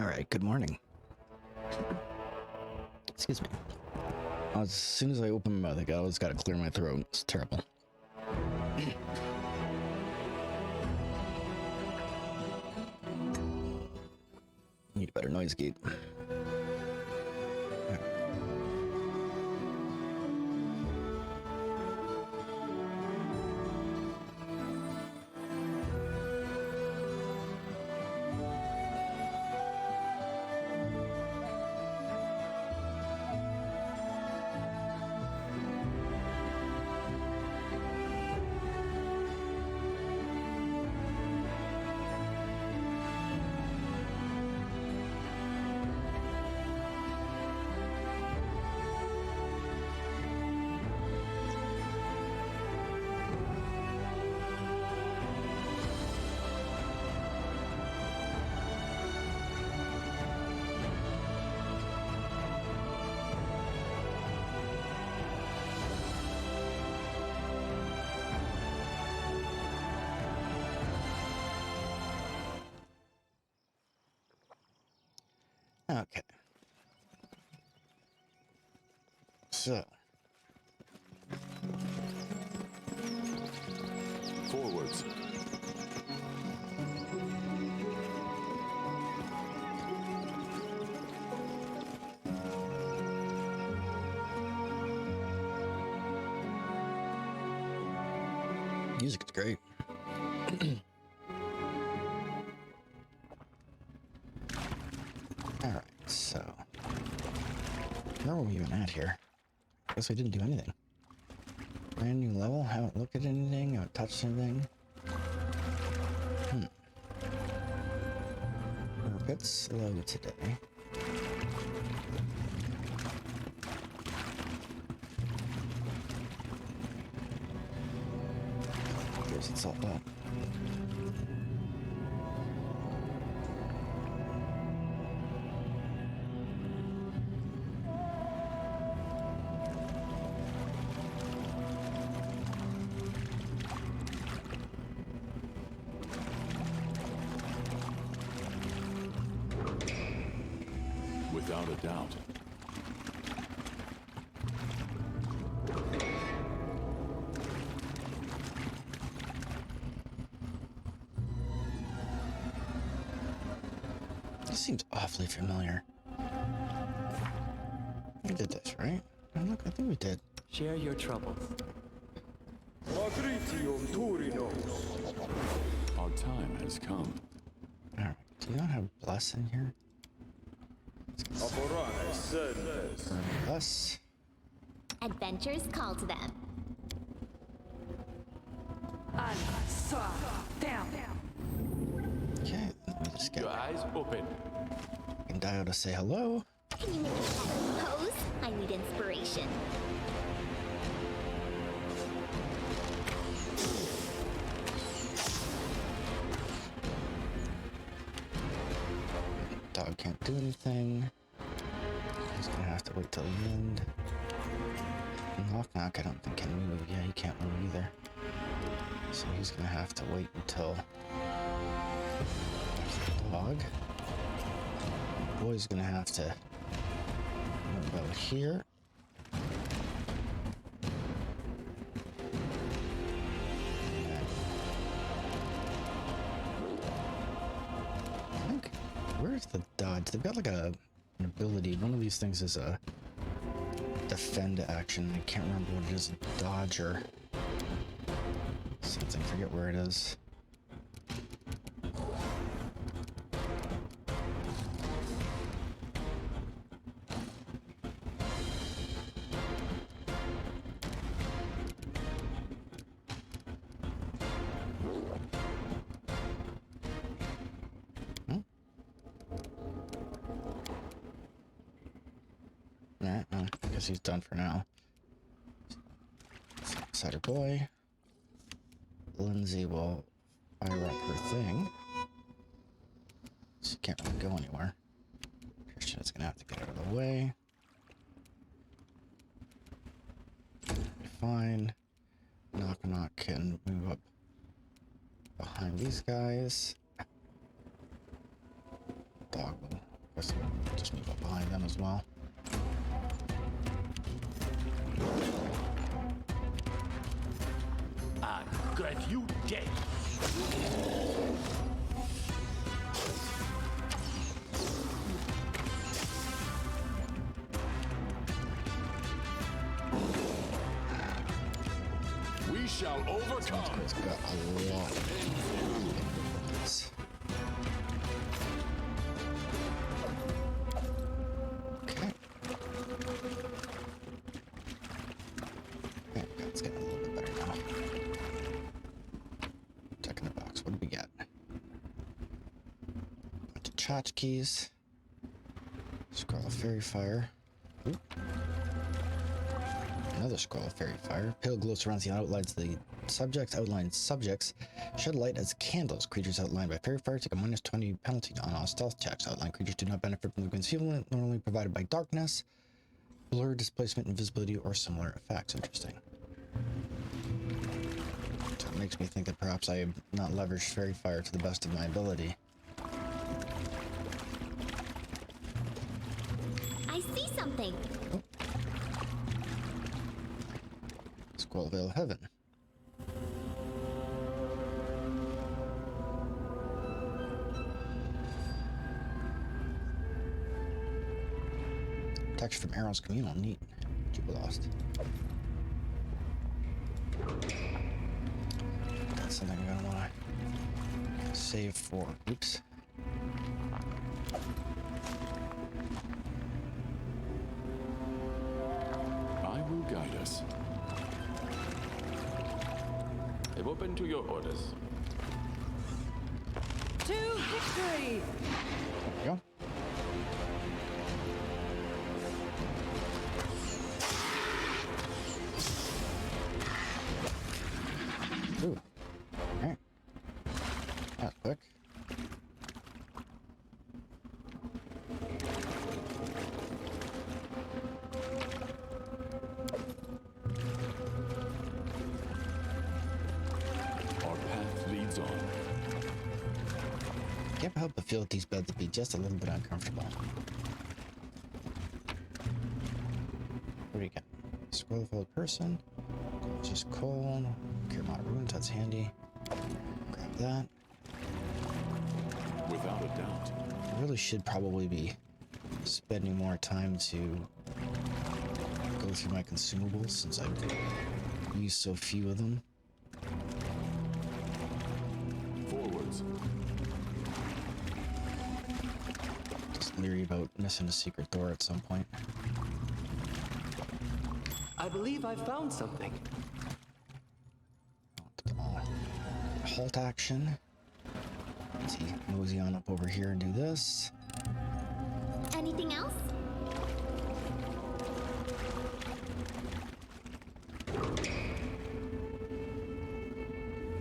Alright, good morning. Excuse me. As soon as I open my mouth, I always gotta clear my throat. It's terrible. Need a better noise gate. Okay. So. Forwards. Music is great. Alright, so. Where were we even at here? I guess we didn't do anything. Brand new level? Haven't looked at anything? Haven't touched anything? We're a bit slow today. Here's it's all up. Without a doubt. This seems awfully familiar. We did this, right? Oh, look, I think we did. Share your troubles. Our time has come. Alright, do you not have Bless in here? Bless. Adventures call to them. Okay, let me just get Your eyes open. and dial to say hello. Can you make a better pose? I need inspiration. Dog can't do anything. He's gonna have to wait till the end. Knock knock, I don't think can move. Yeah, he can't move either. So he's gonna have to wait until the dog. The boy's gonna have to move out here. I think, where's the dodge? They've got like an ability. One of these things is a defend action. I can't remember what it is. Dodge or something. Forget where it is. Alright, well, I guess he's done for now. Cider boy. Lindsay will fire up her thing. She can't really go anywhere. Christian is gonna have to get out of the way. Fine. Knock knock can move up behind these guys. Dog will guess I'll just move up behind them as well. I grant you dead. We shall overcome. It's got a lot of this. Okay. Okay, it's getting a little bit better now. Checking the box. What do we get? Bunch of tchotchkes. Scroll of fairy fire. Ooh. Another scroll of fairy fire. Pale glow surrounds the outlines of the subjects. Outlined subjects shed light as candles. Creatures outlined by fairy fire take a -20 penalty on all stealth checks. Outlined creatures do not benefit from the concealment normally provided by darkness, blur, displacement, invisibility, or similar effects. Interesting. So it makes me think that perhaps I have not leveraged fairy fire to the best of my ability. I see something. Scroll of Veil of Heaven. Protection from arrows communal. Neat. Lost. That's something I'm gonna want to save for. Oops. I will guide us. I'm open to your orders. To victory! There we go. Ooh. Alright. That's quick. Our path leads on. Can't help but feel that these beds would be just a little bit uncomfortable. What do we got? Scroll of Old Person. Just cold. Cure Mod Runes, that's handy. Grab that. Without a doubt. I really should probably be spending more time to go through my consumables since I've used so few of them. Forwards. Just leery about missing a secret door at some point. I believe I found something. Halt action. Let's see, mosey on up over here and do this. Anything else?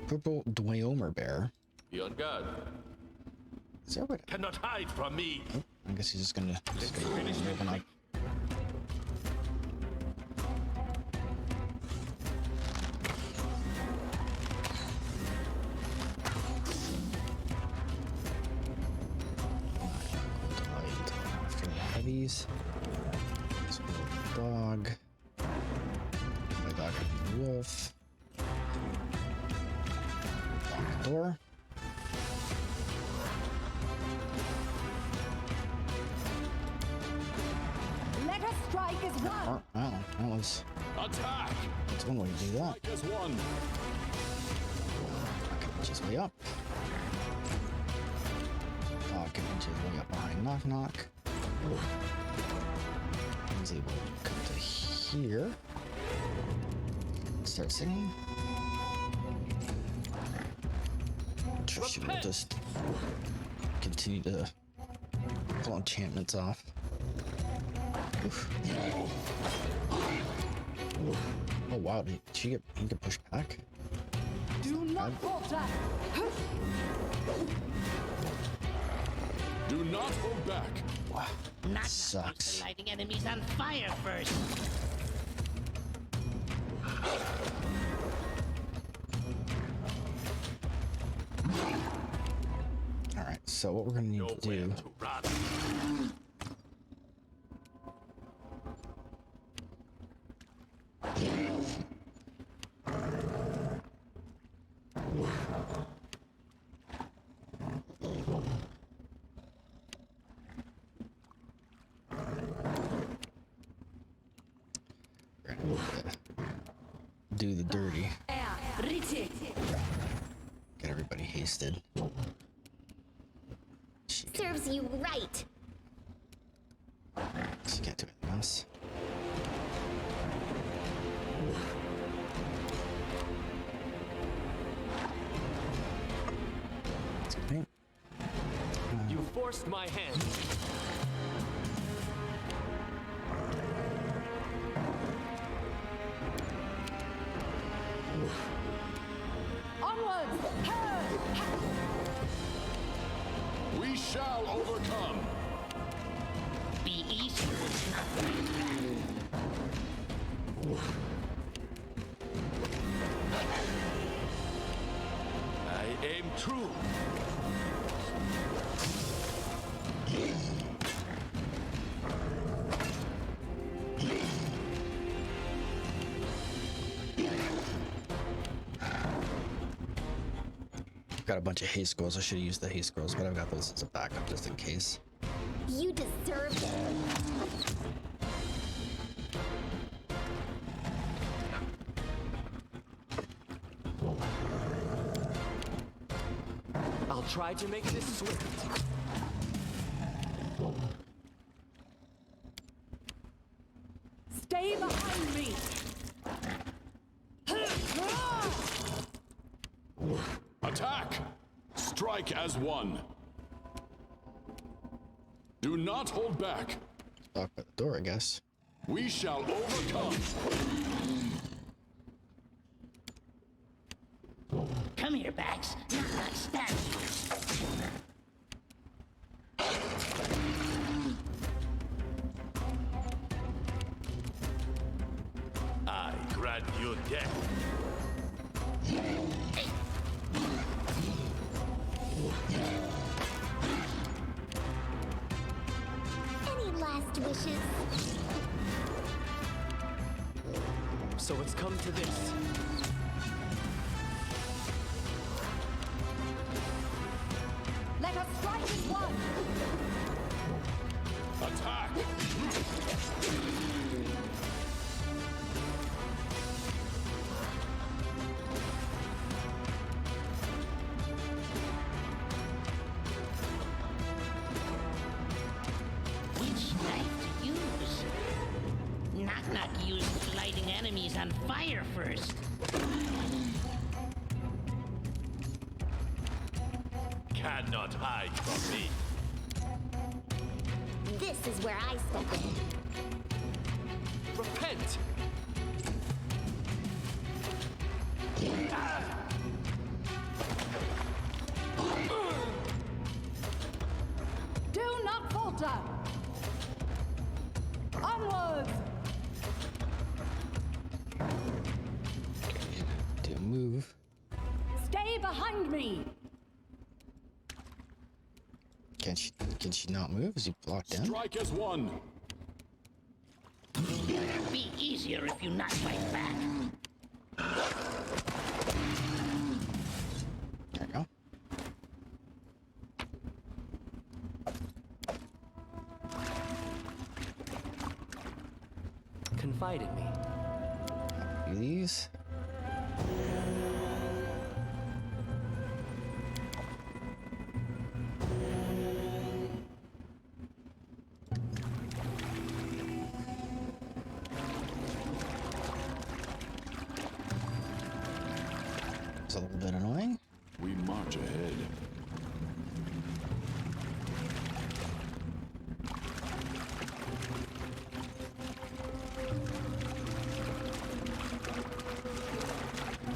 Purple Dweomer Bear. Be on guard. Is there a way to... Cannot hide from me. Oh, I guess he's just gonna move on up. Heavies. Dog. My dog and wolf. Lock the door. Let us strike as one! Oh, wow, Attack! that's one way to do that. Like as one. Inch his way up. Dog can inch his way up behind Knock Knock. He's able to come to here. Start singing. Trisha will just continue to pull enchantments off. Oof. Oh wow, did she get he can push back? Do not falter! Do not hold back. Wow. Not Sucks. lighting enemies on fire first. Alright, so what we're gonna need to do Nowhere to run. Do the dirty. Rite. Get everybody hasted. Serves you right. She can't do anything else. That's great. You forced my hand. Onwards. We shall overcome. Be easy. I aim true. Got a bunch of haste scrolls. I should have used the haste scrolls, but I've got those as a backup just in case. You deserve it. I'll try to make this swift. Stay behind me. Attack! Strike as one. Do not hold back. Locked by the door, I guess. We shall overcome. Come here, Bax. Not stab you. I grant you death. Any last wishes? So it's come to this. Let us strike as one. Attack! Which knife to use? Knock used lighting enemies on fire first. Cannot hide from me. This is where I step in. Repent! Do not falter. Onwards. Do a move. Stay behind me. Can she not move? Is he blocked in? Strike as one. Be easier if you not fight back. There you go. Confide in me. Do these. It's a little bit annoying. We march ahead.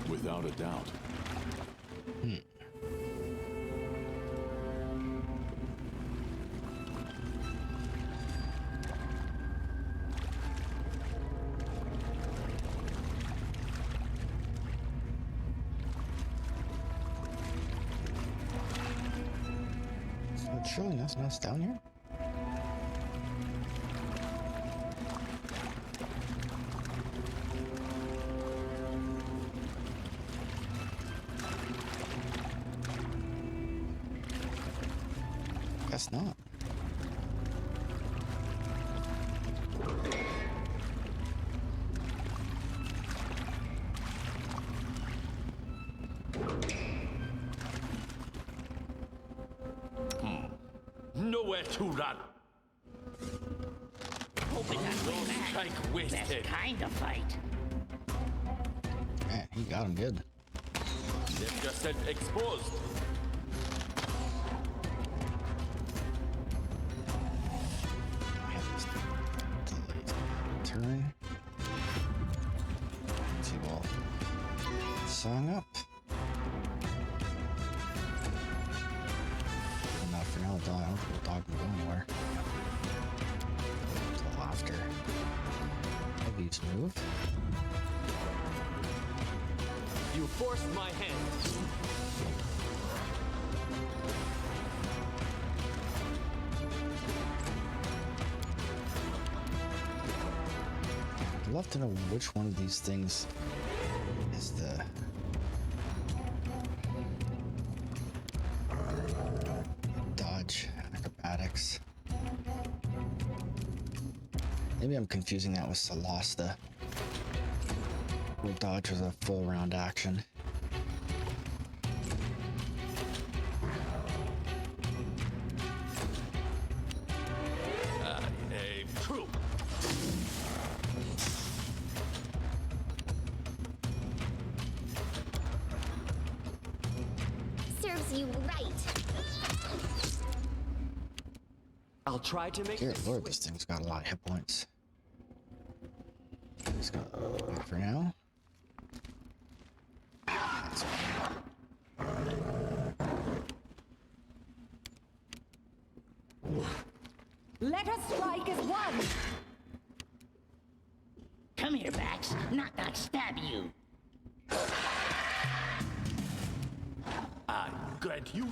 Without a doubt. So surely nothing else down here. Guess not. Nowhere to run. Hoping that way back. Strike Best wasted. kind of fight. Man, he got him good. Left yourself exposed. I have this delayed turn. See, well, song up. Not for now, dog. I don't think the dog can go anywhere. Until after. Heavy's move. You forced my hand. I'd love to know which one of these things is the dodge acrobatics. Maybe I'm confusing that with Solasta. Where dodge was a full round action. Aim true. Serves you right. I'll try to make Dear this Lord, swift. this thing's got a lot of hit points. Just gonna wait for now. Let us strike as one. Come here, Bax. Knock, stab you. I grant you.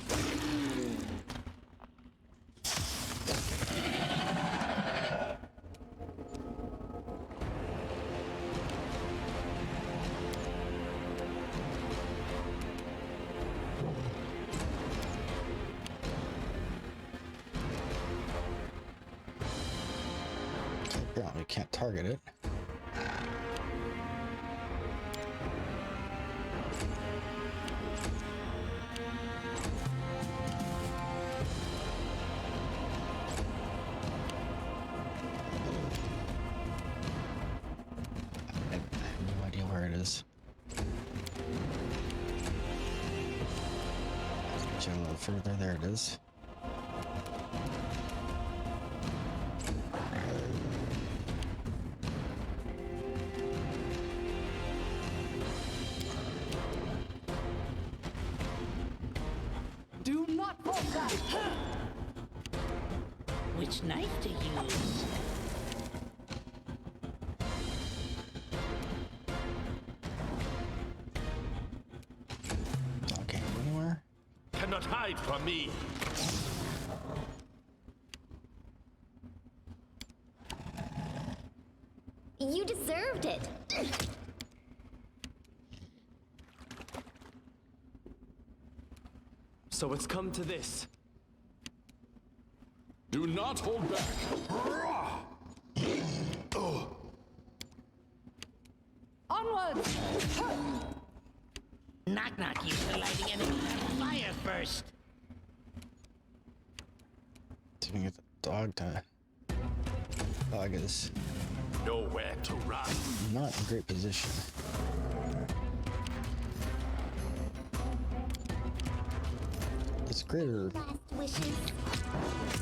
Apparently can't target it. I have no idea where it is. Let's get you a little further. There it is. Do not falter. Which knife to use? Dog can't go anywhere. Cannot hide from me. You deserved it. So it's come to this. Do not hold back. Onwards. Knock, used to lighting enemies on fire first. Didn't get the dog to. Dog is Nowhere to run. not in great position. This greater Last wishes.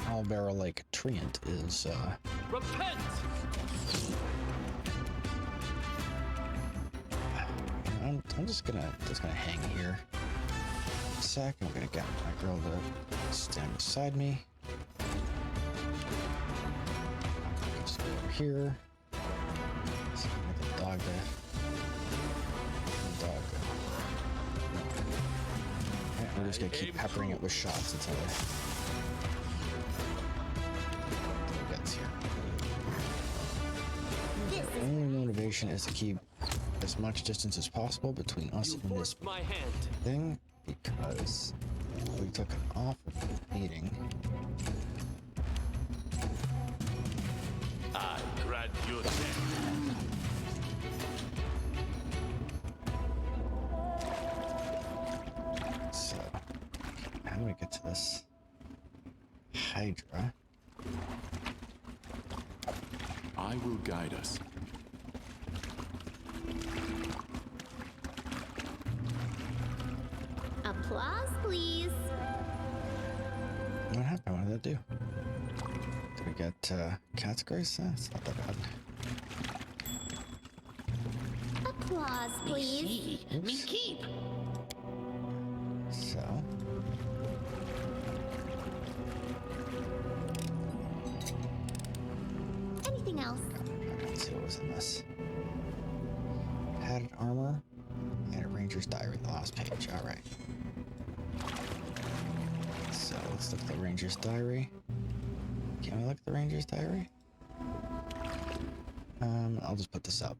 all barrel like treant is Repent! I'm just gonna hang here a sec. I'm gonna get my girl to stand beside me. Just go over here. So get the dog Alright, we're just gonna keep peppering it with shots until it gets here. This The is only motivation is to keep as much distance as possible between us You and this forced my hand. thing, because we took an awful beating. I grant you death. So, how do we get to this Hydra. I will guide us. Applause, please. What happened? What did that do? Did we get cat's grace? It's not that bad. Applause, please. See, me keep. So. Anything else? Let's see what was in this. Padded armor and a ranger's diary, the last page. Alright. So let's look at the ranger's diary. Can we look at the ranger's diary? I'll just put this up.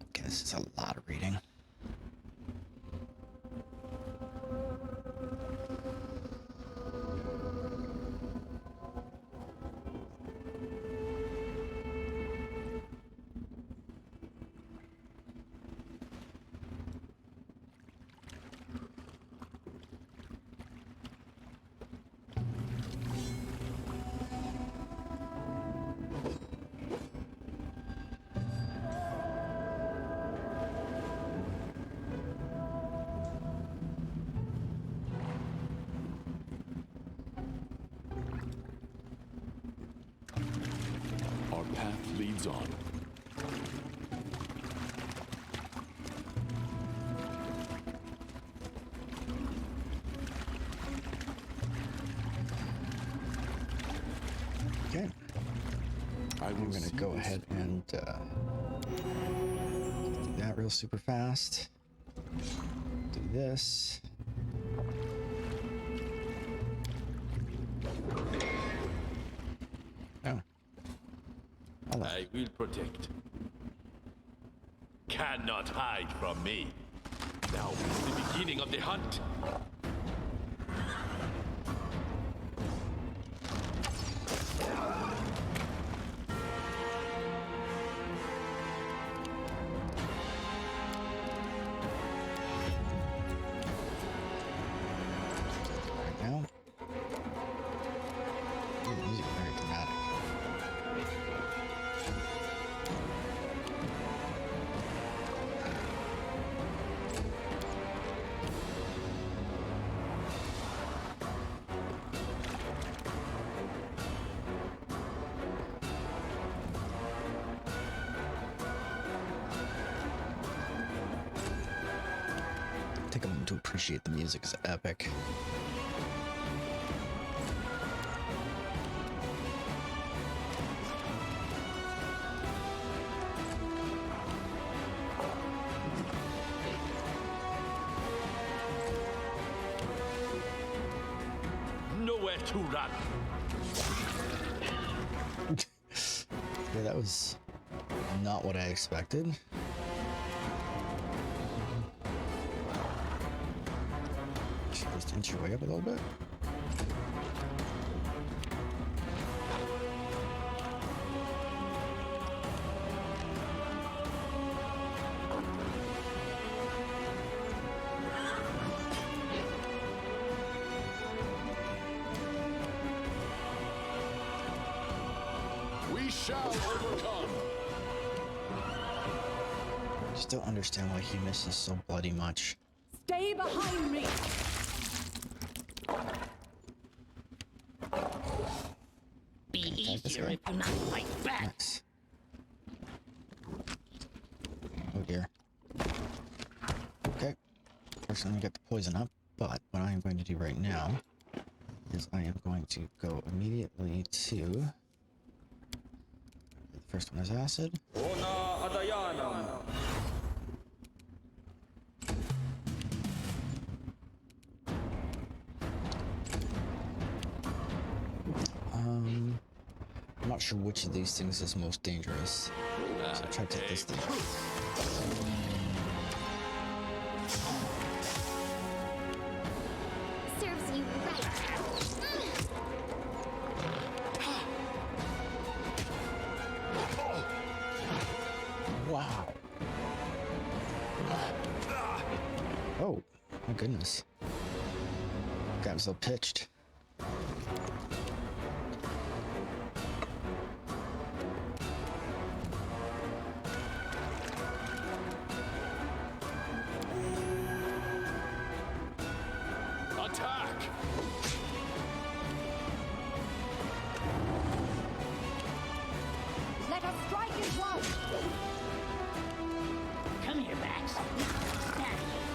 Okay, this is a lot of reading. Our path leads on. Okay. I'm gonna go ahead and do that real super fast. Do this. Oh. I will protect. Cannot hide from me. Now is the beginning of the hunt. Right now. Ooh, music very dramatic. Take a moment to appreciate the music. It's epic. Nowhere to run. Yeah, that was not what I expected. Should just inch your way up a little bit. We shall overcome. Just don't understand why he misses so bloody much. Stay behind me. Be attack this easier guy. if you not fight back. Nice. Oh dear. Okay. First, I'm gonna get the poison up, but what I am going to do right now is I am going to go immediately to. The first one is acid. I'm not sure which of these things is most dangerous. So try to take this thing. Serves you right. Wow. Oh, my goodness. Got him so pitched. Attack! Let us strike as one. Come here, Max. Stand here.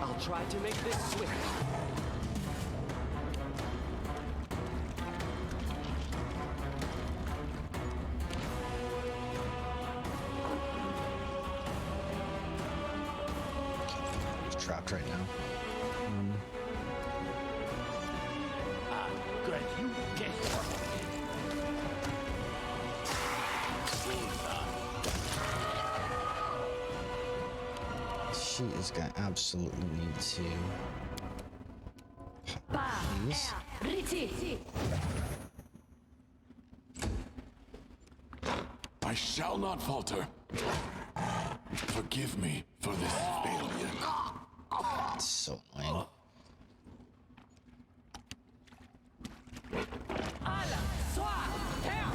I'll try to make this swift. He's trapped right now. Good, you get it. She is gonna absolutely need to. Please. Riti. I shall not falter. Forgive me for this failure. It's so annoying. Ala, soir, terre.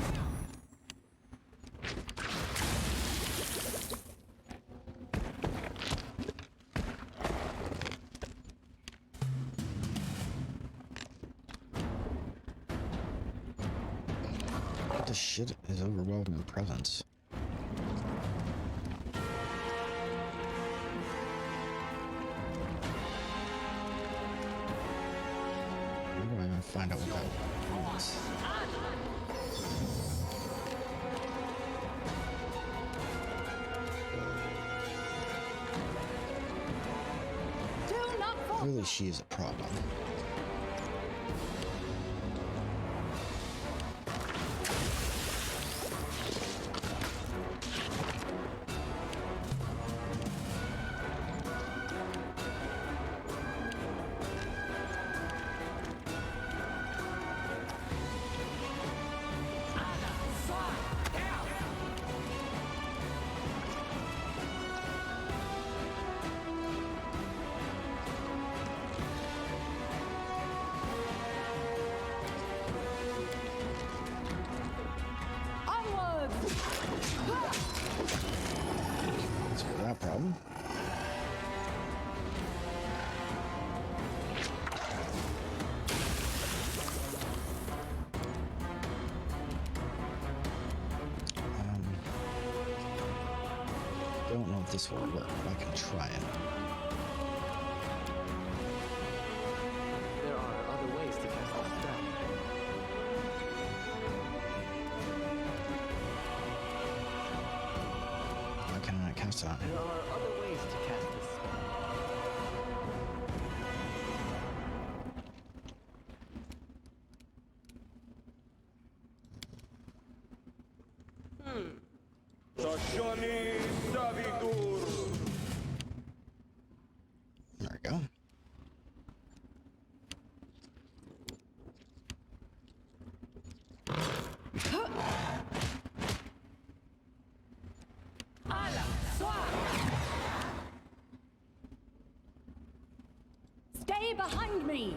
What the shit is overwhelming presence? Where do I even find out what that means? Do not fall. Clearly she is a problem. Ala, soir, terre. Onwards. That's for that problem. Don't know if this will work, but I can try it. There are other ways to cast this spell. Why can I not cast it on him? There are other ways to cast this spell. There we go. Ala, soir. Stay behind me.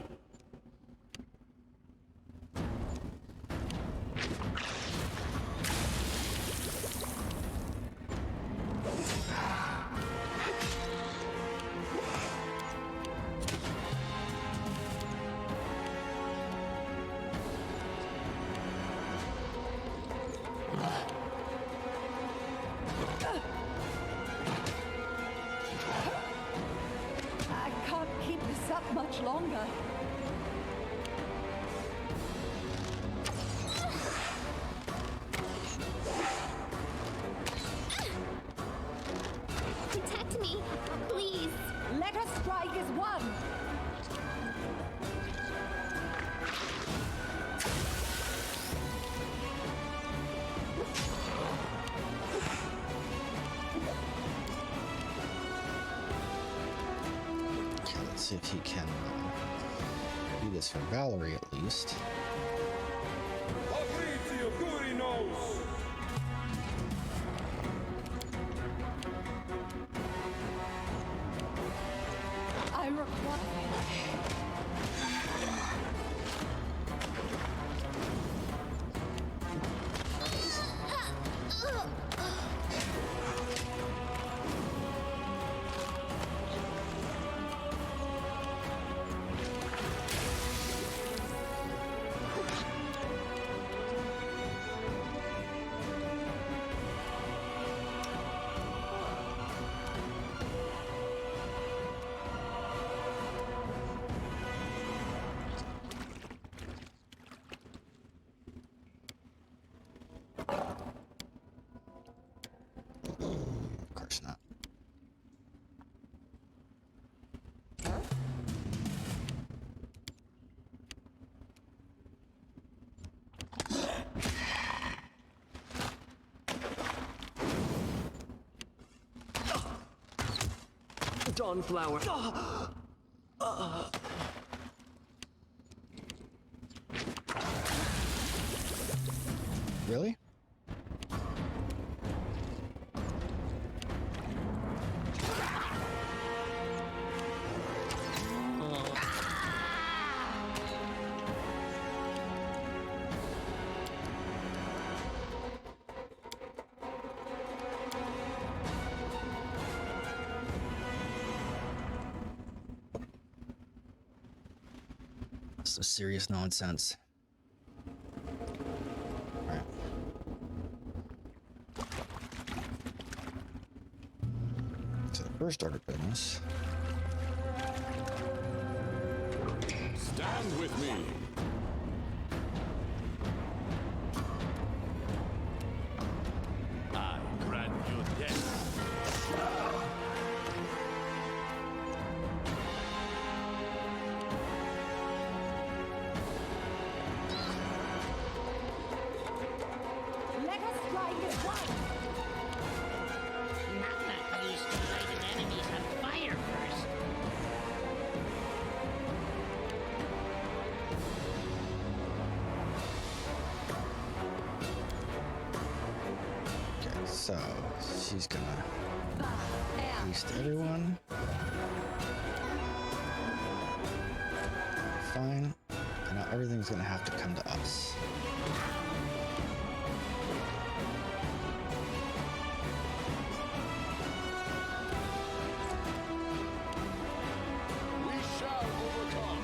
I can't keep this up much longer. Let's see if he can do this for Valerie at least. I require. Of course not. Dawnflower. Really? This is serious nonsense. Alright. So the first order of business. Stand with me. I grant you death. Let us strike at once. Knock used to lighting enemies on fire first. Okay, so she's gonna release everyone. Fine. And now everything's gonna have to come to us. We shall overcome.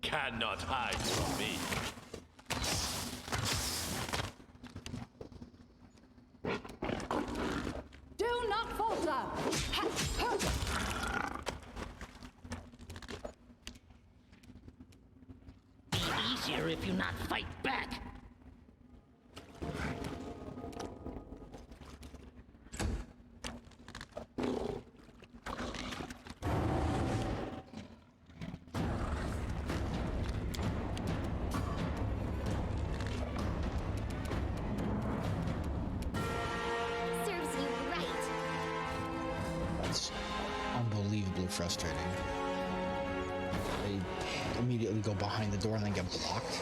Cannot hide from me. Do not falter. Ha, ha. Be easier if you not fight back. Serves you right. That's unbelievably frustrating. They immediately go behind the door and then get blocked.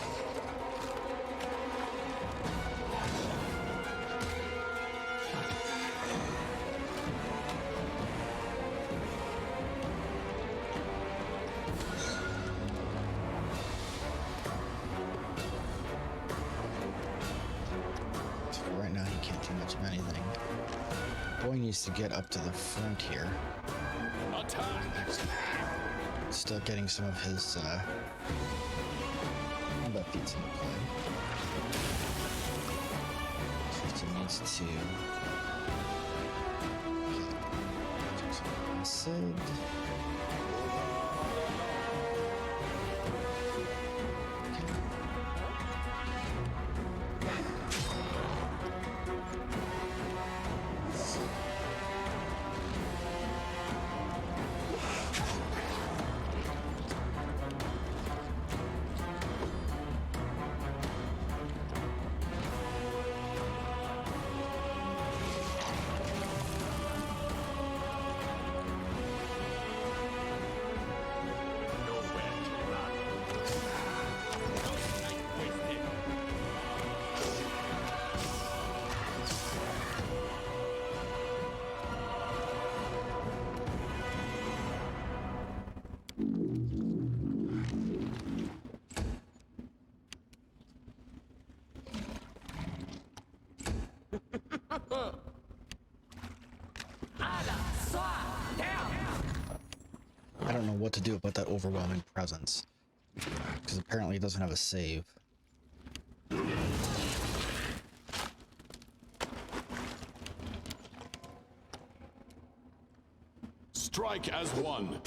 So right now he can't do much of anything. Boy needs to get up to the front here. Attack! Still getting some of his combat feats into play. Just needs to get some acid. I don't know what to do about that overwhelming presence. Because apparently it doesn't have a save. Strike as one.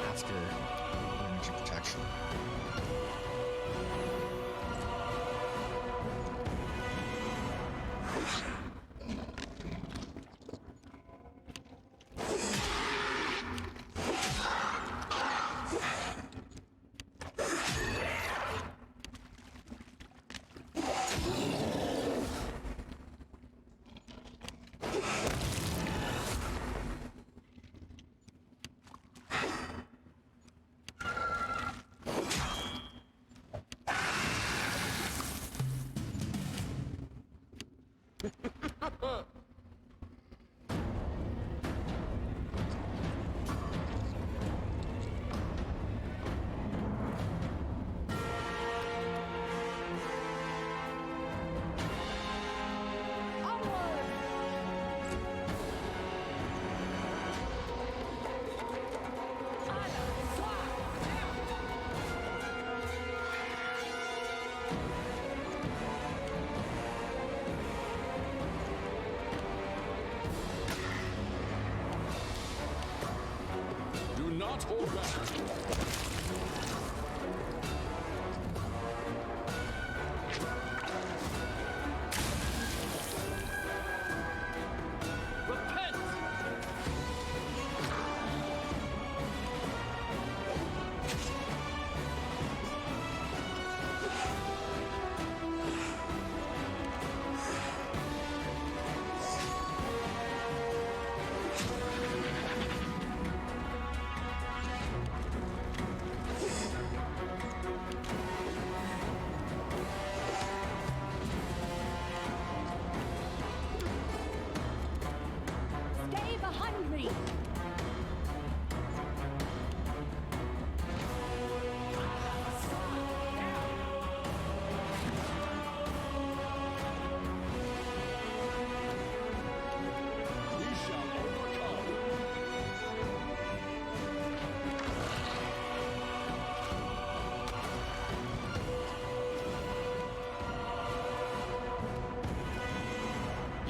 After energy protection. Do not hold back. Repent!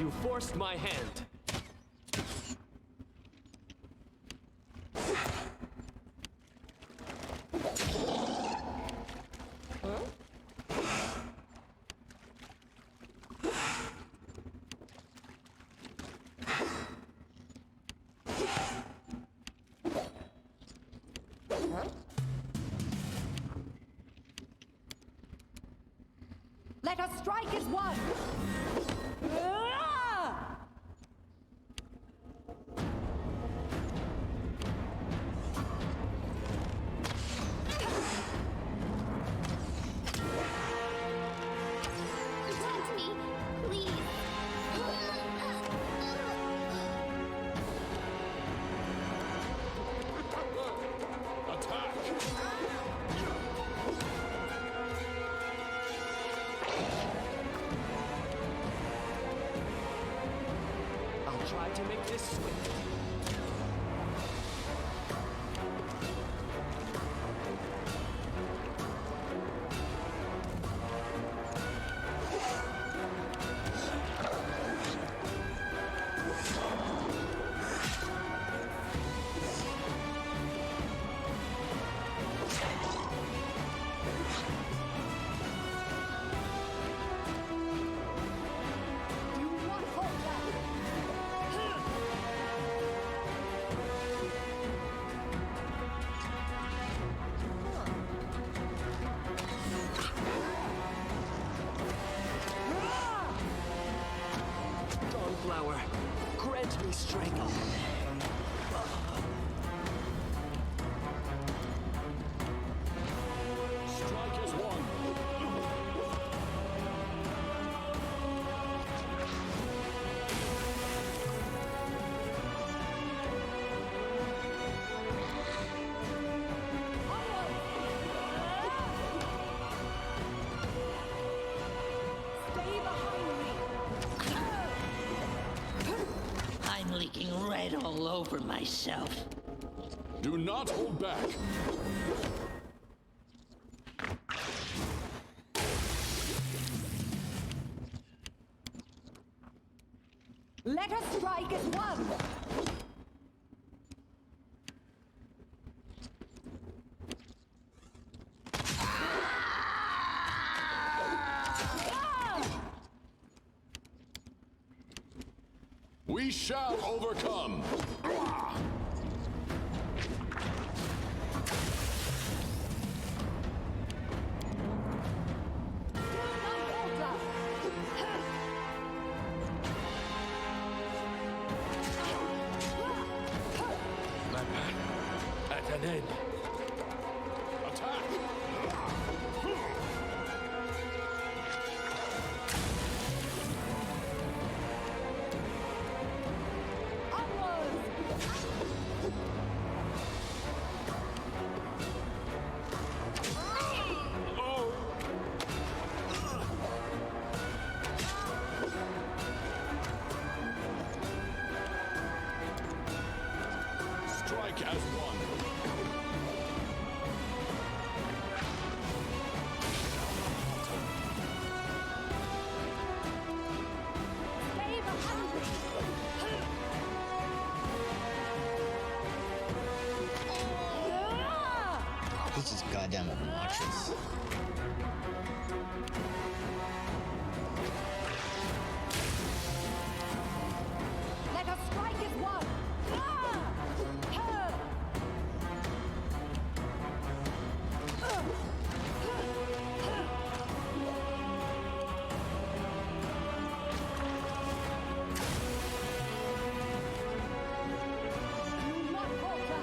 You forced my hand. Let us strike as one! Ah! Protect me, please. Attack! I'll try to make this swift. Do not falter! Dawnflower, grant me strength. Strike as one! Stay behind me! I'm leaking red all over myself. Do not hold back! Let us strike as one! We shall overcome! My path at an end. Attack! Strike as one. Stay behind me! This is goddamn obnoxious. Let us strike as one! Do not falter!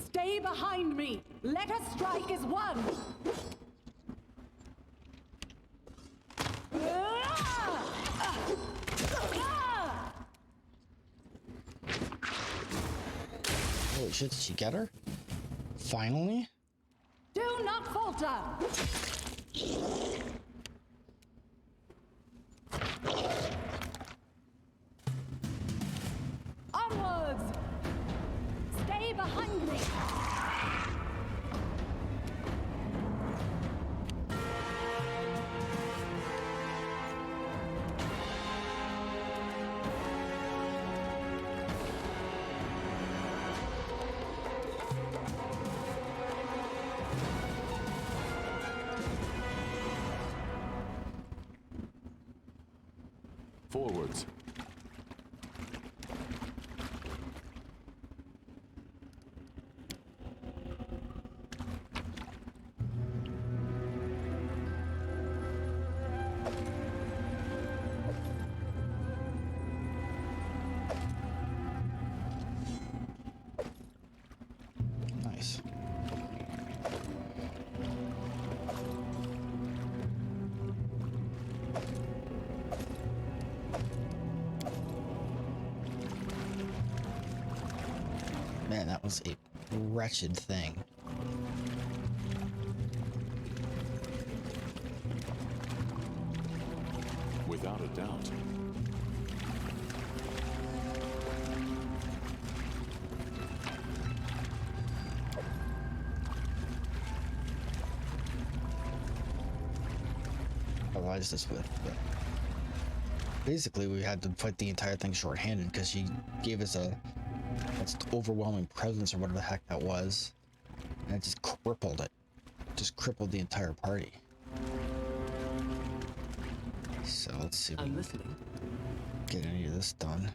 Stay behind me! Let us strike as one! Holy shit, did she get her? Finally? Do not falter! Forwards. Nice. Man, that was a wretched thing. Without a doubt. Otherwise, this would. But basically, we had to fight the entire thing short-handed because she gave us a overwhelming presence or whatever the heck that was, and it just crippled it. Just crippled the entire party. So let's see if we I'm can listening. get any of this done.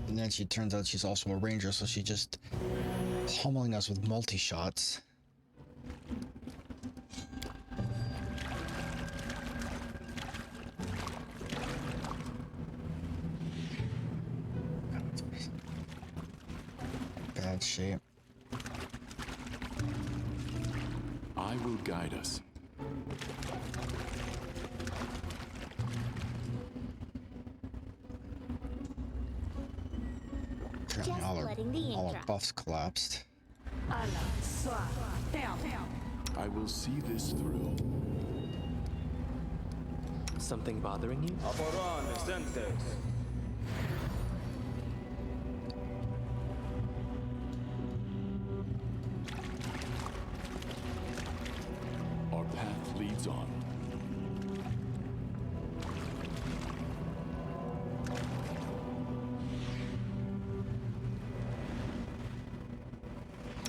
And then she turns out she's also a ranger, so she's just pummeling us with multi-shots. Bad shape. I will guide us. Apparently Just letting the ink all our dry. buffs collapsed. Allah, soir, down. I will see this through. Something bothering you? Our path leads on.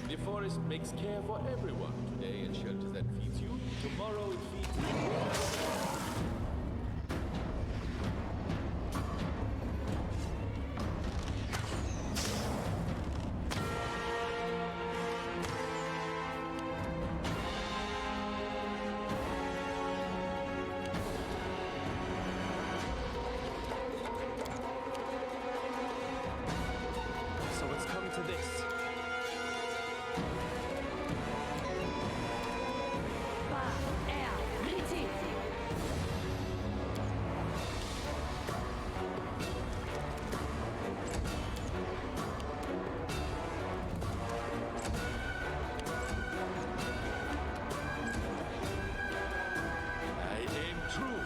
The forest makes care for everyone. Today it shelters and feeds you. Tomorrow it feeds you. So it's come to this. Pas, air, unity. I aim true.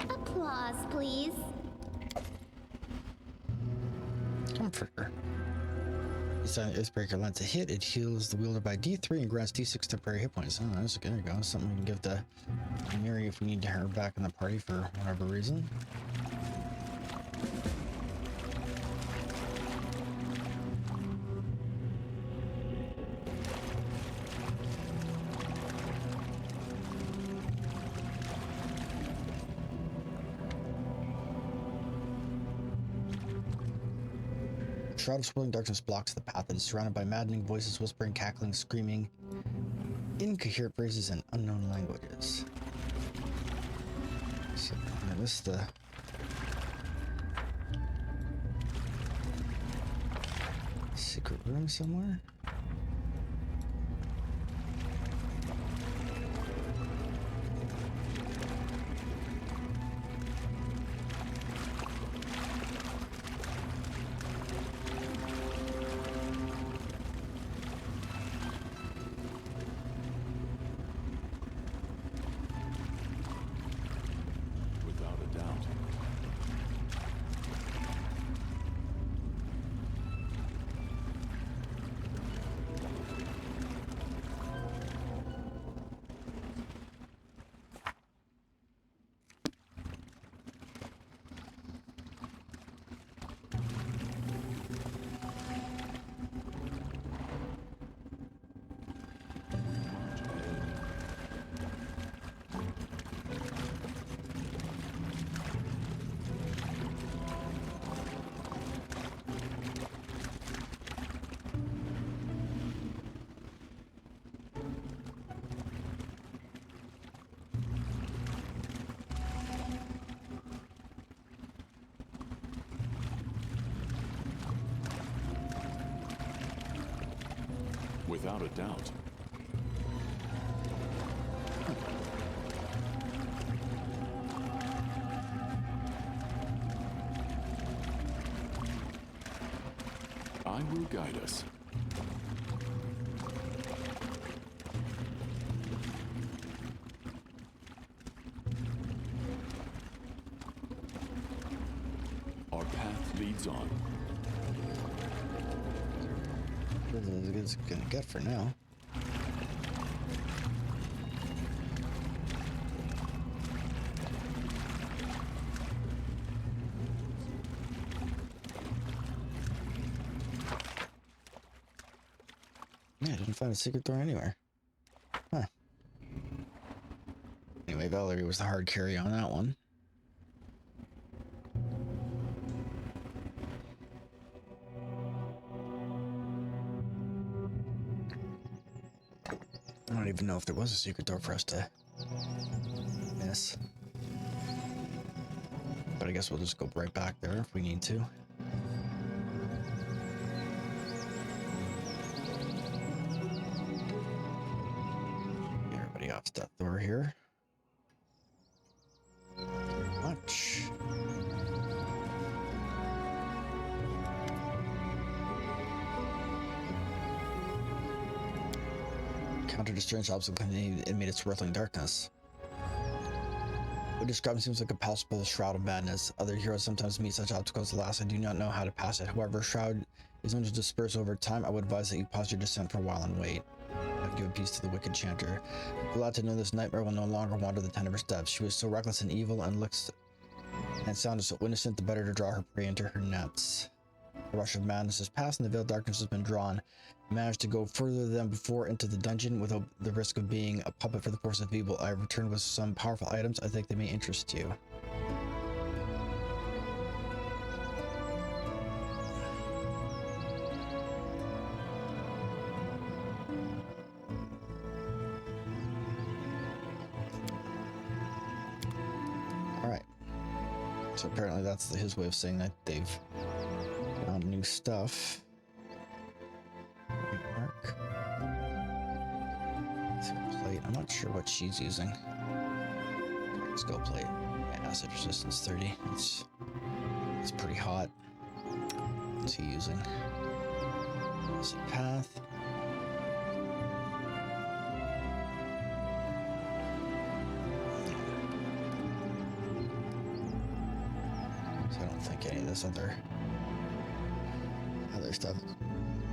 Applause, please. Comforter. Each time the Icebreaker lands a hit, it heals the wielder by D3 and grants D6 temporary hit points. Oh, that's good. There you go. Something we can give to Mary if we need her back in the party for whatever reason. Shroud of swirling darkness blocks the path. It is surrounded by maddening voices, whispering, cackling, screaming, incoherent phrases, and unknown languages. So, this is the secret room somewhere. Without a doubt. Without a doubt. I will guide us. Our path leads on. This is as good as it's gonna get for now. Yeah, I didn't find a secret door anywhere. Huh. Anyway, Valerie was the hard carry on that one. I don't even know if there was a secret door for us to miss. But I guess we'll just go right back there if we need to. Get everybody off that door here. Much. Encountered a strange obstacle amid its swirling darkness. What described seems like a palpable shroud of madness. Other heroes sometimes meet such obstacles. Alas, I do not know how to pass it. However, shroud is known to disperse over time. I would advise that you pause your descent for a while and wait. I've given peace to the wicked chanter. Glad to know this nightmare will no longer wander the tent of her steps. She was so reckless and evil, and looks and sounded so innocent, the better to draw her prey into her nets. The rush of madness has passed, and the veiled darkness has been drawn. I managed to go further than before into the dungeon without the risk of being a puppet for the force of evil. I returned with some powerful items I think they may interest you. Alright. So apparently that's his way of saying that they've found new stuff. Mark. Plate. I'm not sure what she's using. Skill plate. Yeah, acid resistance 30. It's pretty hot. What's he using? Acid path. So I don't think any of this other stuff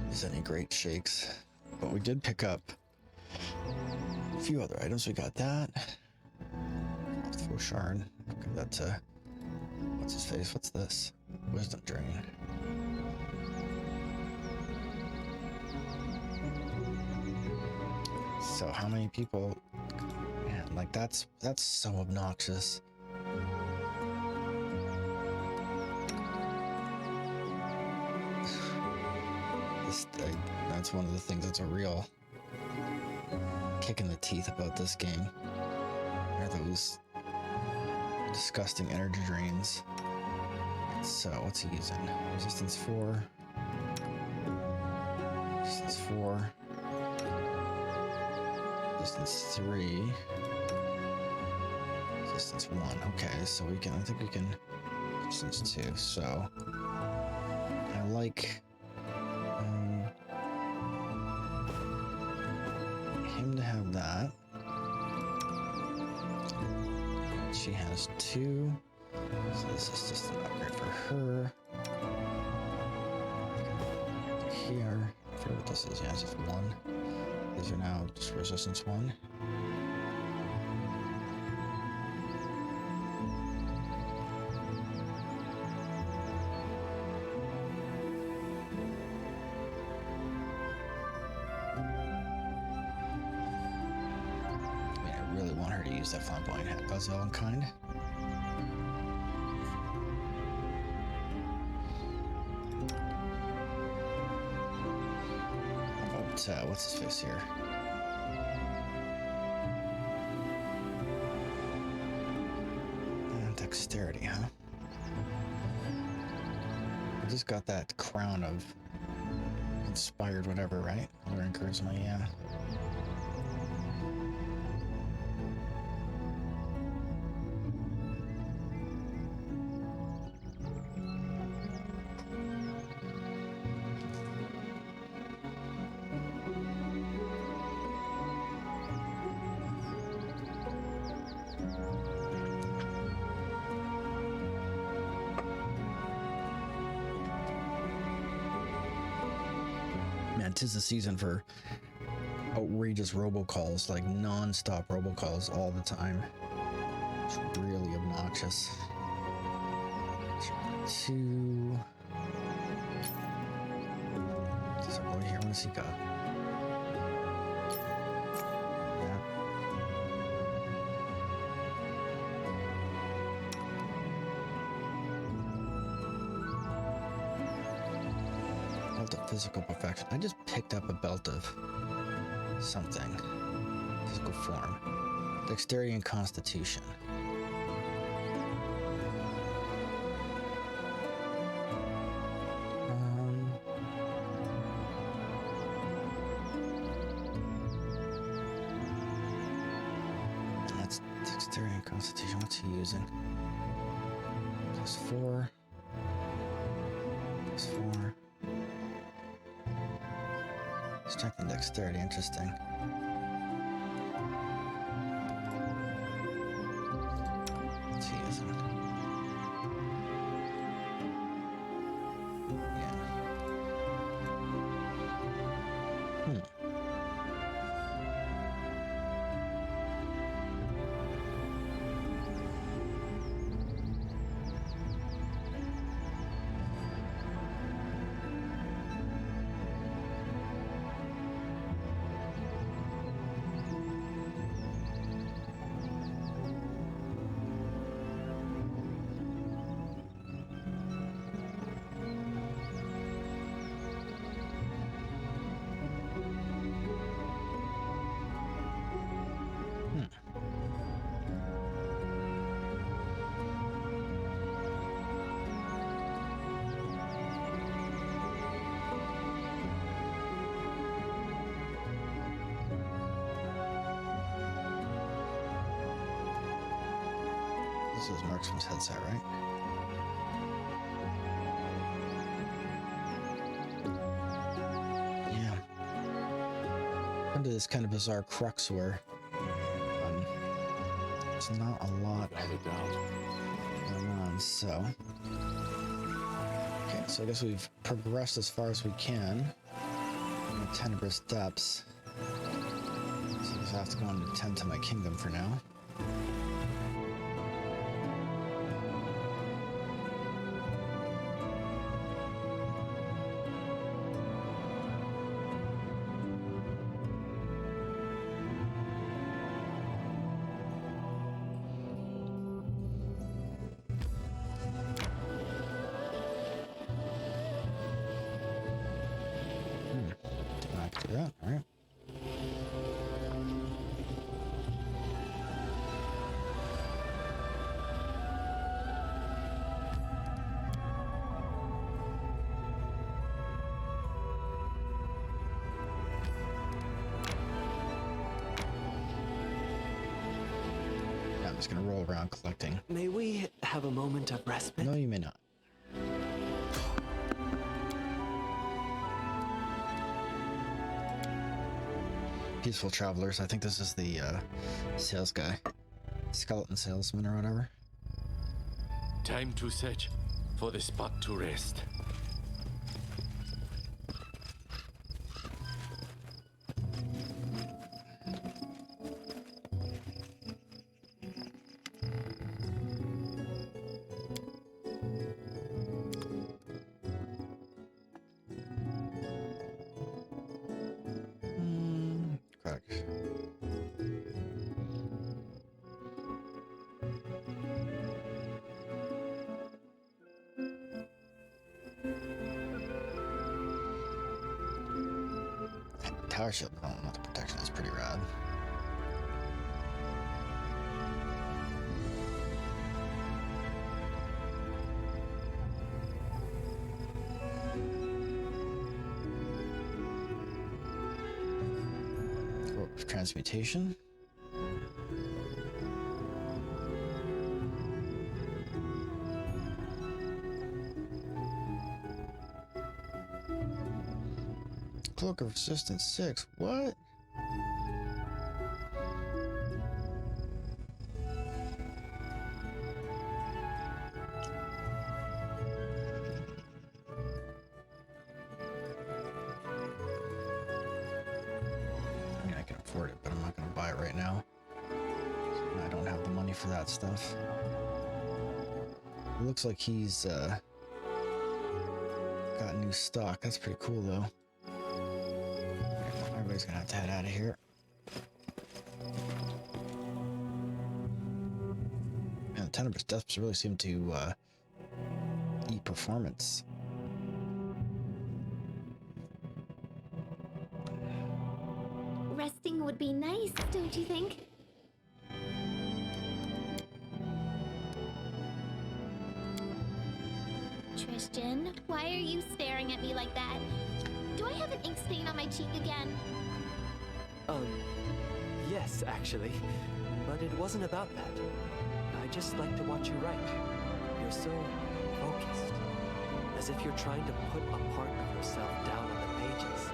is any great shakes. But we did pick up a few other items. We got that. Full shard. Give that to what's his face? What's this? Wisdom drain. So how many people? Man, like that's so obnoxious. That's one of the things that's a real kick in the teeth about this game. Are those disgusting energy drains. So what's he using? Resistance 4. Resistance 4. Resistance 3. Resistance 1. Okay, so I think we can resistance 2. So I like him to have that. She has 2. So this is just an upgrade for her. Here. I forget what this is. Yeah, it's just 1. These are now just resistance 1. That flamboyant hat puzzle and kind. But what's his face here? Dexterity, huh? I just got that crown of inspired whatever, right? Learn charisma, yeah. Man, 'tis the season for outrageous robocalls, like non-stop robocalls all the time. It's really obnoxious. 2. There's a boy here. What has he got? Yeah. Belt of physical perfection. I just picked up a belt of something. Physical form. Dexterity and constitution. That's dexterity and constitution. What's he using? +4. +4. Strength and dexterity, interesting. What's he using? Yeah. This is Marksman's headset, right? Yeah. Under this kind of bizarre crux where it's not a lot Without a doubt. going on, so. Okay, so I guess we've progressed as far as we can in the tenebrous depths. So I guess I have to go and attend to my kingdom for now. Do that, all right. Yeah, I'm just gonna roll around collecting. May we have a moment of respite? No, you may not. Peaceful travelers. I think this is the sales guy, skeleton salesman or whatever. Time to search for the spot to rest. Correct. Tower shield development with the protection is pretty rad. transmutation. Cloak of Resistance 6. What? I mean, I can afford it, but I'm not going to buy it right now. I don't have the money for that stuff. It looks like he's got new stock. That's pretty cool, though. Everybody's gonna have to head out of here. Man, the Tenebrous Depths really seem to eat performance. Resting would be nice, don't you think? Tristan, why are you staring at me like that? Do I have an ink stain on my cheek again? Yes, actually. But it wasn't about that. I just like to watch you write. You're so focused. As if you're trying to put a part of yourself down on the pages.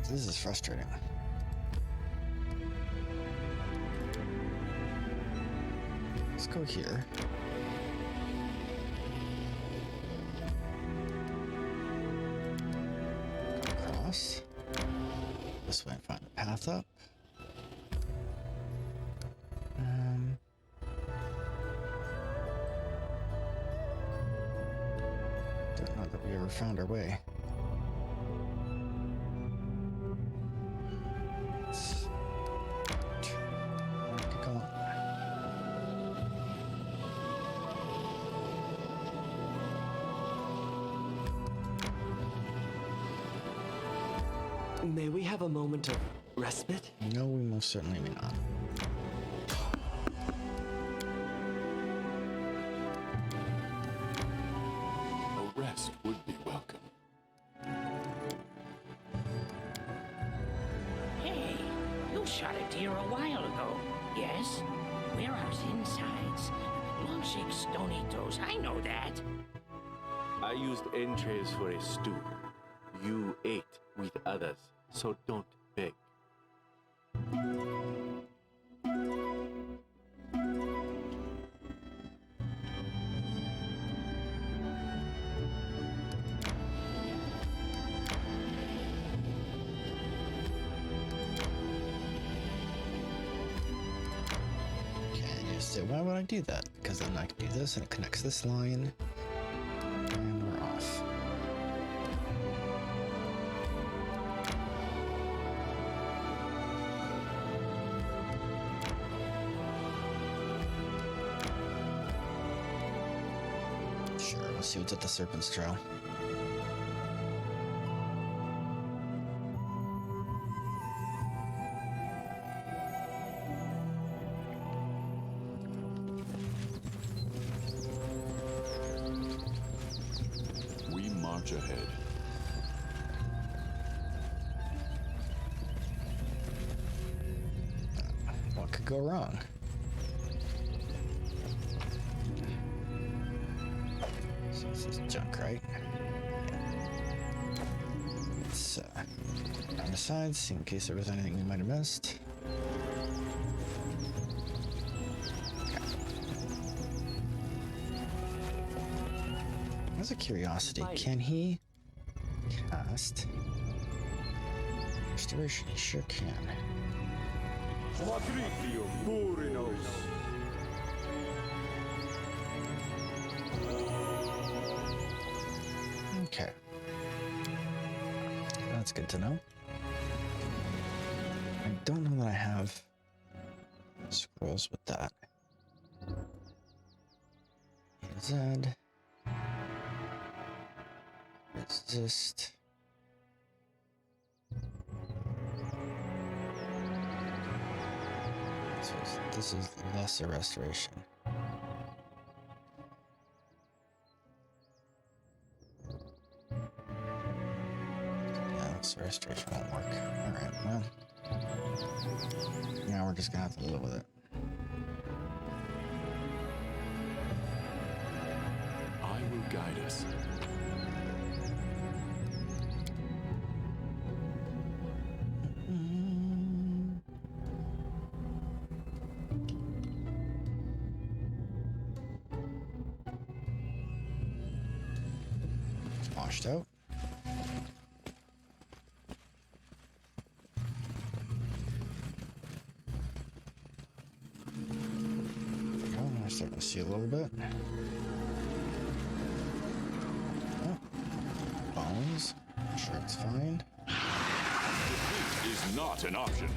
This is frustrating. Let's go here. Across. This way and find the path up. Don't know that we ever found our way. May we have a moment of respite? No, we most certainly may not. A rest would be welcome. Hey, you shot a deer a while ago. Yes? Warehouse insides. Long shakes don't eat those. I know that. I used entrails for a stew. You ate with others, so don't beg. So why would I do that? Because then I can do this and it connects this line. And we're off. Sure, let's see what's at the Serpent's Trail. Ahead. What could go wrong? So this is junk, right? Let's on the sides, in case there was anything we might have missed. As a curiosity, can he cast restoration? He sure can. Okay. That's good to know. I don't know that I have scrolls with that. Z. Resist. This is lesser restoration. Yeah, lesser restoration won't work. Alright, well. Now we're just gonna have to live with it. I will guide us. Washed out. I'm starting to see a little bit. Oh, bones. Sure, it's fine. Defeat is not an option.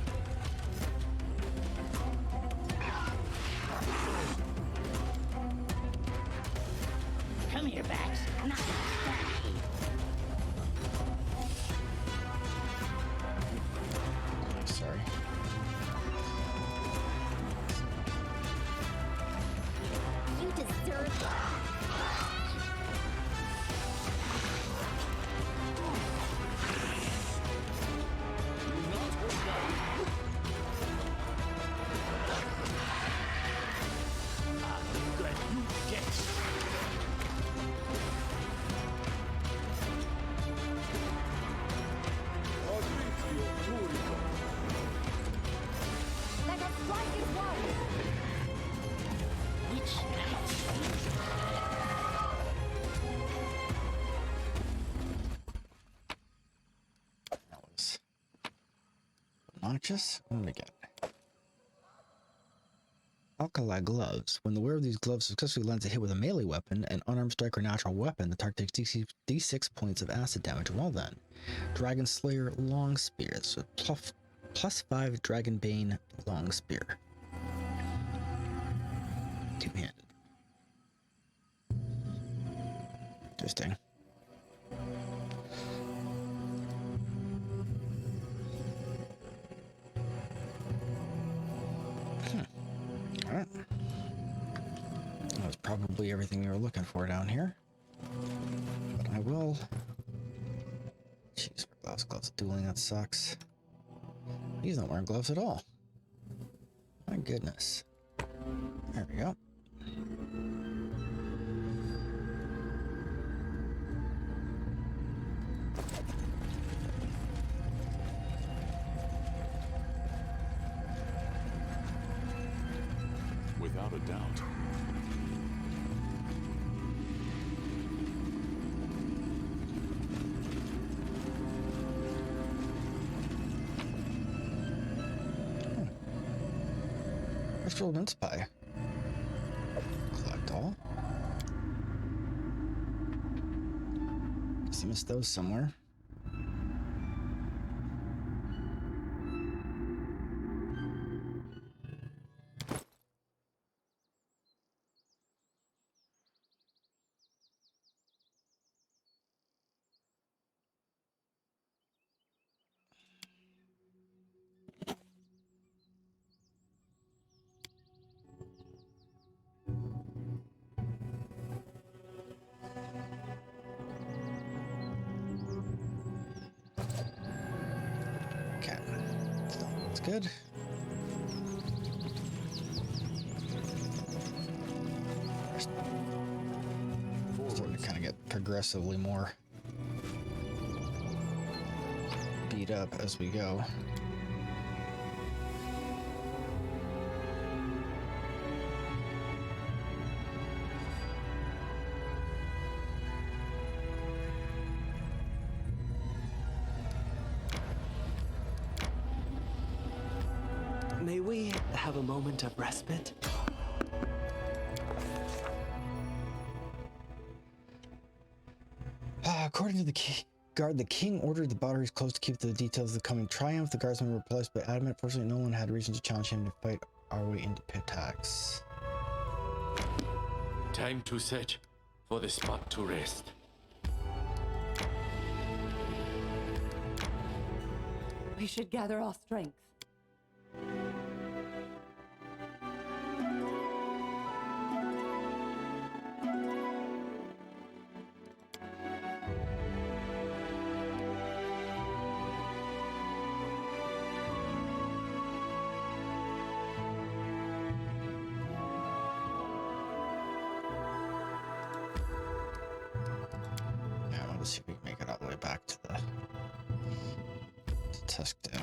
Come here, Bax. Not that. Sorry. You deserve that. Let us strike as one! Which That was obnoxious. What did we get? Alkali gloves. When the wearer of these gloves successfully lands a hit with a melee weapon, an unarmed strike or natural weapon, the target takes D6 points of acid damage. Well then. Dragon Slayer Long Spear. So plus 5 Dragon Bane Long Spear. Two-handed. Interesting. Alright. That was probably everything we were looking for down here. But I will... Jeez, gloves dueling, that sucks. He's not wearing gloves at all. My goodness. There we go. Without a doubt. Astral mince pie. Collect all. Guess I missed those somewhere. Okay. That's good. Starting to kind of get progressively more beat up as we go. May we have a moment of respite? According to the guard, the king ordered the batteries closed to keep the details of the coming triumph. The guardsmen were replaced by adamant. Fortunately, no one had reason to challenge him to fight our way into Pitax. Time to search for the spot to rest. We should gather our strength. Let's see if we can make it all the way back to the Tuskdale.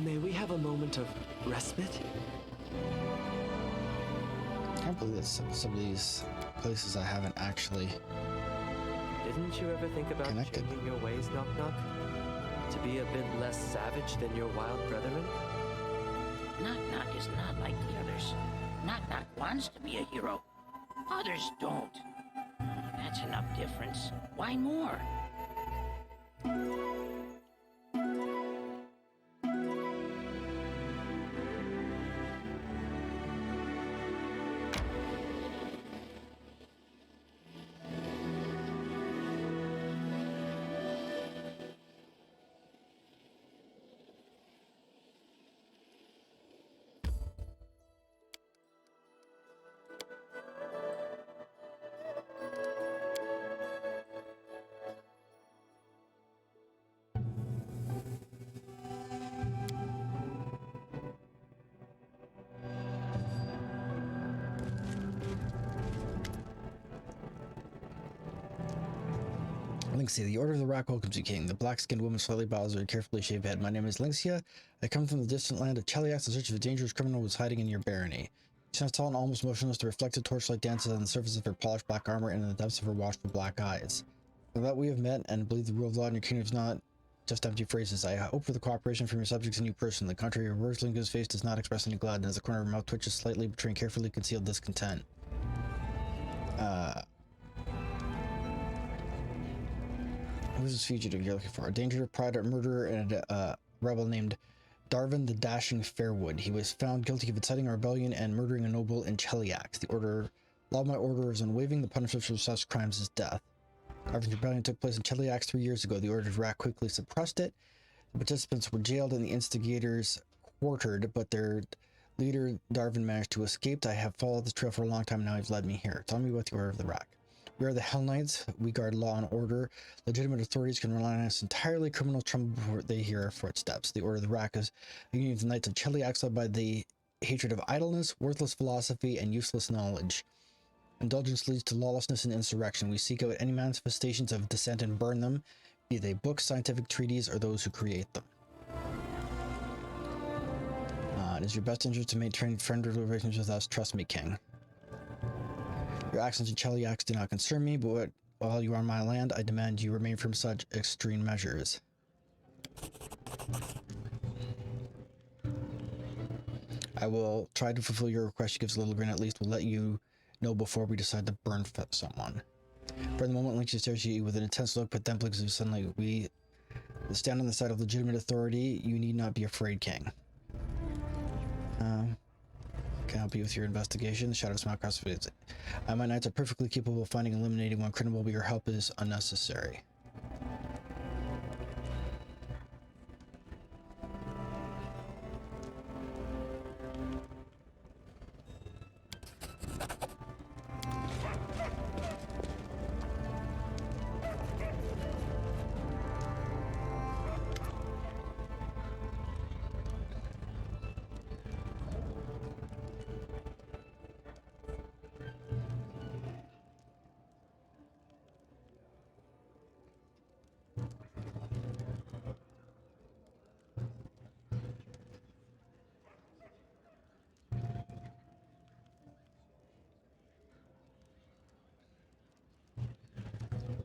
May we have a moment of respite? I can't believe that some of these places I haven't actually Didn't you ever think about connected. changing your ways, Knock Knock? To be a bit less savage than your wild brethren? Knock Knock is not like the others. Knock Knock wants to be a hero. Others don't. That's enough difference. Why more? Lynxia, the Order of the Rock welcomes you, King. The black-skinned woman slightly bows her carefully shaved head. My name is Lynxia. I come from the distant land of Cheliax in search of a dangerous criminal who was hiding in your barony. She stands tall and almost motionless. The reflected torchlight dances on the surface of her polished black armor and in the depths of her watchful black eyes. Now that we have met and believe the rule of law in your kingdom is not just empty phrases, I hope for the cooperation from your subjects and you personally. The contrary, your words, Lynxia's face does not express any gladness. The corner of her mouth twitches slightly, betraying carefully concealed discontent. Who's this fugitive you're looking for? A dangerous private murderer and a rebel named Darvin the Dashing Fairwood. He was found guilty of inciting a rebellion and murdering a noble in Cheliax. Law of my order is unwavering. The punishment for such crimes is death. Darvin's rebellion took place in Cheliax 3 years ago. The Order of Rak quickly suppressed it. The participants were jailed and the instigators quartered, but their leader, Darvin, managed to escape. I have followed this trail for a long time now. He's led me here. Tell me about the Order of the Rak. We are the Hell Knights. We guard law and order. Legitimate authorities can rely on us entirely. Criminals tremble before they hear our footsteps. The Order of the Rak is a union of the Knights of Cheliax led by the hatred of idleness, worthless philosophy, and useless knowledge. Indulgence leads to lawlessness and insurrection. We seek out any manifestations of dissent and burn them, be they books, scientific treaties, or those who create them. It is your best interest to maintain friendly relations with us. Trust me, King. Your actions in Cheliax do not concern me, but while you are on my land, I demand you remain from such extreme measures. I will try to fulfill your request. She gives a little grin. At least we'll let you know before we decide to burn someone. For the moment, Lynxia stares at you with an intense look, but then blinks suddenly. We stand on the side of legitimate authority. You need not be afraid, King. Can I help you with your investigation? The shadow smile across the face. My knights are perfectly capable of finding and eliminating one criminal, but your help is unnecessary.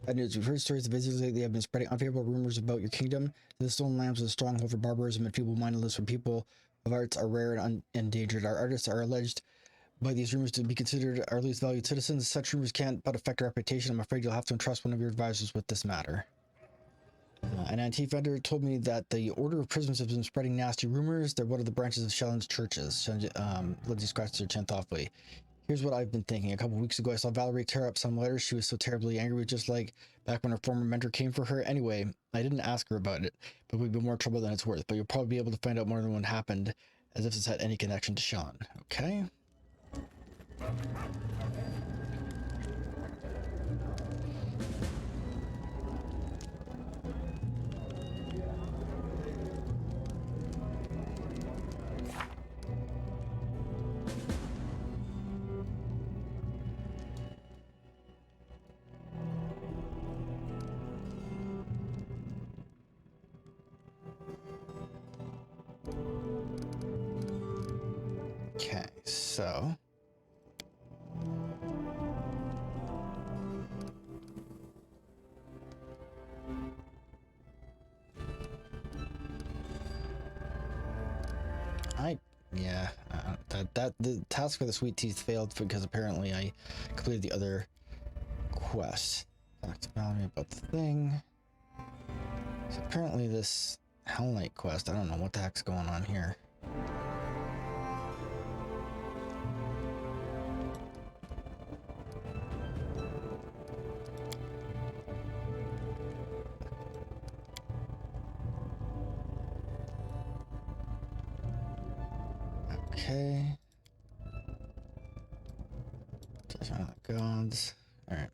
Bad news. We've heard stories of visitors lately have been spreading unfavorable rumors about your kingdom. The Stolen Lands is a stronghold for barbarism and feeble-mindedness when people of arts are rare and endangered. Our artists are alleged by these rumors to be considered our least valued citizens. Such rumors can't but affect our reputation. I'm afraid you'll have to entrust one of your advisors with this matter. An antique vendor told me that the Order of Prisoners has been spreading nasty rumors. They're one of the branches of Shellen's churches. Lindsay scratched her chin thoughtfully. Here's what I've been thinking. A couple weeks ago, I saw Valerie tear up some letters. She was so terribly angry, just like back when her former mentor came for her. Anyway, I didn't ask her about it, but we've been more trouble than it's worth. But you'll probably be able to find out more than what happened, as if it's had any connection to Sean. Okay? Okay, so that the task for the sweet teeth failed because apparently I completed the other quest. Talked about me about the thing. So apparently this Hell Knight quest, I don't know what the heck's going on here. Okay. Judgment of the gods. Alright.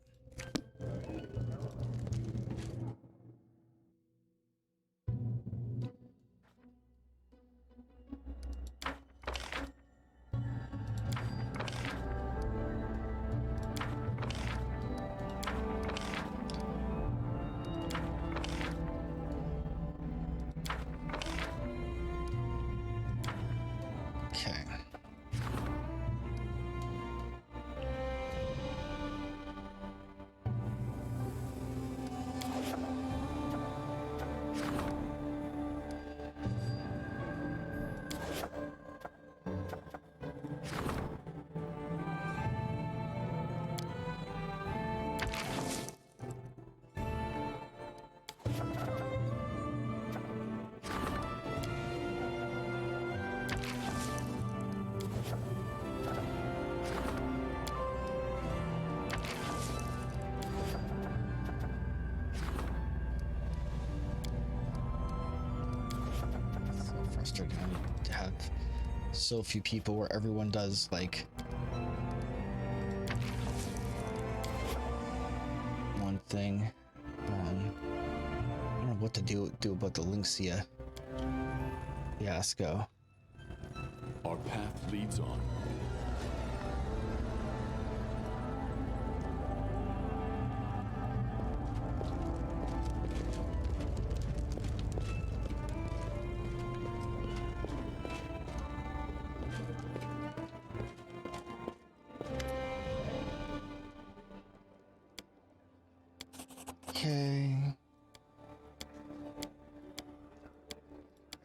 Okay. Frustrating to have so few people where everyone does like one thing. I don't know what to do about the Lynxia fiasco. Our path leads on. Okay.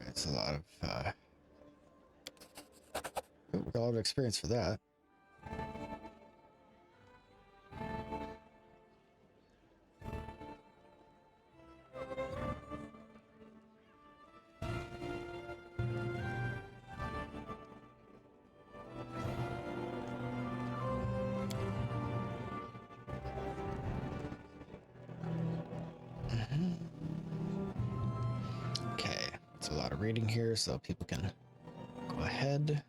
It's a lot of we got a lot of experience for that. Okay, it's a lot of reading here, so people can go ahead.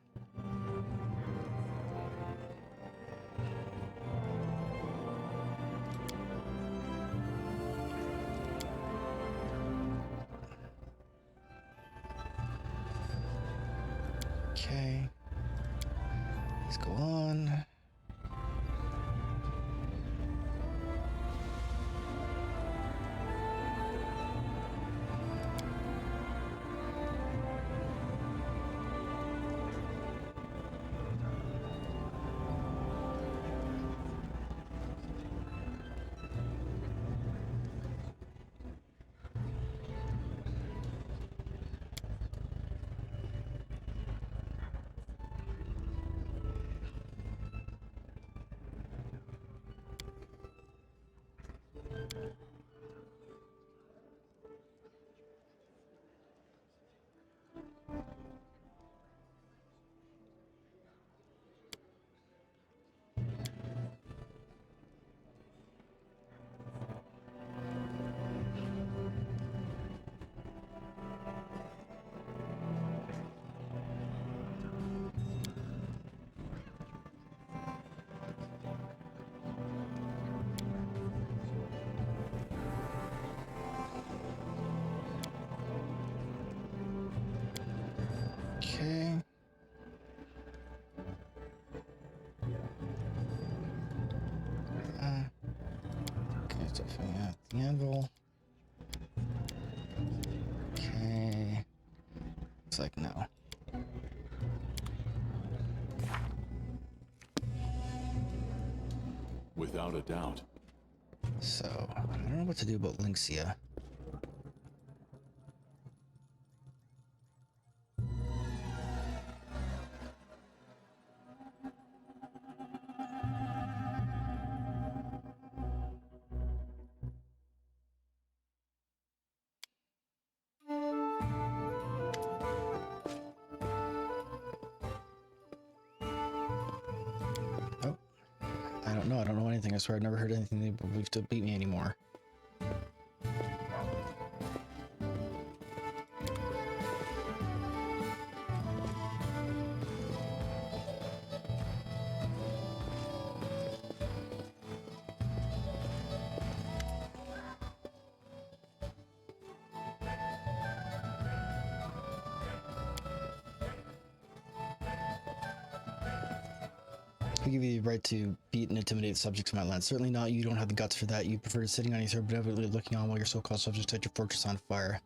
Okay, let's go on. Okay. Okay, so filling out the anvil. Okay. It's like no. Without a doubt. So, I don't know what to do about Lynxia. Oh, I don't know. I don't know anything. I swear I've never heard anything that believes to beat me anymore. I give you the right to beat and intimidate subjects of my land. Certainly not. You don't have the guts for that. You prefer to sitting on your throne, benevolently looking on while your so-called subjects set your fortress on fire.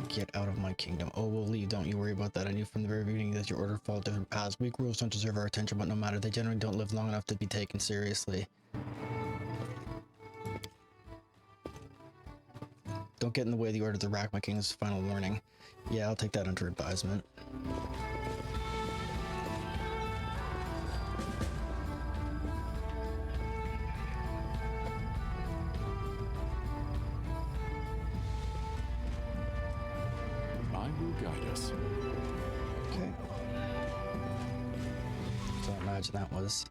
Get out of my kingdom. Oh, we'll leave. Don't you worry about that. I knew from the very beginning that your order followed different paths. Weak rules don't deserve our attention, but no matter. They generally don't live long enough to be taken seriously. Don't get in the way of the order to rack my kingdom's final warning. Yeah, I'll take that under advisement. I will guide us. Okay. So I imagine that was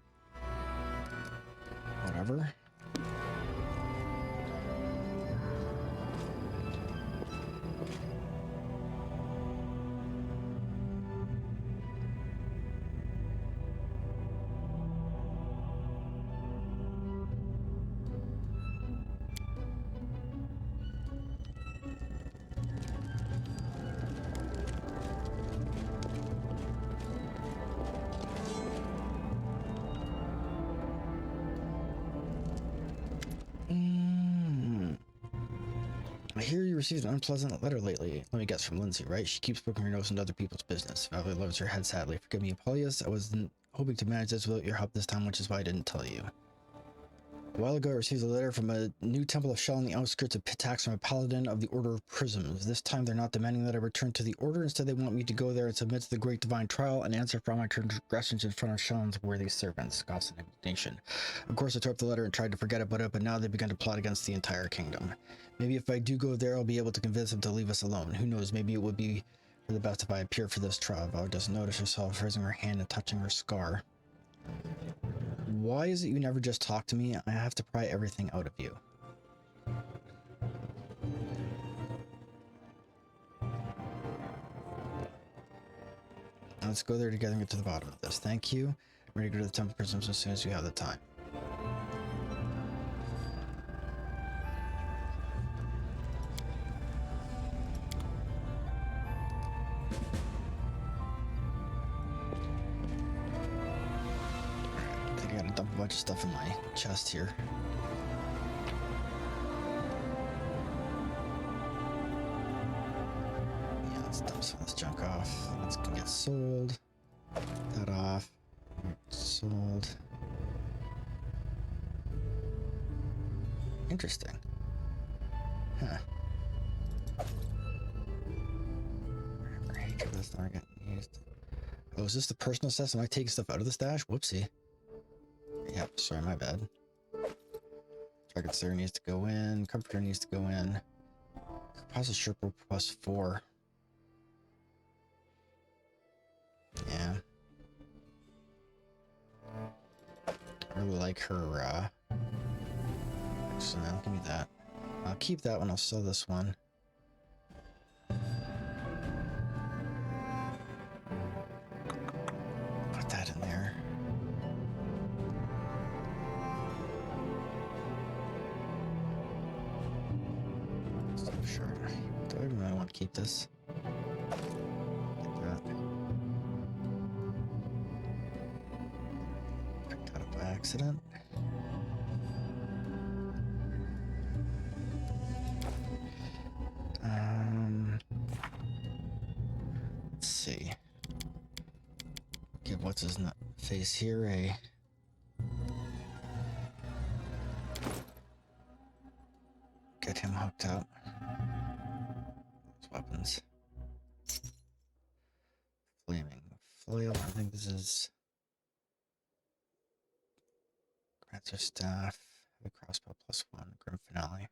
whatever. I hear you received an unpleasant letter lately. Let me guess, from Lindsay, right? She keeps poking her nose into other people's business. Valerie loves her head sadly. Forgive me, Apollonius. I wasn't hoping to manage this without your help this time, which is why I didn't tell you. A while ago, I received a letter from a new temple of Shell on the outskirts of Pitax from a paladin of the Order of Prisms. This time, they're not demanding that I return to the Order. Instead, they want me to go there and submit to the Great Divine Trial and answer for all my transgressions in front of Shell's worthy servants. Scoffs and indignation. Of course, I tore up the letter and tried to forget about it, but now they've begun to plot against the entire kingdom. Maybe if I do go there, I'll be able to convince them to leave us alone. Who knows, maybe it would be for the best if I appear for this trial. Valerie doesn't notice herself, raising her hand and touching her scar. Why is it you never just talk to me? I have to pry everything out of you. Let's go there together and get to the bottom of this. Thank you. I'm ready to go to the Temple Prisms as soon as you have the time. I think I gotta dump a bunch of stuff in my chest here. Yeah, let's dump some of this junk off. Let's get sold. That off. Sold. Interesting. Huh. Hatred that's not getting used. Oh, is this the personal assess? Am I taking stuff out of the stash? Whoopsie. Yep, sorry, my bad. Target Slayer needs to go in. Comforter needs to go in. Composite Sherpa +4. Yeah. I really like her, so now give me that. I'll keep that one, I'll sell this one. Put that in there. So sure. Do I really want to keep this? Get that. Picked that up by accident. Let's see. Give what's his Face here, a get him hooked up. Those weapons. Flaming flail. I think this is Grants her staff. The crossbow +1. Grim finale.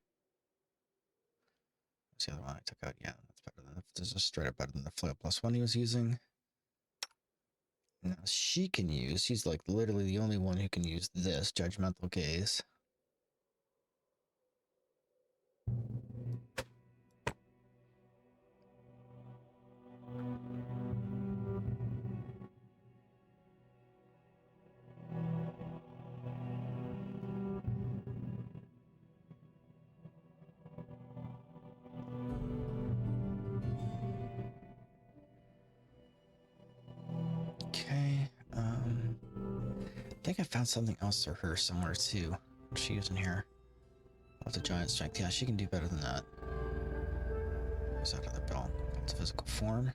What's the other one I took out? Yeah, that's better than this is straight up better than the flail +1 he was using. Now she can use. She's like literally the only one who can use this judgmental gaze. Okay. I think I found something else for her somewhere too. What's she using here? Oh, the giant strength. Yeah, she can do better than that. What's that other belt? It's physical form.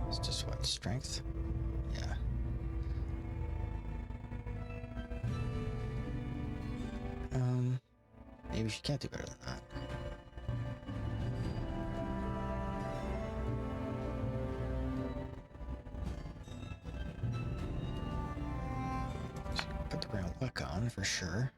It's just what? Strength? Yeah. Maybe she can't do better than that. Put the real luck on for sure.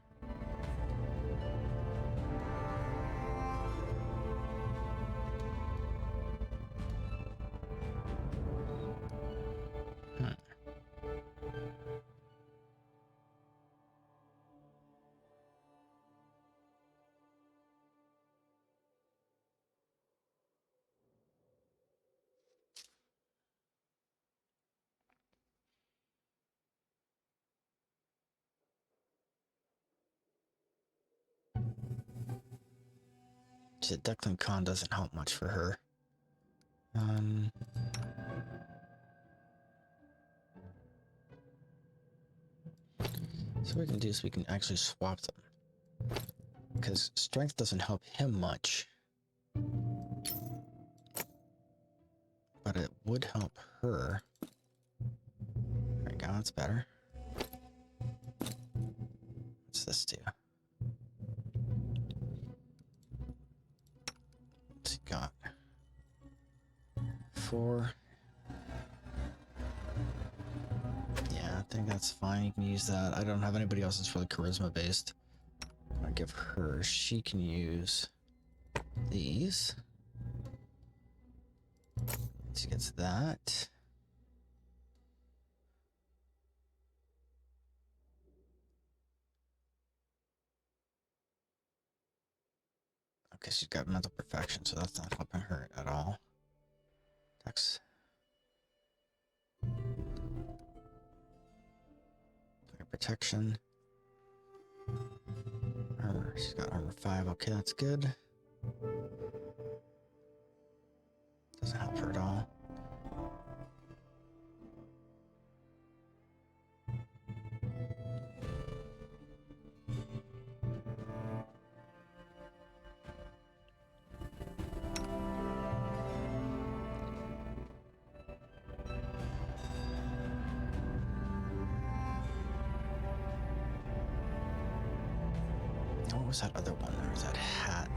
So Declan Khan doesn't help much for her. So what we can do is we can actually swap them. Because strength doesn't help him much. But it would help her. There we go, that's better. What's this do? What's he got? 4. Yeah, I think that's fine. You can use that. I don't have anybody else that's really charisma based. I'll give her. She can use these. She gets that. Okay, she's got mental perfection, so that's not helping her at all. Dex. Protection. Armor. She's got armor 5. Okay, that's good. Doesn't help her at all. What was that other one? There was that hat.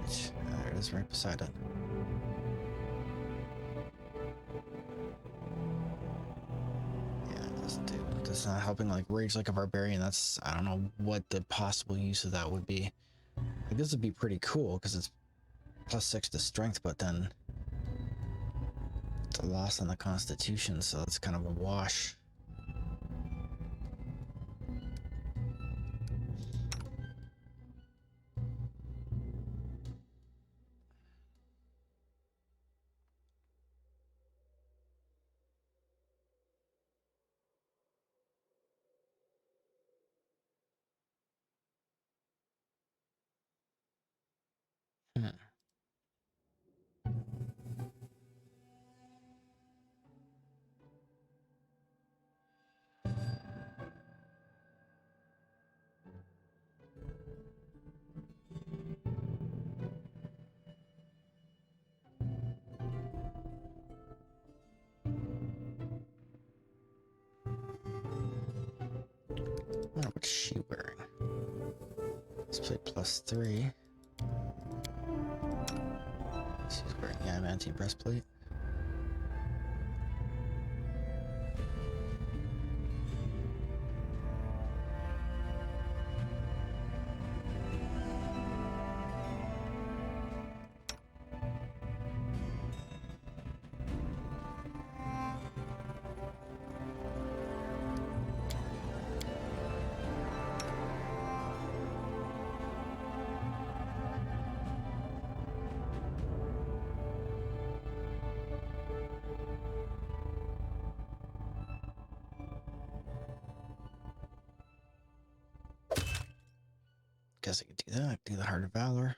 There it is, right beside it. Yeah, it doesn't do. It's not helping like rage like a barbarian. That's, I don't know what the possible use of that would be. Like, this would be pretty cool because it's +6 to strength, but then it's a loss on the constitution, so it's kind of a wash. Oh, what's she wearing? Let's play +3. She's wearing the adamantine breastplate. Guess I could do that. Do the Heart of Valor.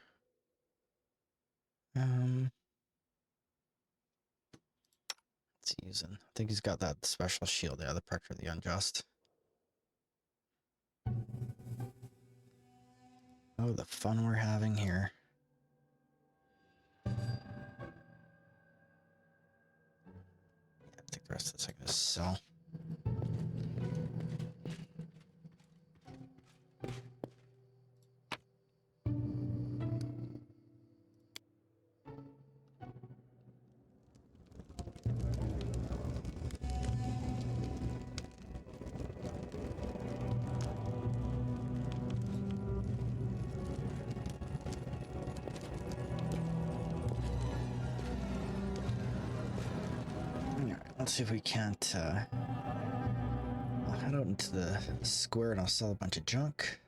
What's he using? I think he's got that special shield there, the Protector of the Unjust. Oh, the fun we're having here. Yeah, I think the rest of this I can just sell. Let's see if we can't, I'll head out into the square and I'll sell a bunch of junk.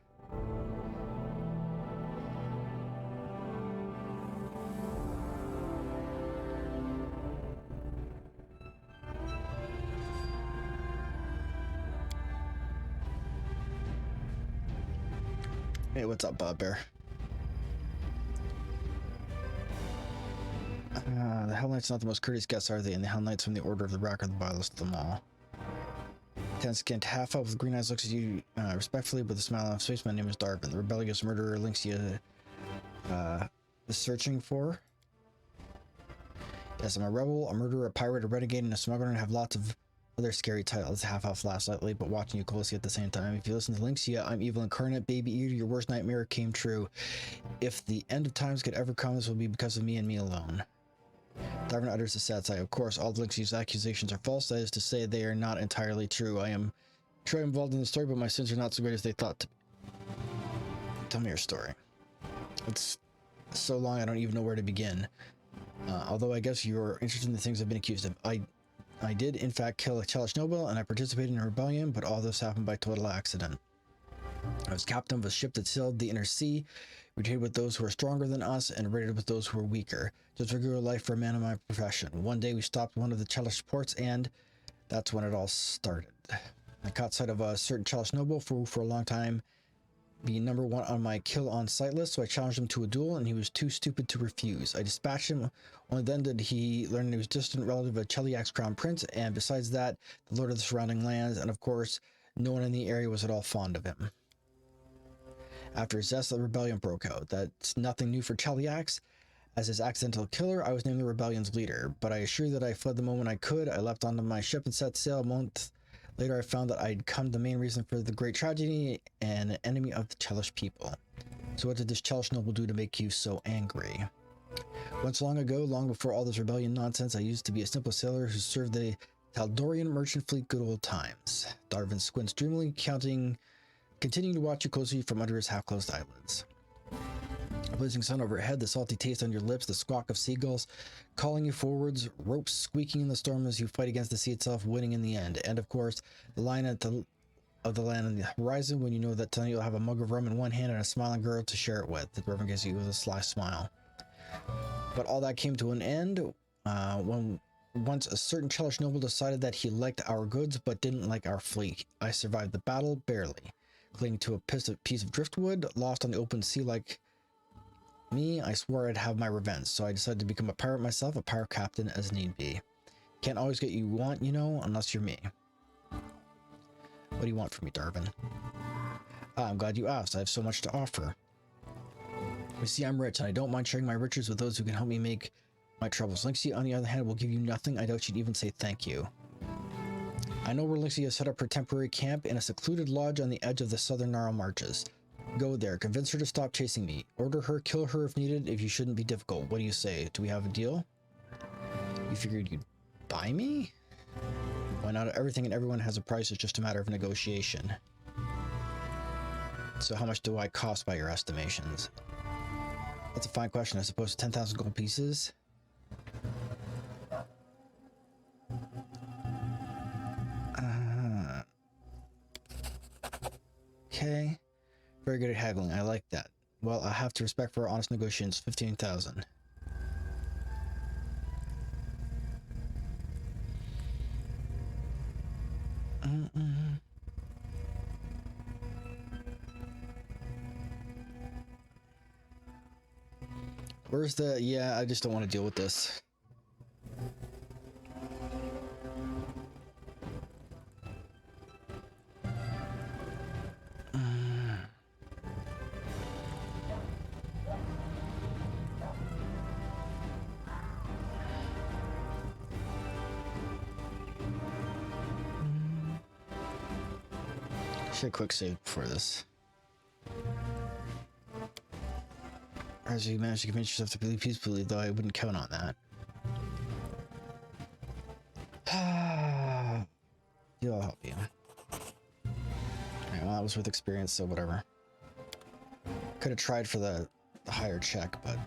Hey, what's up, Bob Bear? The Hell Knights not the most courteous guests, are they? And the Hell Knights from the Order of the Rack are the vilest of them all. Ten-skinned half-elf with green eyes looks at you respectfully with a smile on his face. My name is Darvin. The rebellious murderer links you is searching for. Yes, I'm a rebel, a murderer, a pirate, a renegade, and a smuggler, and have lots of other scary titles. Half-elf laughs lightly, but watching you closely at the same time. If you listen to Lynxia, I'm evil incarnate, baby eater, your worst nightmare came true. If the end of times could ever come, this will be because of me and me alone. Darvin utters a sad sigh. Of course, all Lynxia's accusations are false. That is to say, they are not entirely true. I am truly involved in the story, but my sins are not so great as they thought to be. Tell me your story. It's so long, I don't even know where to begin. Although I guess you're interested in the things I've been accused of. I did, in fact, kill a Chalish noble, and I participated in a rebellion, but all this happened by total accident. I was captain of a ship that sailed the inner sea. We traded with those who were stronger than us and raided with those who were weaker. Just regular life for a man of my profession. One day we stopped one of the Chalish ports, and that's when it all started. I caught sight of a certain Chalish noble who for a long time be number one on my kill on sight list, so I challenged him to a duel, and he was too stupid to refuse. I dispatched him. Only then did he learn he was distant relative of Cheliak's crown prince, and besides that, the lord of the surrounding lands, and of course, no one in the area was at all fond of him. After his death, the rebellion broke out. That's nothing new for Cheliax. As his accidental killer, I was named the rebellion's leader, but I assure you that I fled the moment I could. I leapt onto my ship and set sail. A month later, I found that I'd come to the main reason for the great tragedy and an enemy of the Chelish people. So what did this Chelish noble do to make you so angry? Once long ago, long before all this rebellion nonsense, I used to be a simple sailor who served the Taldorian merchant fleet good old times. Darvin squints dreamily, continuing to watch you closely from under his half-closed eyelids. A blazing sun overhead, the salty taste on your lips, the squawk of seagulls calling you forwards, ropes squeaking in the storm as you fight against the sea itself, winning in the end. And of course, the line of the land on the horizon when you know that tonight you'll have a mug of rum in one hand and a smiling girl to share it with. The Reverend gives you with a sly smile. But all that came to an end when once a certain Chelish noble decided that he liked our goods but didn't like our fleet. I survived the battle, barely. Clinging to a piece of driftwood, lost on the open sea like me, I swore I'd have my revenge, so I decided to become a pirate myself, a pirate captain as need be. Can't always get what you want, you know, unless you're me. What do you want from me, Darvin? I'm glad you asked. I have so much to offer. You see, I'm rich, and I don't mind sharing my riches with those who can help me make my troubles. Lynxia, on the other hand, will give you nothing. I doubt she'd even say thank you. I know Relinxia has set up her temporary camp in a secluded lodge on the edge of the southern Gnarl Marches. Go there, convince her to stop chasing me. Order her, kill her if needed, if you shouldn't be difficult. What do you say? Do we have a deal? You figured you'd buy me? Why not? Everything and everyone has a price, it's just a matter of negotiation. So how much do I cost by your estimations? That's a fine question. I suppose 10,000 gold pieces? Okay. Very good at haggling. I like that. Well, I have to respect for our honest negotiations. 15,000. Where's the... Yeah, I just don't want to deal with this. Should quick save before this. As you managed to convince yourself to believe peacefully, though I wouldn't count on that. I'll help you. Alright, well, that was with experience, so whatever. Could have tried for the higher check, but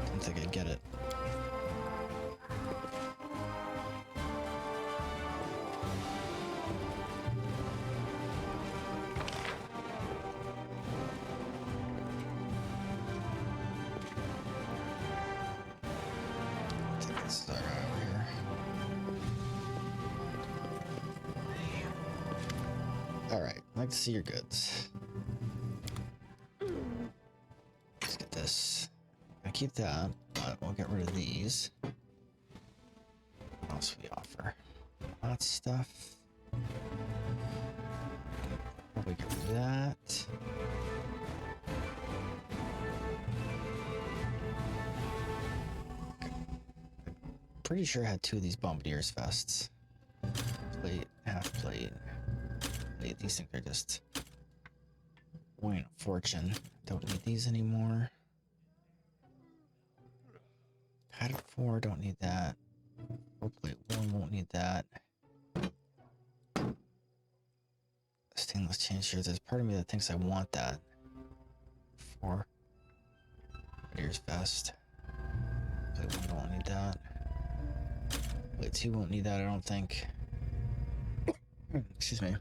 didn't think I'd get it. Alright, I'd like to see your goods. Let's get this. I keep that, but we'll get rid of these. What else we offer? That stuff. Probably get rid of that. Pretty sure I had 2 of these Bombardier's vests. Plate, half plate. These things are just weighing a fortune. Don't need these anymore. Padded 4, don't need that. 4 plate 1, won't need that. Stainless chain here. There's part of me that thinks I want that. 4. Here's vest. Plate 1, don't need that. Plate 2 won't need that, I don't think. Excuse me.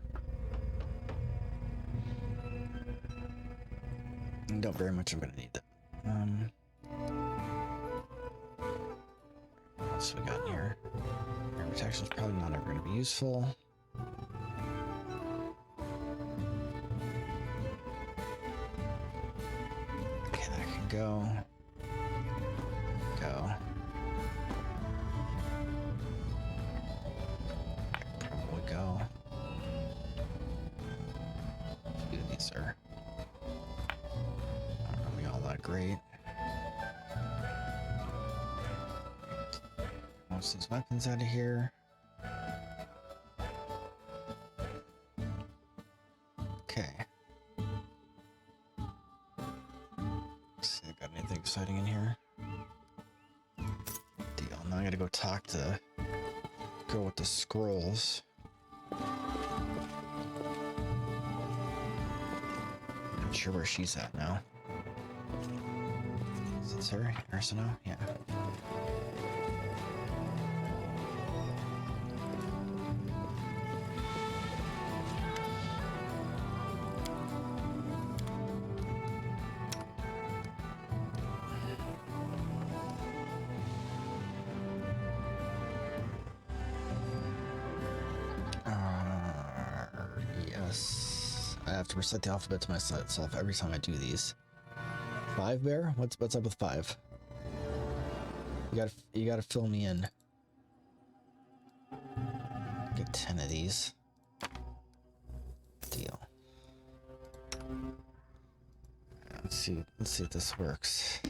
Don't very much, I'm gonna need that. What else we got in here? Air protection is probably not ever gonna be useful. Okay, that can go. Go. Probably go. A few of these are great. Most of these weapons out of here. Okay. Let's see, I got anything exciting in here? Deal. Now I gotta go talk to go with the scrolls. Not sure where she's at now. Is this her? Arsenal? Yeah. Yes. I have to recite the alphabet to myself every time I do these. 5 bear? What's up with 5? You gotta fill me in. Get 10 of these. Deal. Let's see if this works.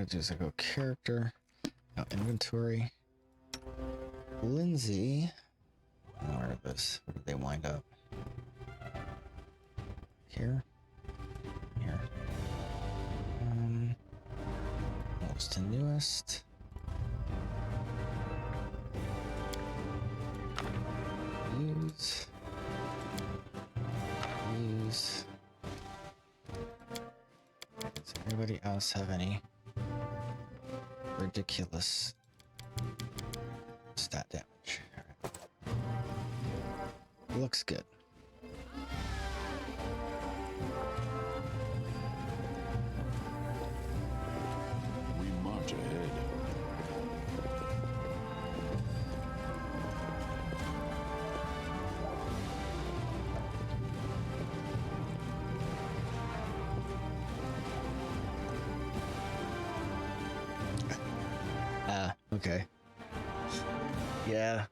gotta do is I go character, no inventory. Lindsay, where are this? Where did they wind up? Here, here. Most to newest. Use. Does anybody else have any ridiculous stat damage? Right. Looks good. We march ahead. Okay. Yeah.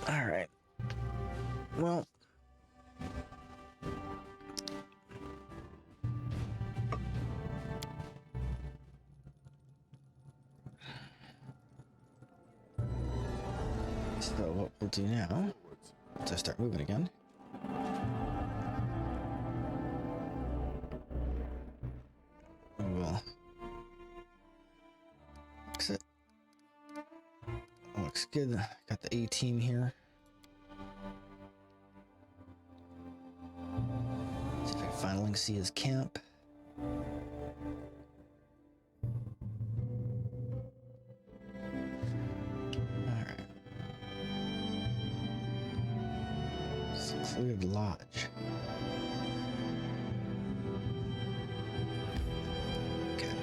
All right. Well. So what we'll do now is start moving again. We will exit. Looks good. Got the A team here. See if I can finally see his camp. Alright. Secluded Lodge. Okay.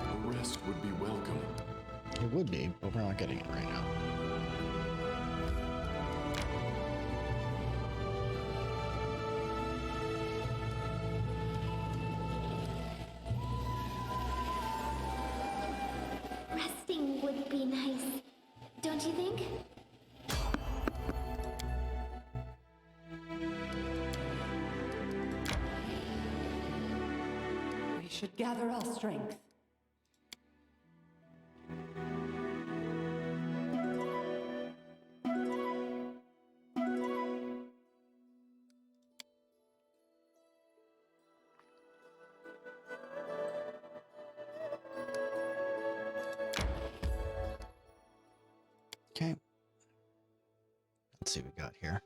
A rest would be welcome. It would be, but we're not getting it right now. Resting would be nice, don't you think? We should gather our strength. Okay. Let's see what we got here.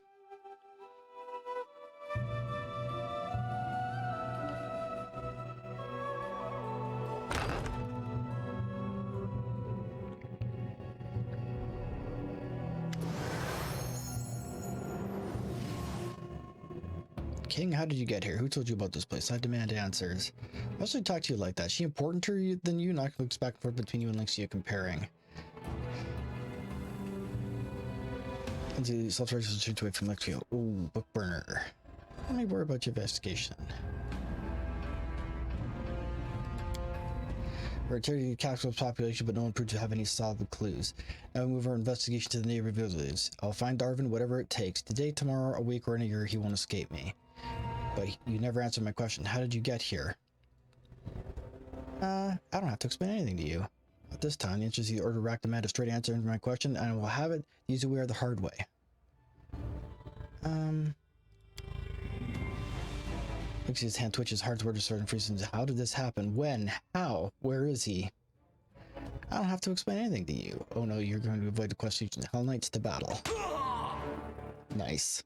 King, how did you get here? Who told you about this place? I demand answers. Why should I talk to you like that? Is she important to you than you? Not looks back and forth between you and Lynxia comparing. Into self-righteous retreat away from Lexio. Ooh, book burner. Don't need to worry about your investigation. We're returning to Caxwell's population, but no one proved to have any solid clues. Now we move our investigation to the neighboring villages. I'll find Darvin whatever it takes. Today, tomorrow, a week, or in a year, he won't escape me. But you never answered my question. How did you get here? I don't have to explain anything to you. At this time, the answer is the order to rack demand a straight answer to my question, and I will have it use we are the hard way. Looks his hand twitches, heart's word to start and freezes. How did this happen? When? How? Where is he? I don't have to explain anything to you. Oh no, you're going to avoid the question. Hell Knights to battle. Nice.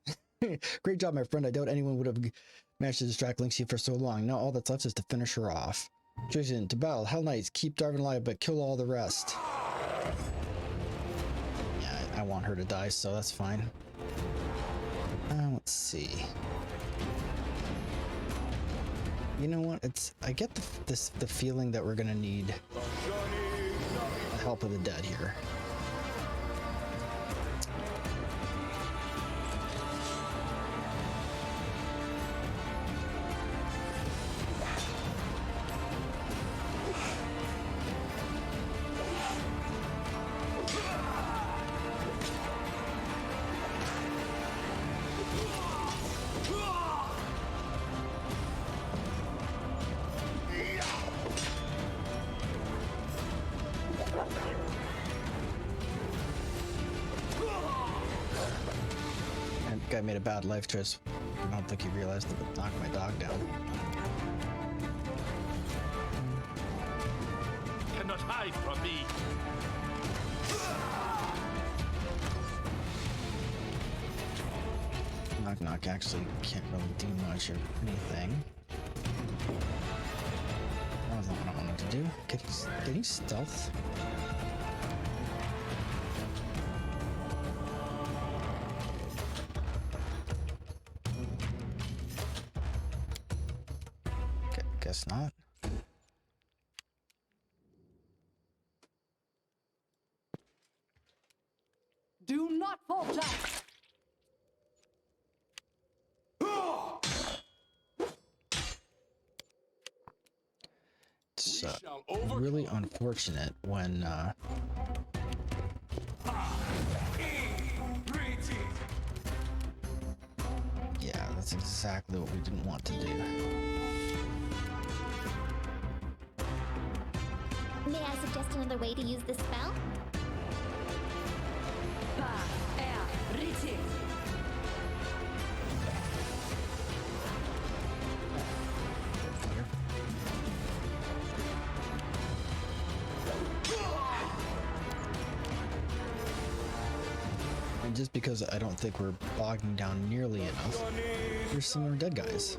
Great job, my friend. I doubt anyone would have managed to distract Lynxia for so long. Now all that's left is to finish her off. Jason, to battle. Hell Knights, keep Darvin alive, but kill all the rest. Yeah, I want her to die, so that's fine. Let's see. You know what? I get the feeling that we're gonna need the help of the dead here. guy made a bad life choice. I don't think he realized it would knock my dog down. Cannot hide from me. Knock knock actually can't really do much or anything. That wasn't what I wanted to do. Can he stealth? Guess not. Do not falter! It's really unfortunate when yeah, that's exactly what we didn't want to do. May I suggest another way to use this spell? And just because I don't think we're bogging down nearly enough, there's some more dead guys.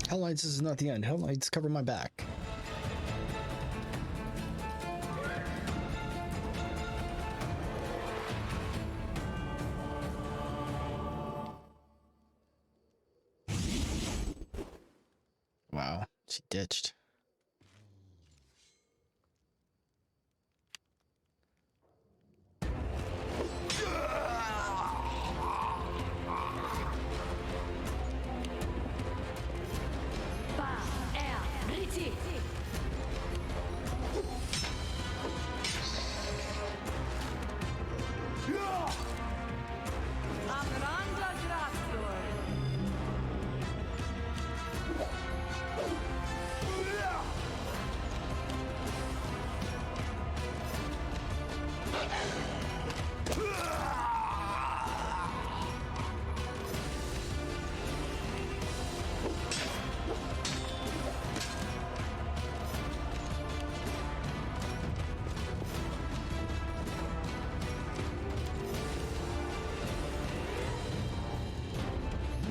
Helllights is not the end. Helllights cover my back. Wow, she ditched.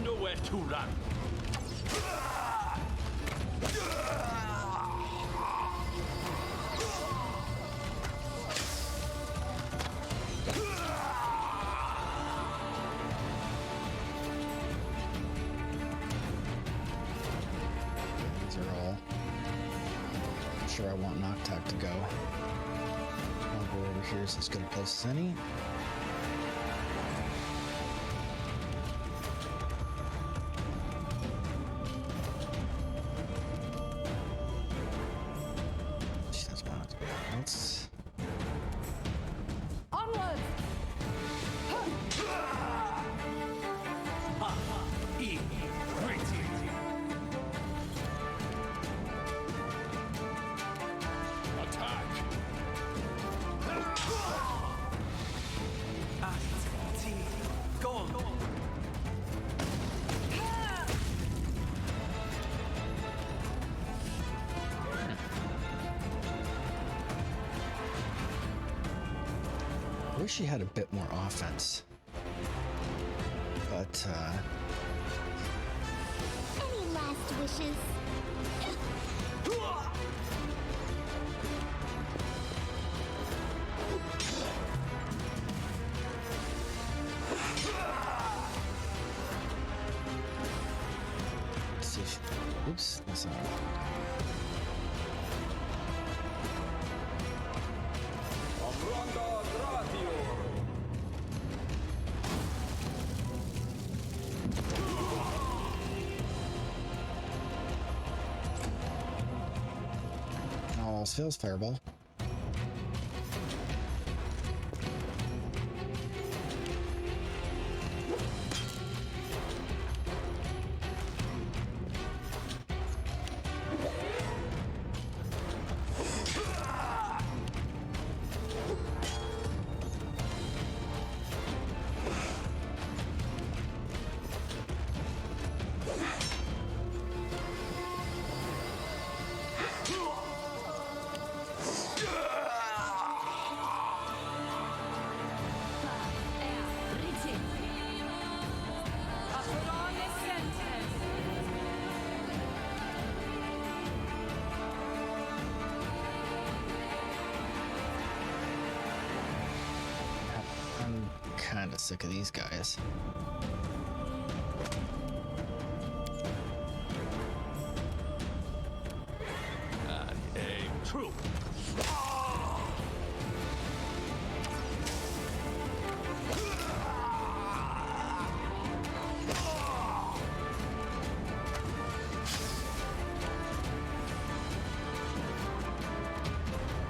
Nowhere to run. These are all. I'm sure I want Noctak to go. I'll go over here is as good a place as any. Onward! Attack! I wish she had a bit more offense. But, Any last wishes? Let's see if, oops, that's not. All else fails, fireball. I'm kind of sick of these guys. And aim true.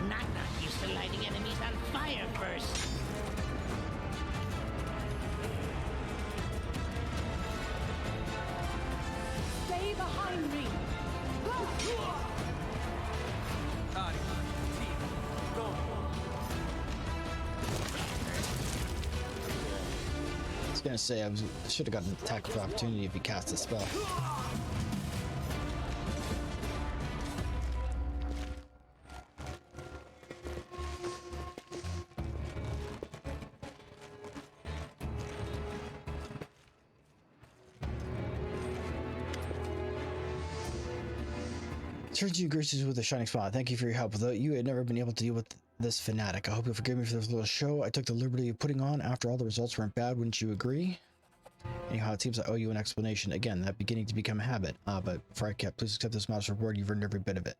Not used to lighting enemies on fire first. Stay behind me. I was gonna say I should have gotten an attack of opportunity if he cast a spell. Turns you gracious with a shining smile. Thank you for your help. Without you, I'd never been able to deal with this fanatic. I hope you'll forgive me for this little show I took the liberty of putting on. After all, the results weren't bad, wouldn't you agree? Anyhow, it seems I owe you an explanation. Again, that beginning to become a habit. But before I can, please accept this modest reward. You've earned every bit of it.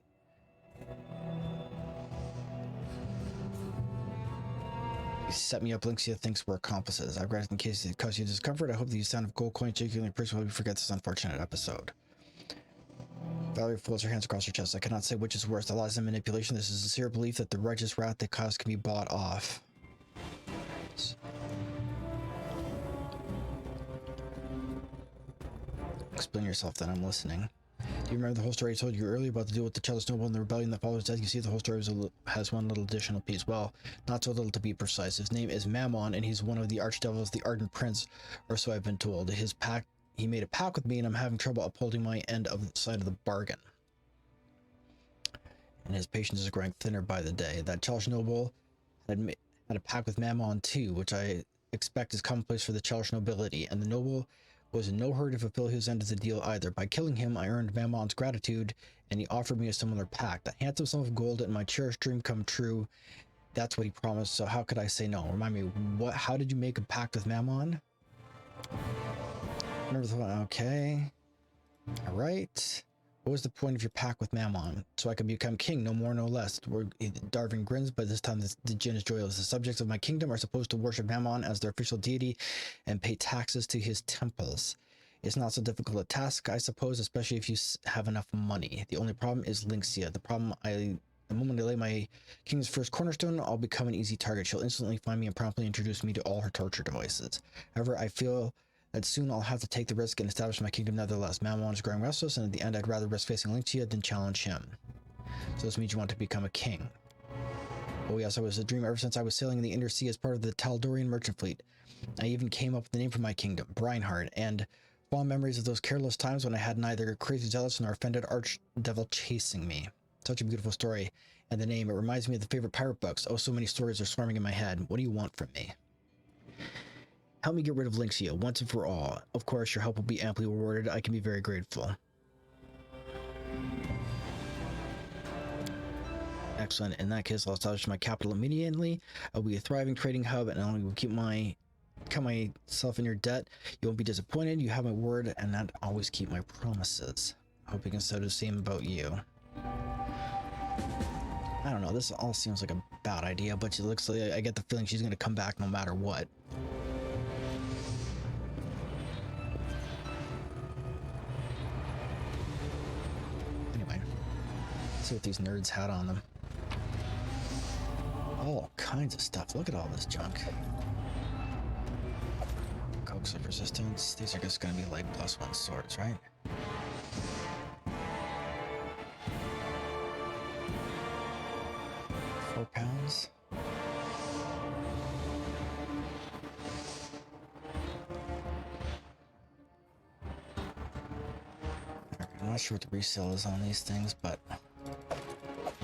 You set me up. Lynxia thinks we're accomplices. I regret it in case it caused you discomfort. I hope that you sound of gold coin genuinely appreciate while we forget this unfortunate episode. Valerie folds her hands across her chest. I cannot say which is worse, the lies and manipulation. This is a sincere belief that the righteous wrath they cause can be bought off. Explain yourself, then. I'm listening. Do you remember the whole story I told you earlier about the deal with the Chalice Noble and the rebellion that follows death? You see, the whole story has one little additional piece. Well, not so little to be precise. His name is Mammon, and he's one of the archdevils, the Ardent Prince, or so I've been told. He made a pact with me, and I'm having trouble upholding my end of the side of the bargain. And his patience is growing thinner by the day. That Chalice Noble had a pact with Mammon too, which I expect is commonplace for the Chalice nobility, and the noble was in no hurry to fulfill his end of the deal either. By killing him, I earned Mammon's gratitude, and he offered me a similar pact. A handsome sum of gold and my cherished dream come true. That's what he promised, so how could I say no? Remind me, how did you make a pact with Mammon? Never thought, okay. Alright. What was the point of your pact with Mammon? So I could become king, no more, no less. Darvin grins, but this time the Jinn is joyless. The subjects of my kingdom are supposed to worship Mammon as their official deity and pay taxes to his temples. It's not so difficult a task, I suppose, especially if you have enough money. The only problem is Lynxia. The moment I lay my king's first cornerstone, I'll become an easy target. She'll instantly find me and promptly introduce me to all her torture devices. However, I feel that soon I'll have to take the risk and establish my kingdom nevertheless. Mammon is growing restless, and at the end I'd rather risk facing Lynxia than challenge him. So this means you want to become a king. Oh yes, I was a dreamer ever since I was sailing in the Inner Sea as part of the Taldorian merchant fleet. I even came up with the name for my kingdom, Breinhard, and fond memories of those careless times when I had neither crazy zealots nor offended archdevil chasing me. Such a beautiful story, and the name, it reminds me of the favorite pirate books. Oh, so many stories are swarming in my head. What do you want from me? Help me get rid of Lynxia once and for all. Of course, your help will be amply rewarded. I can be very grateful. Excellent. In that case, I'll establish my capital immediately. I'll be a thriving trading hub, and I will keep myself in your debt. You won't be disappointed. You have my word, and I always keep my promises. Hoping and so to same about you. I don't know. This all seems like a bad idea, but she looks like I get the feeling she's gonna come back no matter what. Anyway, let's see what these nerds had on them. All kinds of stuff. Look at all this junk. Coax of resistance. These are just gonna be like +1 swords, right? 4 pounds. I'm not sure what the resale is on these things, but I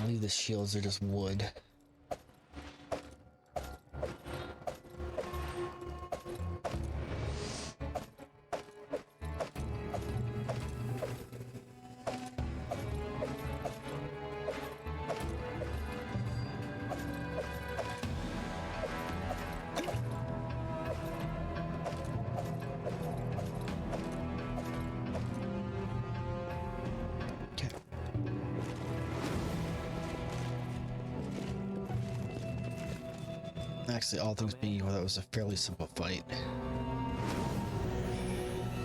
believe the shields are just wood. Actually, all things being equal, that was a fairly simple fight.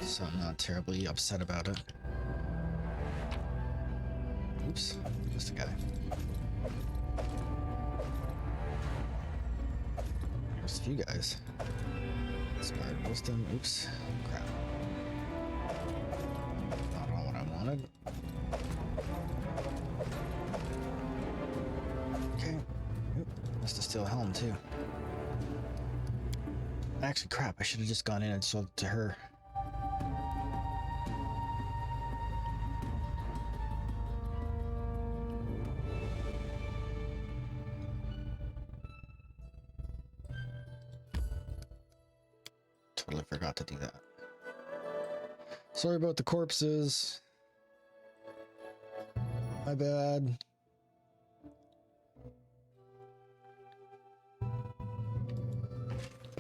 So I'm not terribly upset about it. Oops, just a guy. There's a few guys. Inspired wisdom, oops, crap. Not what I wanted. Okay, oop, missed a steel helm too. Actually, crap, I should have just gone in and sold it to her. Totally forgot to do that. Sorry about the corpses. My bad.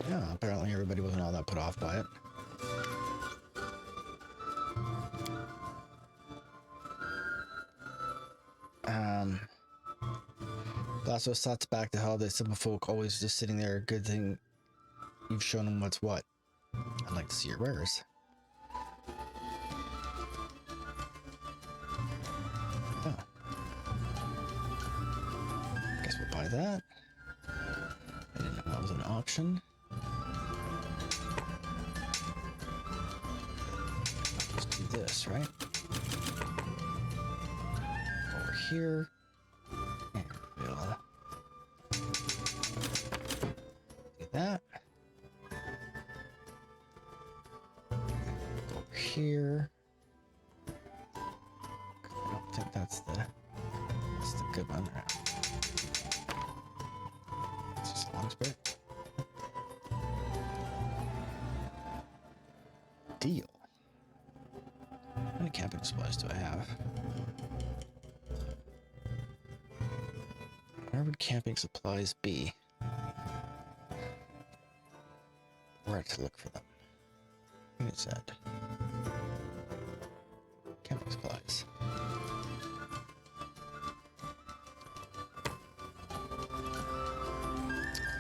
Yeah, apparently everybody wasn't all that put off by it. Blasto thoughts back to how the simple folk always just sitting there. Good thing you've shown them what's what. I'd like to see your wares. Oh. Guess we'll buy that. I didn't know that was an auction. Let's do this, right? Over here. And we'll do that. Over here. I don't think that's the good one. It's just a long spear. Deal. How many camping supplies do I have? Where would camping supplies be? Where to look for them? What is that? Camping supplies.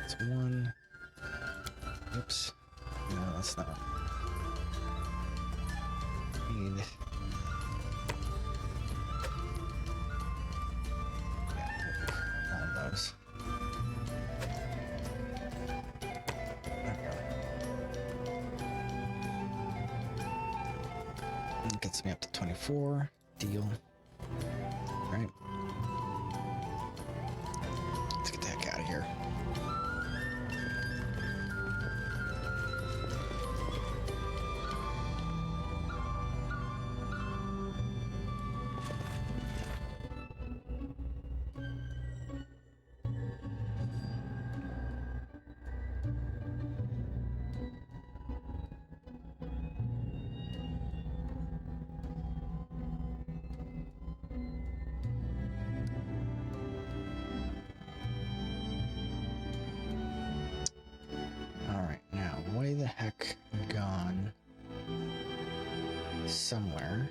That's one. Oops. No, that's not. Need. Yeah, all of those. That gets me up to 24. Deal. Right. Let's get the heck out of here. heck gone? Somewhere.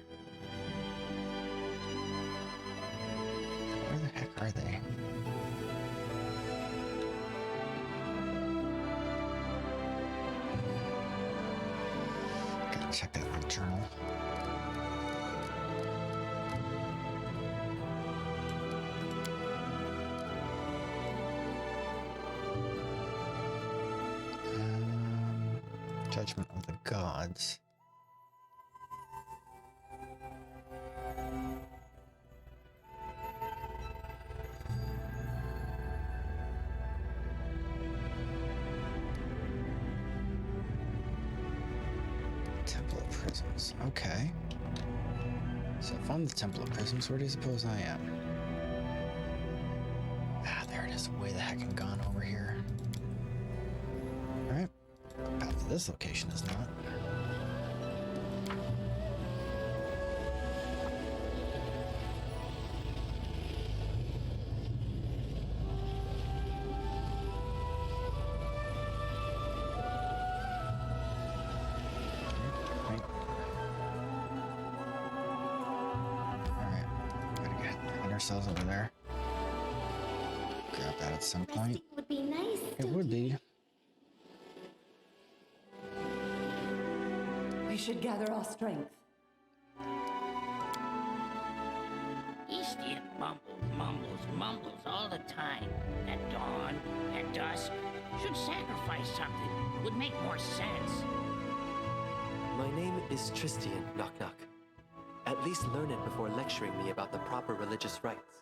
Where the heck are they? Gotta check that in my journal. Judgment of the Gods. Temple of Prisms. Okay. So if I'm the Temple of Prisms, where do you suppose I am? Ah, there it is. Way the heck and gone over here. Alright. Path to this location is not. Ourselves over there. Grab that at some point. It would be nice. It would be. We should gather our strength. Eastian mumbles all the time. At dawn, at dusk. Should sacrifice something. Would make more sense. My name is Tristian, knock knock. At least learn it before lecturing me about the proper religious rites.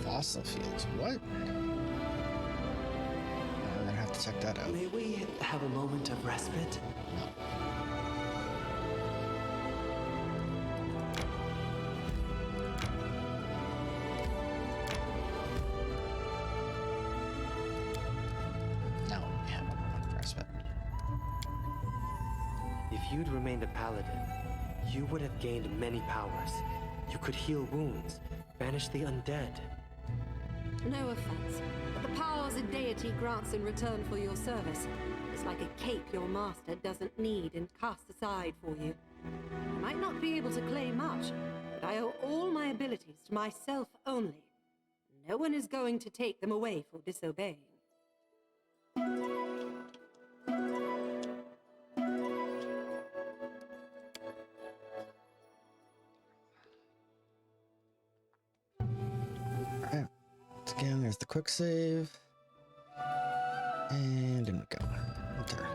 Fossil fields. What? I'm gonna have to check that out. May we have a moment of respite? No, we have a moment of respite. If you'd remained a paladin, you would have gained many powers. You could heal wounds, banish the undead. No offense, but the powers a deity grants in return for your service is like a cape your master doesn't need and casts aside for you. I might not be able to claim much, but I owe all my abilities to myself only. No one is going to take them away for disobeying. Alright. Again, there's the quick save. And in we go. Enter.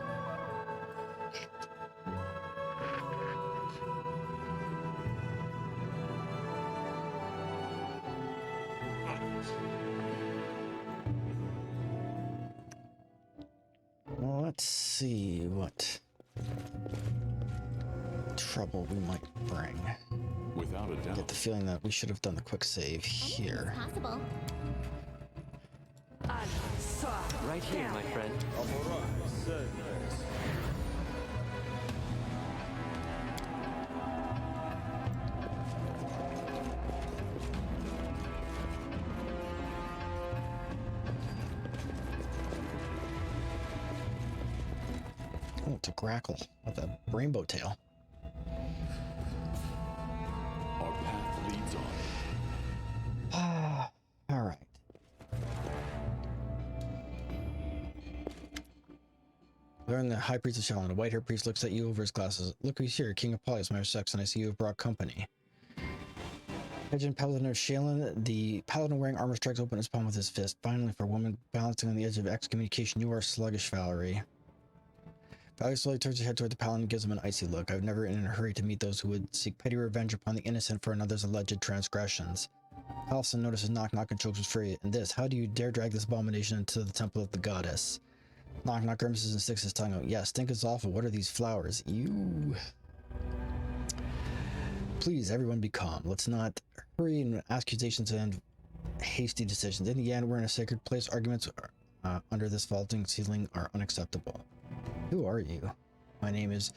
Well, let's see what trouble we might bring. Without a I doubt. get the feeling that we should have done the quick save here. Anything's possible. Right here, my friend. Oh, it's a grackle with a rainbow tail. Our path leads on. Ah, all right. Learn the High Priest of Shalon. A white-haired priest looks at you over his glasses. Look who's here, King of Polyus, my sex, and I see you have brought company. Legend Paladin of Shalon. The paladin wearing armor strikes open his palm with his fist. Finally, for a woman balancing on the edge of excommunication, you are sluggish, Valerie. Valerie slowly turns her head toward the paladin and gives him an icy look. I've never been in a hurry to meet those who would seek petty revenge upon the innocent for another's alleged transgressions. Allison notices Knock Knock and chokes with fury. And this, how do you dare drag this abomination into the temple of the goddess? Knock Knock grimaces and sticks his tongue out. Yes, think it's awful. What are these flowers? You. Please, everyone be calm. Let's not hurry in accusations and hasty decisions. In the end, we're in a sacred place. Arguments under this vaulting ceiling are unacceptable. Who are you? My name is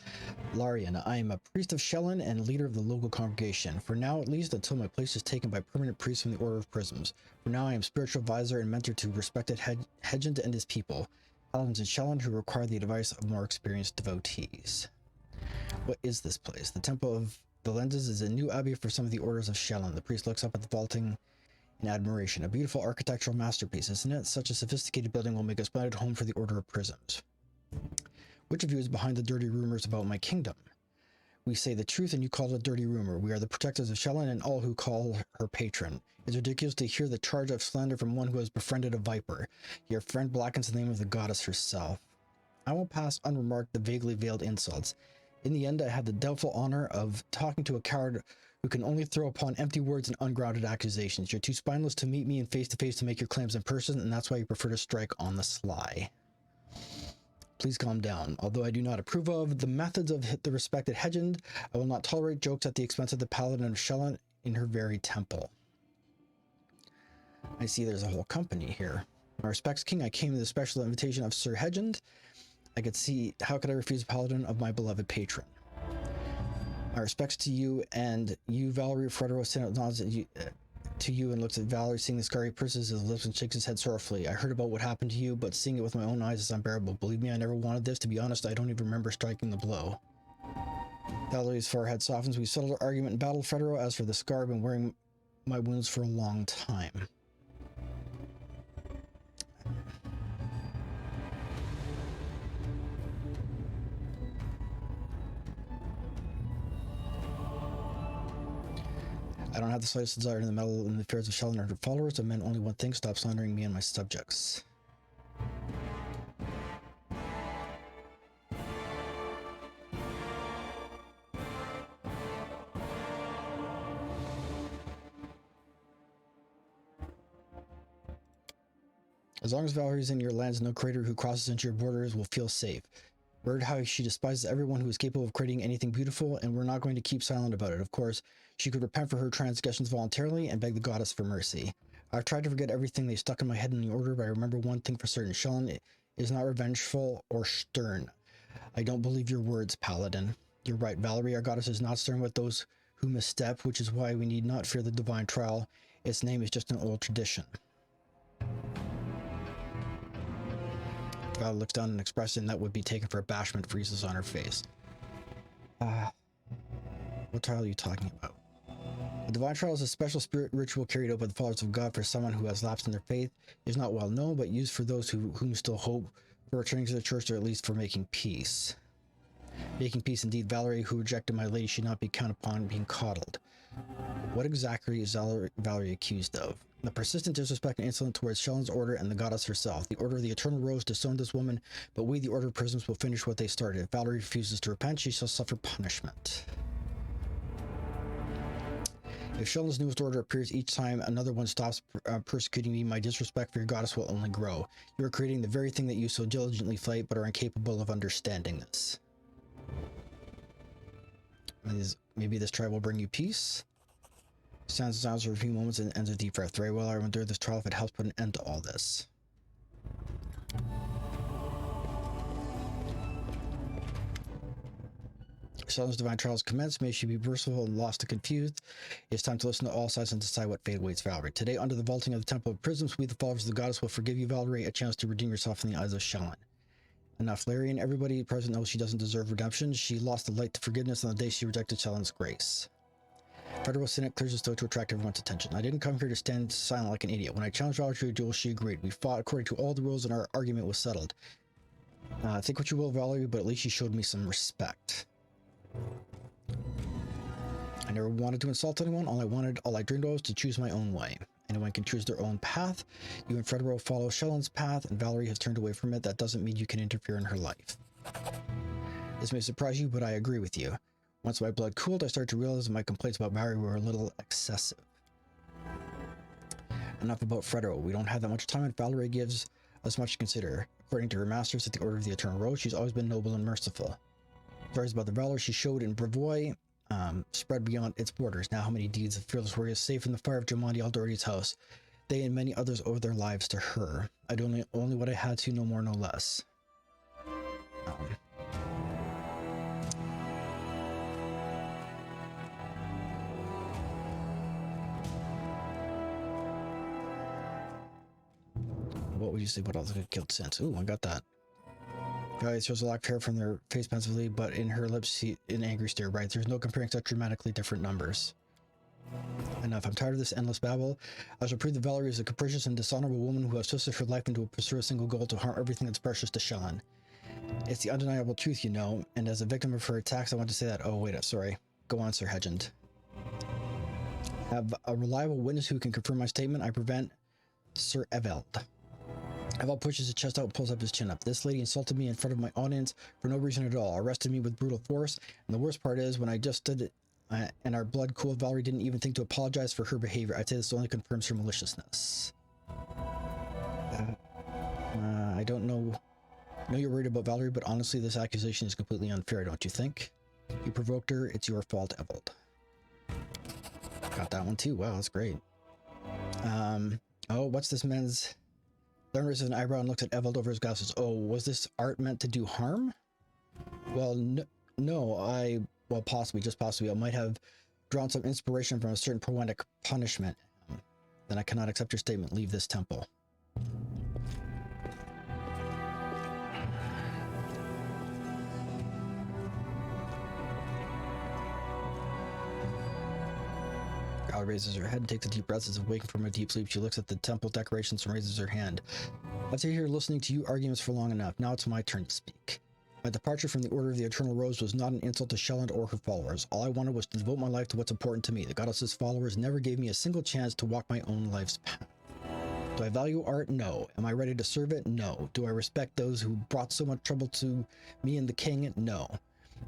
Larian. I am a priest of Shelyn and leader of the local congregation. For now, at least, until my place is taken by permanent priests from the Order of Prisms. For now, I am spiritual advisor and mentor to respected Hedgend and his people, paladins in Shelyn who require the advice of more experienced devotees. What is this place? The Temple of the Lenses is a new abbey for some of the orders of Shelyn. The priest looks up at the vaulting in admiration. A beautiful architectural masterpiece, isn't it? Such a sophisticated building will make a splendid home for the Order of Prisms. Which of you is behind the dirty rumors about my kingdom? We say the truth and you call it a dirty rumor. We are the protectors of Shelyn and all who call her patron. It's ridiculous to hear the charge of slander from one who has befriended a viper. Your friend blackens the name of the goddess herself. I won't pass unremarked the vaguely veiled insults. In the end, I had the doubtful honor of talking to a coward who can only throw upon empty words and ungrounded accusations. You're too spineless to meet me in face-to-face to make your claims in person, and that's why you prefer to strike on the sly. Please calm down. Although I do not approve of the methods of the respected Hedgend, I will not tolerate jokes at the expense of the paladin of Shelyn in her very temple. I see there's a whole company here. My respects, King. I came to the special invitation of Sir Hedgend. I could see, how could I refuse a paladin of my beloved patron? My respects to you, and you, Valerie. Fredero nods to you and looks at Valerie, seeing the scar he purses his lips and shakes his head sorrowfully. I heard about what happened to you, but seeing it with my own eyes is unbearable. Believe me, I never wanted this. To be honest, I don't even remember striking the blow. Valerie's forehead softens. We settled our argument in battle, Fredero. As for the scar, I've been wearing my wounds for a long time. I don't have the slightest desire to meddle in the affairs of Shelyn and her followers. I meant only one thing: stop slandering me and my subjects. As long as Valerie's in your lands, no creator who crosses into your borders will feel safe. Heard how she despises everyone who is capable of creating anything beautiful, and we're not going to keep silent about it. Of course, she could repent for her transgressions voluntarily and beg the goddess for mercy. I've tried to forget everything they stuck in my head in the order, but I remember one thing for certain: Shelyn is not revengeful or stern. I don't believe your words, Paladin. You're right, Valerie, our goddess, is not stern with those who misstep, which is why we need not fear the divine trial. Its name is just an old tradition. Valerie looks down, and expression that would be taken for abashment freezes on her face. What trial are you talking about? The divine trial is a special spirit ritual carried out by the followers of God for someone who has lapsed in their faith. It is not well known, but used for those whom still hope for returning to the church, or at least for making peace. Making peace indeed. Valerie, who rejected my lady, should not be counted upon being coddled. What exactly is Valerie accused of? The persistent disrespect and insolence towards Shelyn's order and the goddess herself. The Order of the Eternal Rose disowned this woman, but we, the Order of Prisms, will finish what they started. If Valerie refuses to repent, she shall suffer punishment. If Shelyn's newest order appears each time another one stops persecuting me, my disrespect for your goddess will only grow. You are creating the very thing that you so diligently fight, but are incapable of understanding this. Maybe this trial will bring you peace? Stands for a few moments and ends a deep breath. Very well, I will endure this trial if it helps put an end to all this. Shelyn's divine trials commence. May she be merciful and lost and confused. It's time to listen to all sides and decide what fate awaits Valerie. Today, under the vaulting of the Temple of Prisms, we, the followers of the goddess, will forgive you, Valerie, a chance to redeem yourself in the eyes of Shelyn. Enough, Larian. Everybody present knows she doesn't deserve redemption. She lost the light to forgiveness on the day she rejected Shelyn's grace. Federal Senate clears his throat to attract everyone's attention. I didn't come here to stand silent like an idiot. When I challenged Valerie to a duel, she agreed. We fought according to all the rules and our argument was settled. Think what you will, Valerie, but at least she showed me some respect. I never wanted to insult anyone. All I dreamed of was to choose my own way. Anyone can choose their own path. You and Fredero follow Shelyn's path, and Valerie has turned away from it. That doesn't mean you can interfere in her life. This may surprise you, but I agree with you. Once my blood cooled, I started to realize that my complaints about Valerie were a little excessive. Enough about Fredero. We don't have that much time, and Valerie gives us much to consider. According to her masters at the Order of the Eternal Rose, she's always been noble and merciful. Stories about the valor she showed in Brevoy spread beyond its borders. Now how many deeds of fearless warriors saved from the fire of Jomandi Aldori's house. They and many others owe their lives to her. I did only what I had to, no more, no less. What would you say about all the killed since? Ooh, I got that. Guys shows a lack of hair from their face pensively, but in her lips, an angry stare. Right, there's no comparing such dramatically different numbers. Enough. I'm tired of this endless babble. I shall prove that Valerie is a capricious and dishonorable woman who has twisted her life into a pursue a single goal to harm everything that's precious to Shelyn. It's the undeniable truth, you know, and as a victim of her attacks, I want to say that. Oh, wait, sorry. Go on, Sir Hedgend. Have a reliable witness who can confirm my statement. I prevent Sir Eveld. Eveld pushes his chest out and pulls up his chin up. This lady insulted me in front of my audience for no reason at all, arrested me with brutal force, and the worst part is when I just stood and our blood cooled, Valerie didn't even think to apologize for her behavior. I'd say this only confirms her maliciousness. I don't know. I know you're worried about Valerie, but honestly, this accusation is completely unfair, don't you think? You provoked her. It's your fault, Eveld. Got that one too. Wow, that's great. Oh, what's this man's... Then raises an eyebrow and looks at Eveld over his glasses. Oh, was this art meant to do harm? Well, no, well, possibly, just possibly, I might have drawn some inspiration from a certain poetic punishment. Then I cannot accept your statement. Leave this temple. Gal raises her head and takes a deep breath as if waking from a deep sleep. She looks at the temple decorations and raises her hand. I've sat here listening to you arguments for long enough. Now it's my turn to speak. My departure from the Order of the Eternal Rose was not an insult to Shelyn or her followers. All I wanted was to devote my life to what's important to me. The goddess's followers never gave me a single chance to walk my own life's path. Do I value art? No. Am I ready to serve it? No. Do I respect those who brought so much trouble to me and the king? No.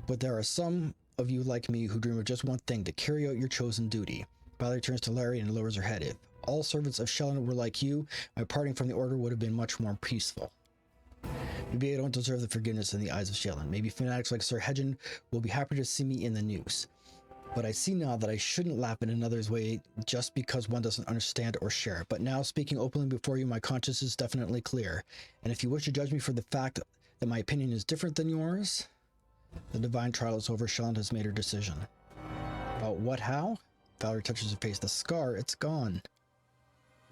But there are some of you like me who dream of just one thing, to carry out your chosen duty. Valerie turns to Larry and lowers her head. If all servants of Shelyn were like you, my parting from the Order would have been much more peaceful. Maybe I don't deserve the forgiveness in the eyes of Shelyn. Maybe fanatics like Sir Hedgend will be happy to see me in the noose. But I see now that I shouldn't laugh in another's way just because one doesn't understand or share. But now, speaking openly before you, my conscience is definitely clear. And if you wish to judge me for the fact that my opinion is different than yours, the divine trial is over. Shelyn has made her decision. About what, how? Valerie touches her face. The scar, it's gone.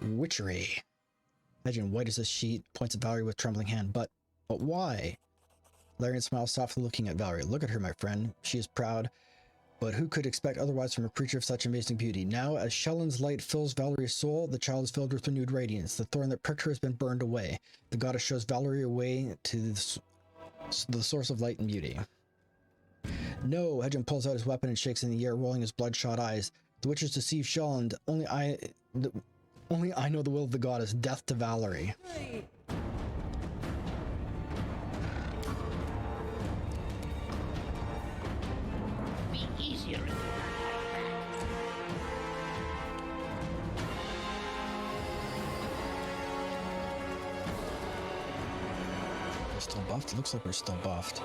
Witchery. Hedgend, white as a sheet, points at Valerie with trembling hand. But why? Larian smiles softly, looking at Valerie. Look at her, my friend. She is proud, but who could expect otherwise from a creature of such amazing beauty? Now, as Shelyn's light fills Valerie's soul, the child is filled with renewed radiance. The thorn that pricked her has been burned away. The goddess shows Valerie a way to the source of light and beauty. No! Hedgend pulls out his weapon and shakes in the air, rolling his bloodshot eyes. The witches deceive Shelyn. Only I know the will of the goddess. Death to Valerie. Be easier if you're not We're still buffed? It looks like we're still buffed.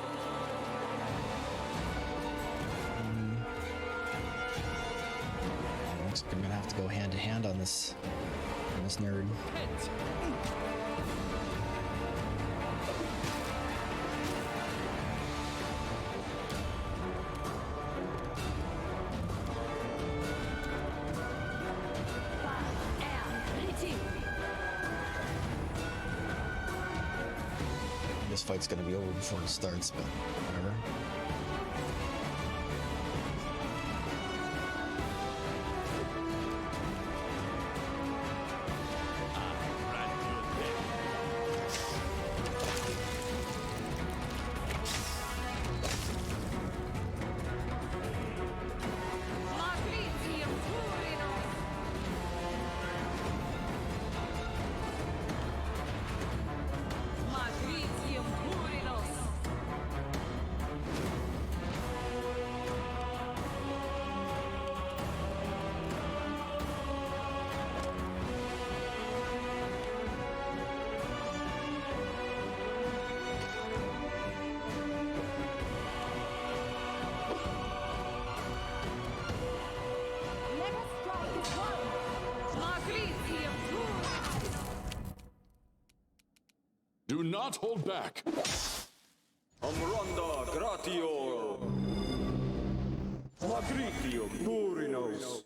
Looks like I'm gonna have to go hand to hand on this nerd. This fight's gonna be over before it starts, but whatever. not hold back. Amranda gratior. Magritium durinos.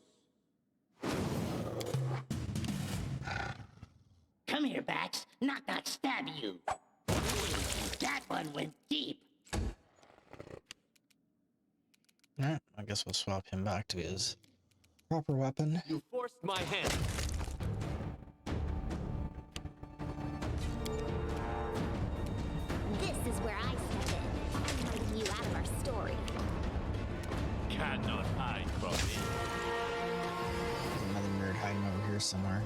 Come here, Bax. Not stab you. That one went deep. Alright, I guess we'll swap him back to his proper weapon. You forced my hand. This is where I step in, highlighting you out of our story. Cannot hide from me. There's another nerd hiding over here somewhere.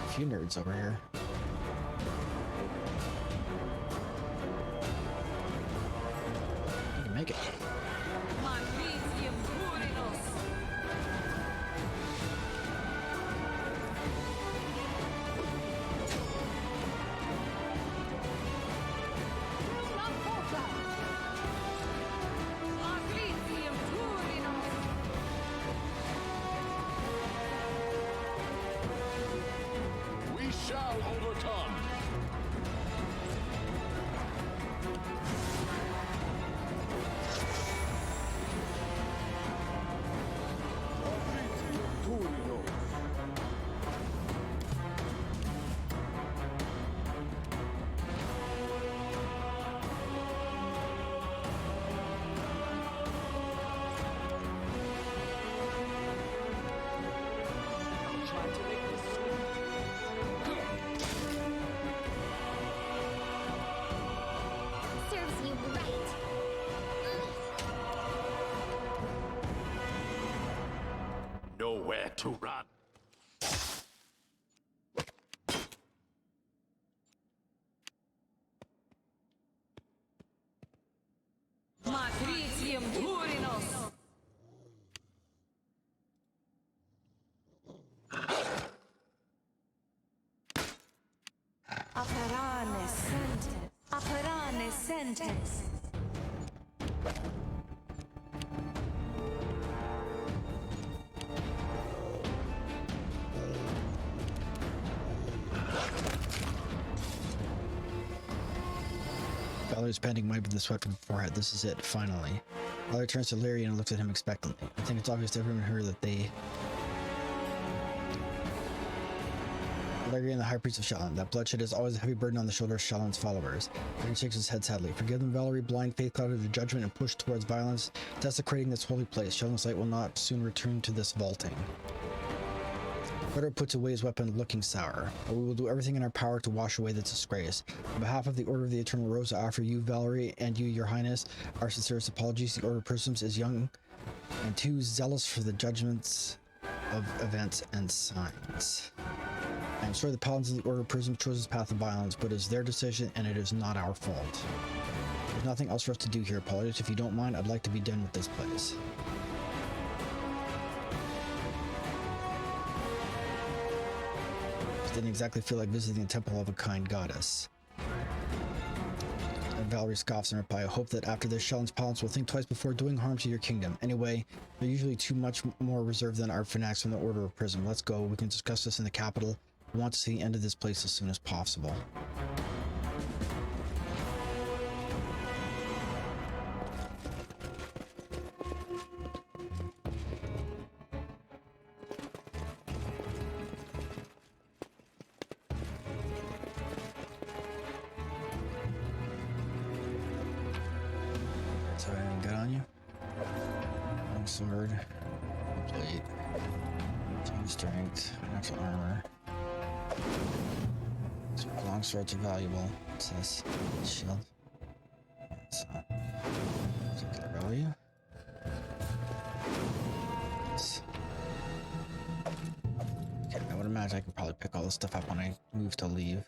A few nerds over here. You can make it. We shall overcome. Try to make this sweet. Serves you right. Nowhere to run. Matricium Durinos. Aperane sentes. Aperane sentes. Ballard's panting wiping the sweat from her forehead. This is it, finally. Ballard turns to Larry and looks at him expectantly. I think it's obvious to everyone here that they... Larry and the High Priest of Shallan. That bloodshed is always a heavy burden on the shoulders of Shallan's followers. Larry shakes his head sadly. Forgive them, Valerie. Blind faith clouded their judgment and pushed towards violence, desecrating this holy place. Shallan's light will not soon return to this vaulting. Ritter puts away his weapon, looking sour. But we will do everything in our power to wash away this disgrace. On behalf of the Order of the Eternal Rose, I offer you, Valerie, and you, your highness, our sincerest apologies. The Order of Prisms is young and too zealous for the judgments of events and signs. I am sorry the Paladins of the Order of Prisms chose this path of violence, but it is their decision and it is not our fault. There's nothing else for us to do here, Paladins. If you don't mind, I'd like to be done with this place. Didn't exactly feel like visiting the temple of a kind goddess. And Valerie scoffs in reply. I hope that after this, Shallan's paladins will think twice before doing harm to your kingdom. Anyway, they're usually too much more reserved than our fanatics from the Order of Prism. Let's go. We can discuss this in the capital. We want to see the end of this place as soon as possible. So anything good on you? Long sword, plate, 2 strength, natural armor. So long swords are valuable. What's this? Shield. So, particular value. Yes. Okay, I would imagine I can probably pick all this stuff up when I move to leave.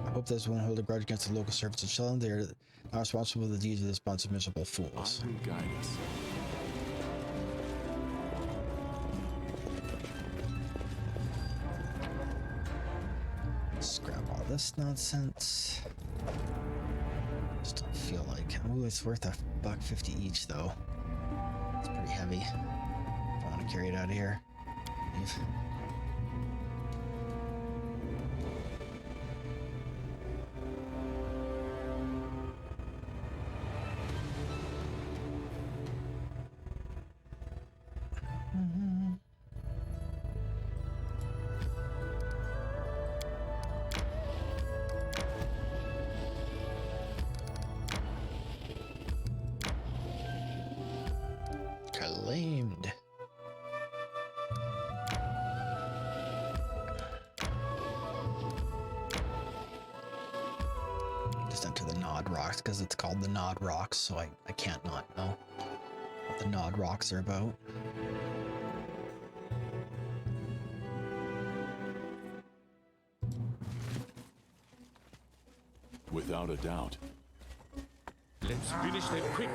I hope this won't hold a grudge against the local servants of Shallan. They are not responsible for the deeds of this bunch of miserable fools. I will guide us. this nonsense. Just don't feel like. Ooh, it's worth $1.50 each though. It's pretty heavy. If I want to carry it out of here. Leave. Claimed. Just enter the Nod Rocks because it's called the Nod Rocks, so I can't not know what the Nod Rocks are about. Without a doubt. Let's finish them quick.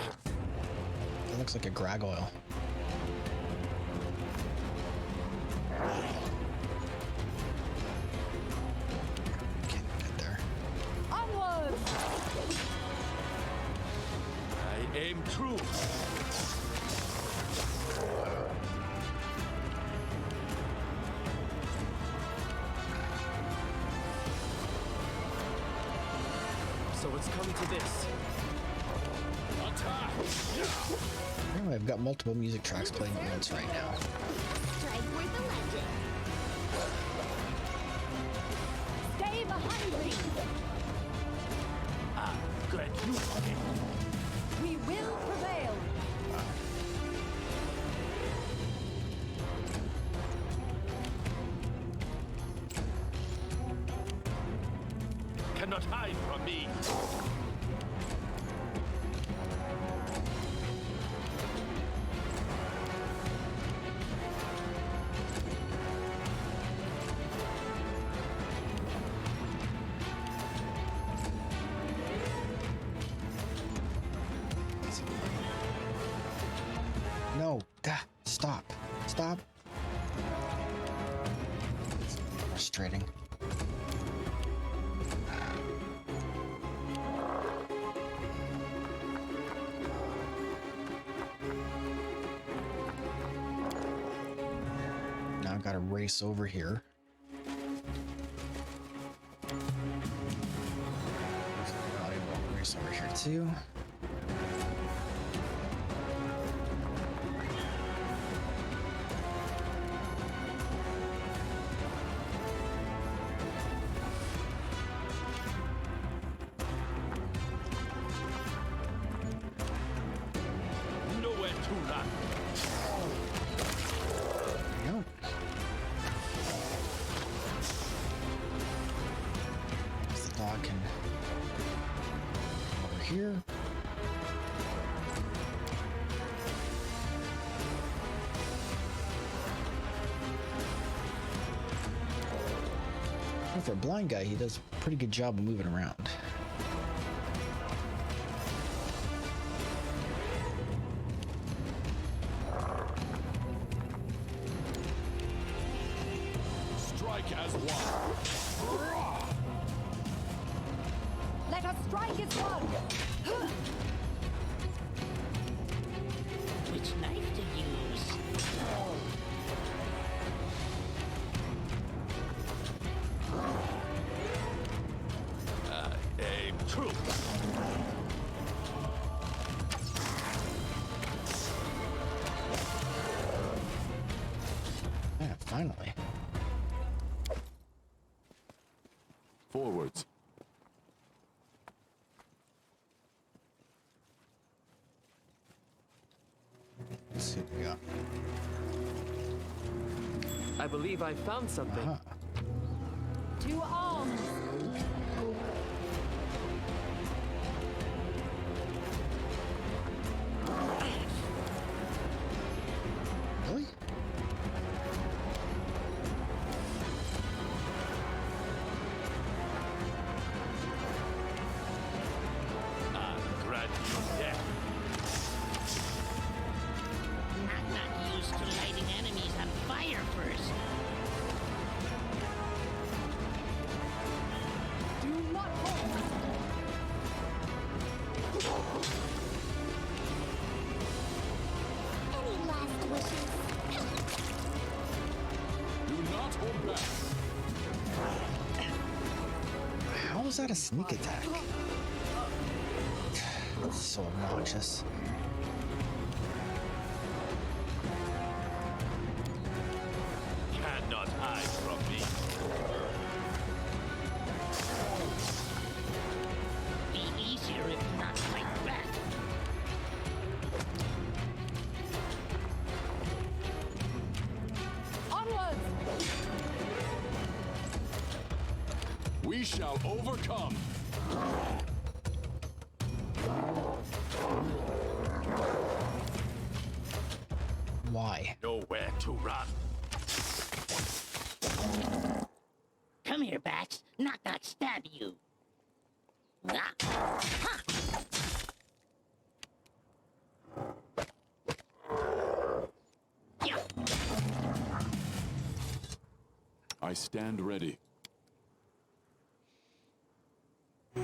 It looks like a gargoyle. Can't get there. Onward! I aim true. So it's come to this. Attack! Anyway, I've got multiple music tracks playing at once right now. Strike worth a legend. Stay behind me! Ah, good. You okay? We will prevail! Cannot hide from me. No, stop. Stop. It's frustrating. Now I've got to race over here. Race over here too. Nowhere to run. No. The dog can over here. Well, for a blind guy, he does a pretty good job of moving around. Strike as one. Let us strike as one! Which knife to use? Aim true. Yeah, finally. Forwards. Let's see what we got. I believe I found something. Aha. To arms! Really? I grant you death. I'm not used to lighting enemies on fire first. that a sneak attack? That's so obnoxious. Cannot hide from me. Be easier if you not fight back. Onwards! We shall overcome. Why? Nowhere to run. Come here, Bats. Knock knock stab you. Ah. Ha. Yeah. I stand ready. I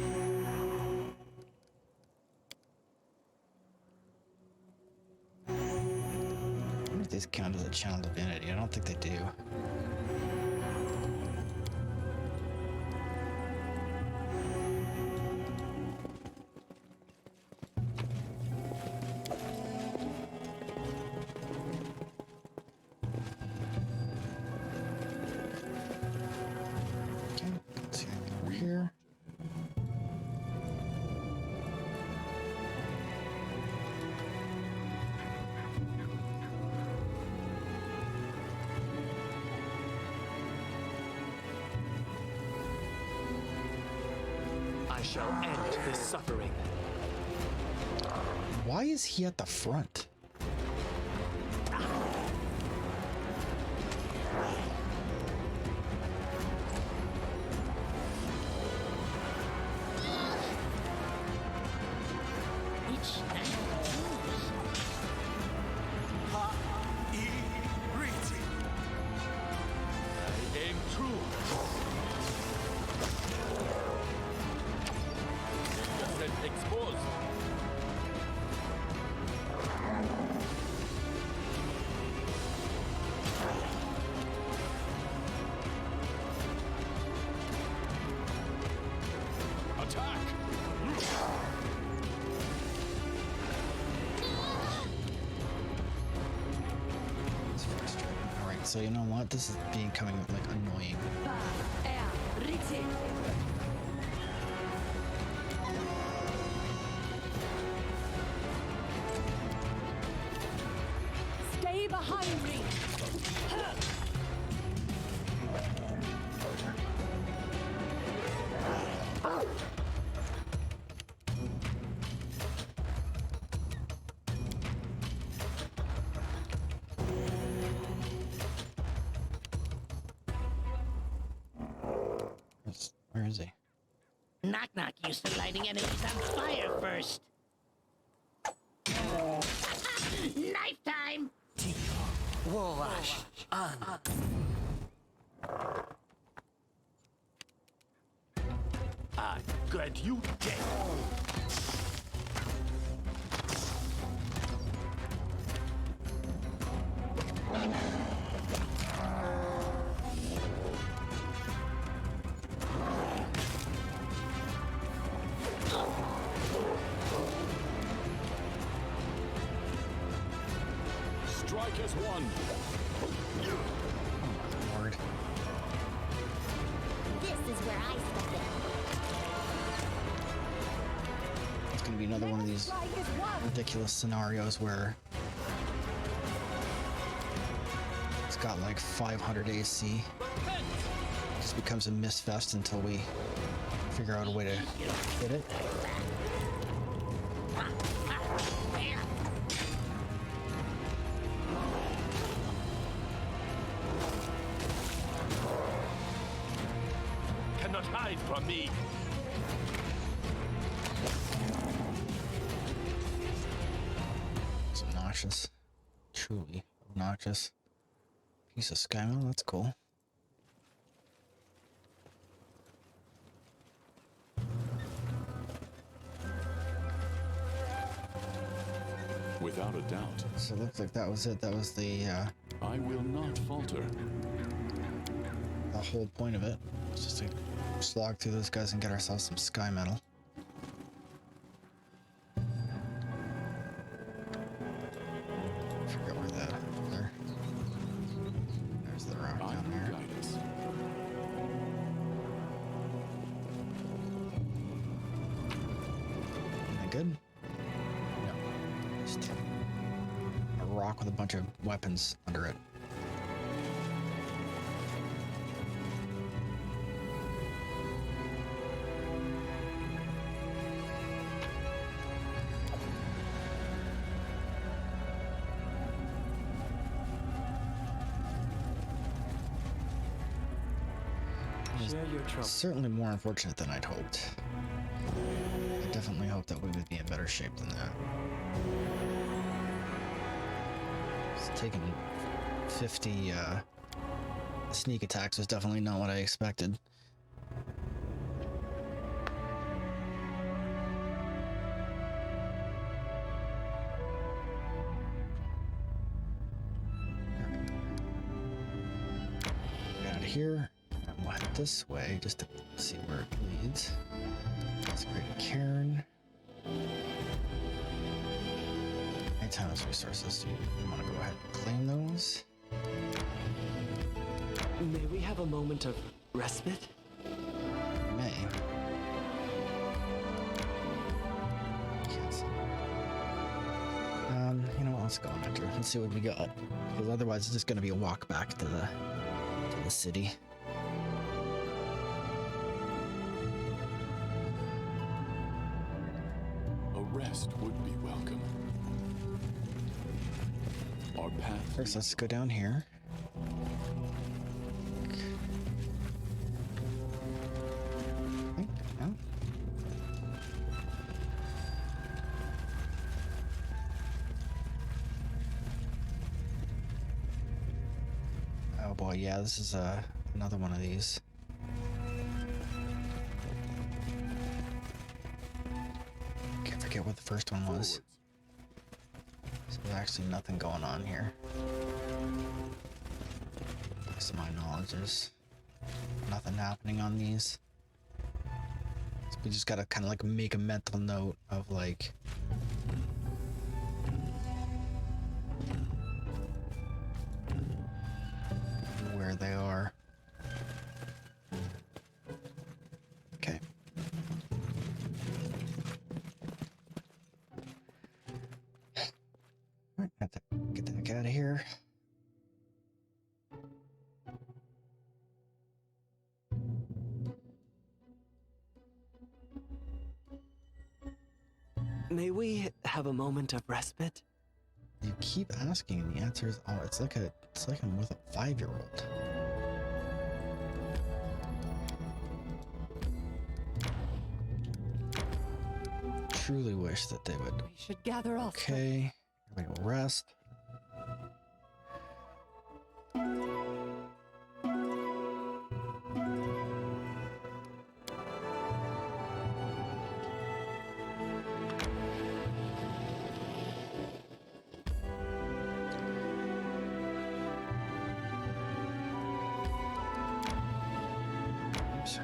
wonder if these count as a channel divinity. I don't think they do. Okay, let's see anything over here. I shall end this suffering. Why is he at the front? Which night choose? I aim true. Descent exposed. Attack! It's frustrating. Alright, so you know what? This is becoming like annoying. Stay behind me! Where is he? Knock knock used to lighting enemies on fire first. Knife time! I grant you death. Strike as one. Lord. This is where I step in. It's gonna be another one of these Strike as one! ridiculous scenarios where it's got like 500 AC. Just becomes a misfest until we figure out a way to hit it. Cannot hide from me. It's obnoxious. Truly obnoxious. Piece of skymail, that's cool. Without a doubt, So it looks like that was it. That was the I will not falter. whole point of it. It's just to slog through those guys and get ourselves some sky metal. Forget where that. There's the rock down there. Anything good? No. Just a rock with a bunch of weapons under it. Share your trouble. Certainly more unfortunate than I'd hoped. I definitely hoped that we would be in better shape than that. Taking 50 sneak attacks was definitely not what I expected. Get out of here. And we'll head this way just to see where it leads. Let's create a cairn. Anytime there's resources, you want to go ahead and claim those. May we have a moment of respite? May. Can't see. You know what? Let's go on enter and see what we got. Because otherwise, it's just going to be a walk back to the city. A rest would be welcome. Our path. First, let's go down here. No? Oh boy, yeah, this is another one of these. Can't forget what the first one was. So there's actually nothing going on here. To my knowledge, there's nothing happening on these. So we just gotta kind of like make a mental note of like where they are. Okay. Alright, have to get the heck out of here. May we have a moment of respite? You keep asking, and the answer is, oh, it's like I'm with a 5-year-old. Truly wish that they would. We should gather all. Okay, everybody will rest. Oops.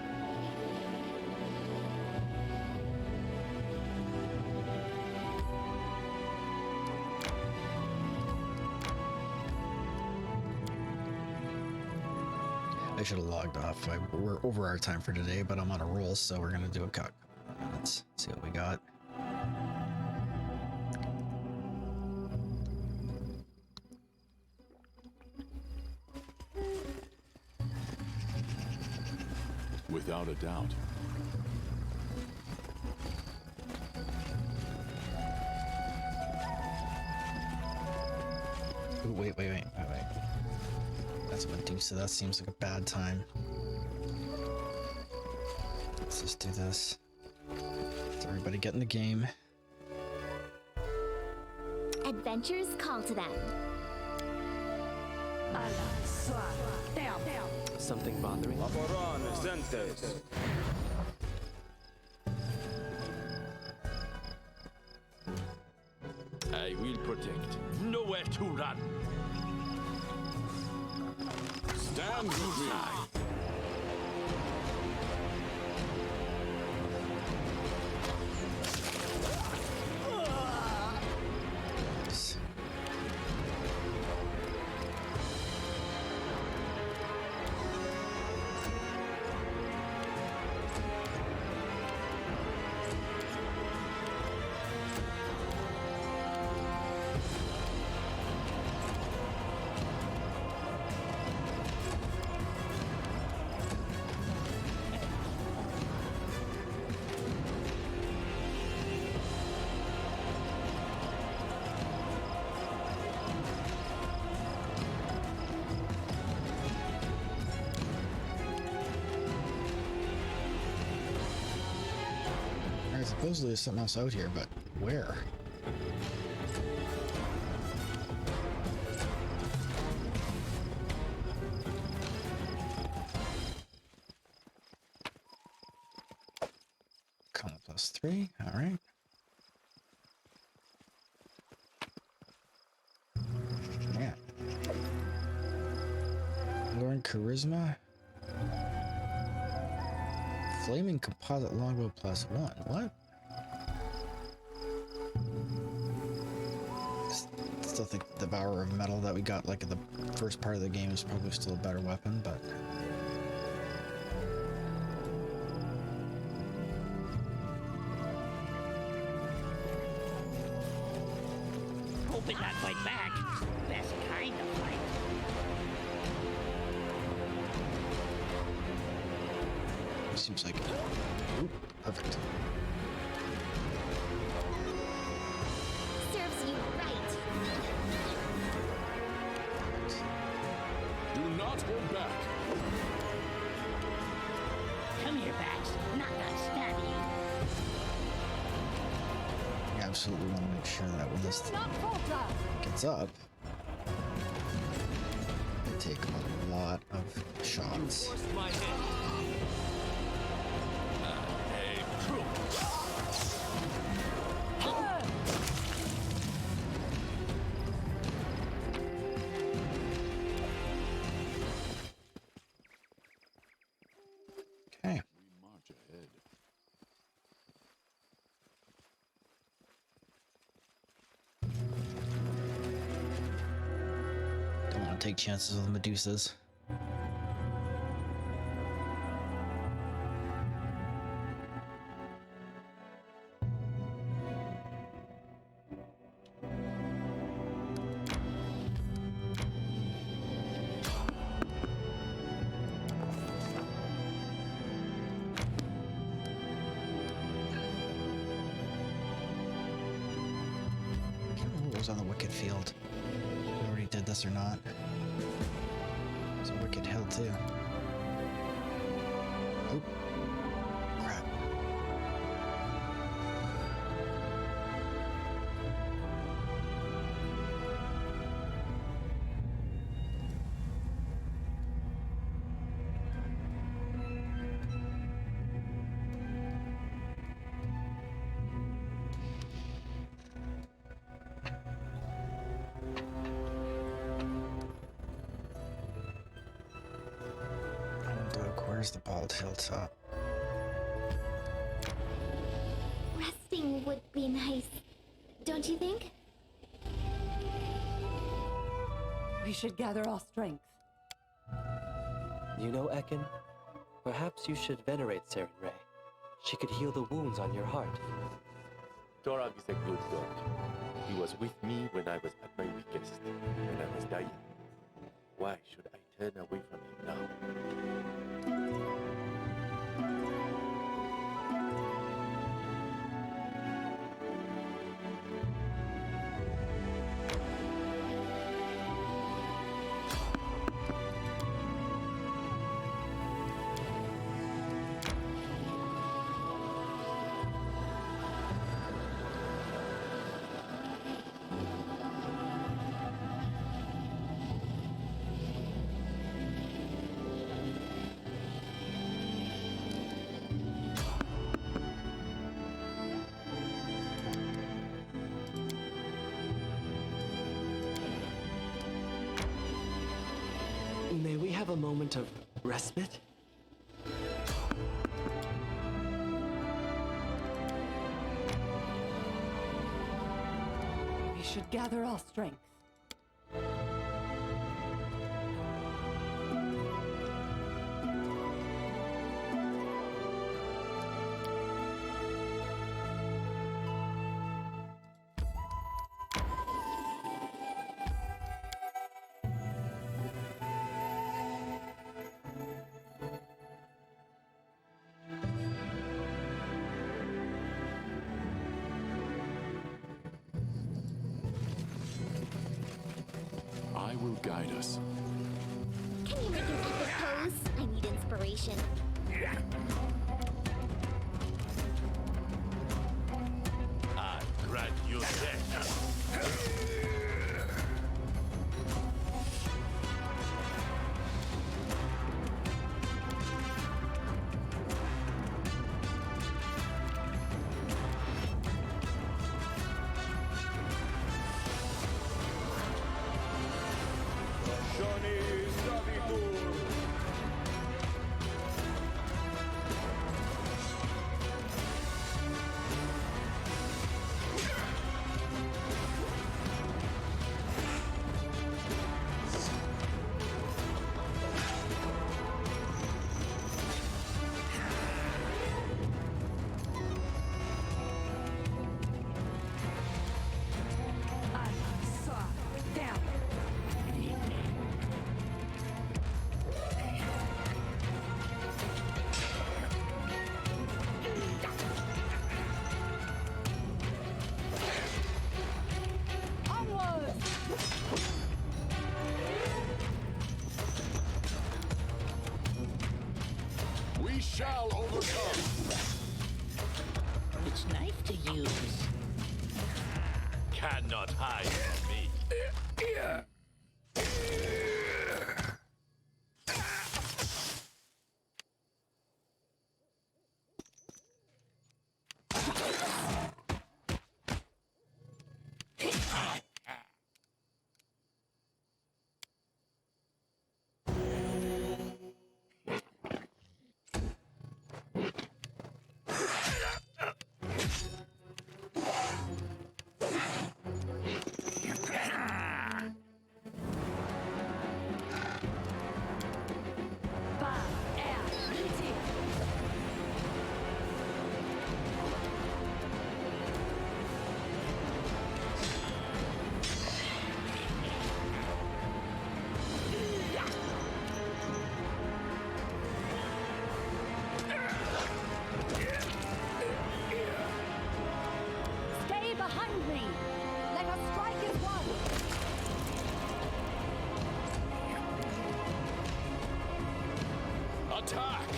I should have logged off. We're over our time for today, but I'm on a roll, so we're gonna do a couple minutes. See what we got. Without a doubt. Ooh, wait. That's Medusa. That seems like a bad time. Let's just do this. Let's everybody get in the game. Adventures call to them. Something bothering you? Laborane Zentes. I will protect. Nowhere to run. Stand with me. Supposedly there's something else out here, but where? Con +3, alright. Yeah. Lowering charisma. Flaming composite longbow +1. What? Still think the Devourer of Metal that we got like in the first part of the game is probably still a better weapon, but Hoping not fight back. Best kind of fight. seems like ooh, perfect. Serves you right. Do not hold back. Come here, Bax. Not gonna stab you. You absolutely want to make sure that when this Do not falter. gets up, you take a lot of shots. Forced my hand. Okay. We march ahead. Don't want to take chances with Medusas. On the Wicked Field. We already did this or not. There's a Wicked Hill too. Oh. Crap. Where's the bald hilltop? Resting would be nice, don't you think? We should gather our strength. You know, Ekin, perhaps you should venerate Seren Ray. She could heal the wounds on your heart. Torag is a good god. He was with me when I was at my weakest, when I was dying. Why should I turn away from him now? May we have a moment of respite? We should gather our strength. I will guide us. Can you make an epic pose? I need inspiration. You're dead. Johnny Savitur. We shall overcome. It's knife to use. Cannot hide from me. Stay behind me! Let us strike as one! Attack!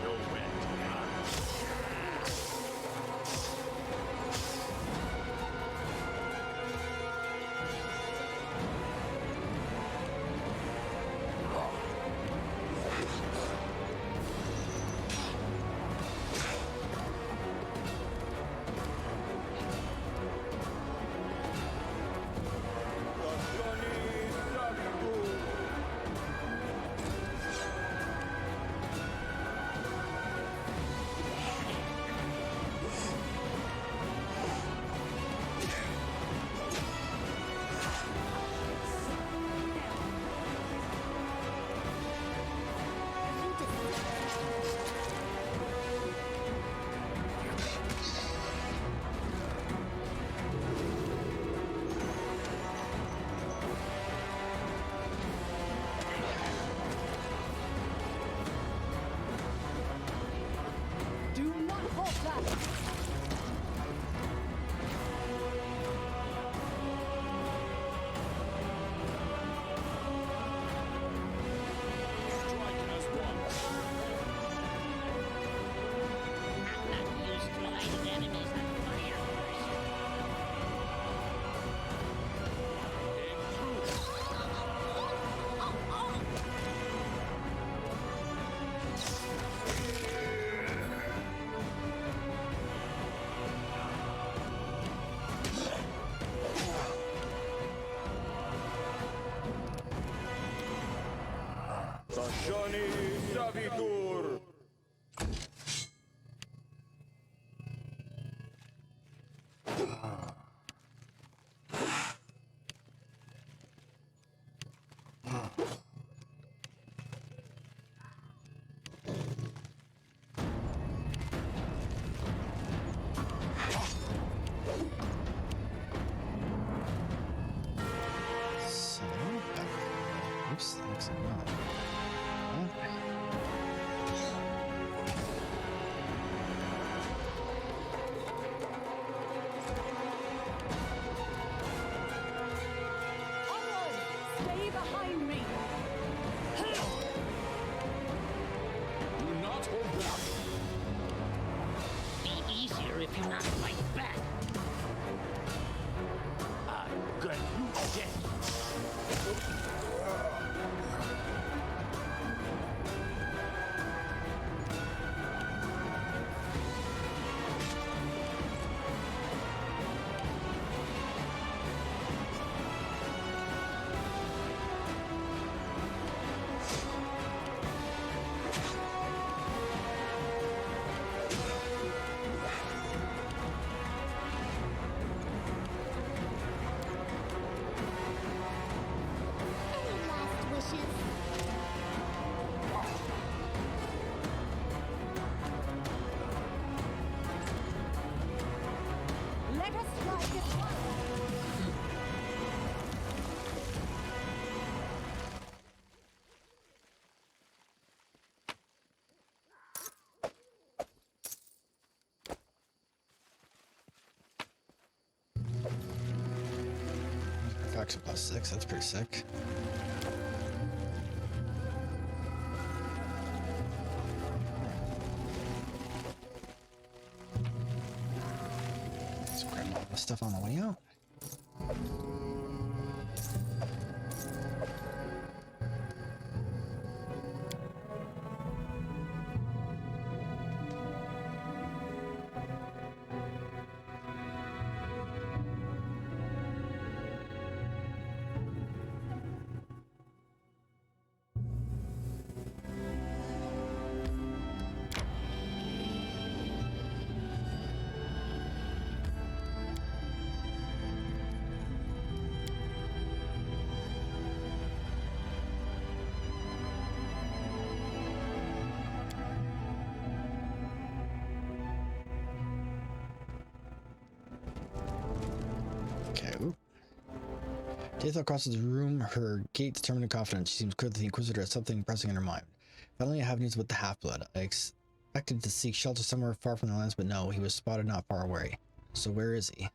Nowhere to hide. Johnny Savitur. Do not halt that! Strike as one. I'm not used to lighting enemies on fire first. Johnny Savitur. So, oops, thanks a lot. Okay. if you not fight back. I'm good. You dead. Any last wishes? Let us strike at once. Faction +6, that's pretty sick. Let's grab all this stuff on the way out. Okay. Oop. Dathel crosses the room, her gait determined and confident. She seems clear that the Inquisitor has something pressing in her mind. Finally, I have news with the half-blood. I expected to seek shelter somewhere far from the lands, but no, he was spotted not far away. So where is he?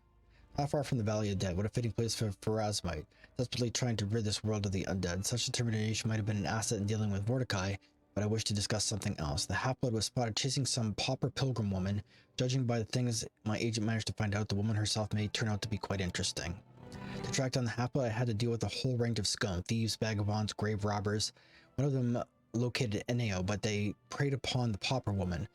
Not far from the Valley of Dead. What a fitting place for Pharasmite, desperately trying to rid this world of the undead. Such determination might have been an asset in dealing with Mordecai, but I wish to discuss something else. The half-blood was spotted chasing some pauper pilgrim woman. Judging by the things my agent managed to find out, the woman herself may turn out to be quite interesting. To track down the half-blood, I had to deal with a whole range of scum, thieves, vagabonds, grave robbers. One of them located Eneo, but they preyed upon the pauper woman.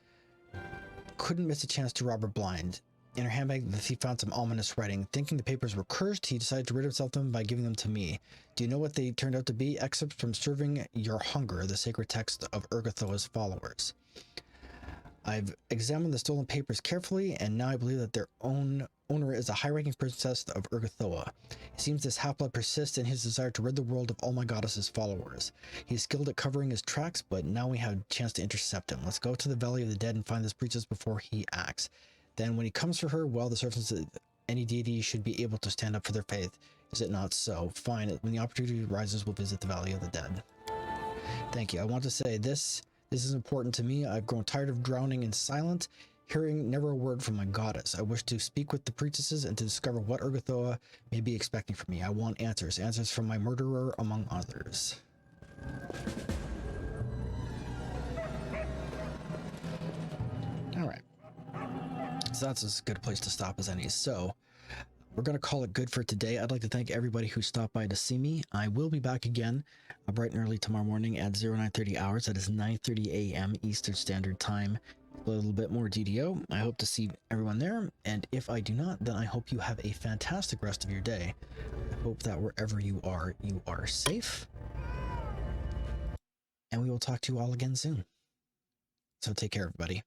Couldn't miss a chance to rob her blind. In her handbag, the thief found some ominous writing. Thinking the papers were cursed, he decided to rid himself of them by giving them to me. Do you know what they turned out to be? Excerpts from Serving Your Hunger, the sacred text of Urgathoa's followers. I've examined the stolen papers carefully, and now I believe that their owner is a high-ranking princess of Urgathoa. It seems this half-blood persists in his desire to rid the world of all my goddess's followers. He's skilled at covering his tracks, but now we have a chance to intercept him. Let's go to the Valley of the Dead and find this priestess before he acts. Then when he comes for her, well, the servants of any deity should be able to stand up for their faith. Is it not so? Fine, when the opportunity arises, we'll visit the Valley of the Dead. Thank you. I want to say this is important to me. I've grown tired of drowning in silence, hearing never a word from my goddess. I wish to speak with the priestesses and to discover what Urgathoa may be expecting from me. I want answers from my murderer, among others. All right. So that's as good a place to stop as any. So we're going to call it good for today. I'd like to thank everybody who stopped by to see me. I will be back again bright and early tomorrow morning at 0930 hours. That is 9:30 a.m. Eastern Standard Time. A little bit more DDO. I hope to see everyone there. And if I do not, then I hope you have a fantastic rest of your day. I hope that wherever you are safe. And we will talk to you all again soon. So take care, everybody.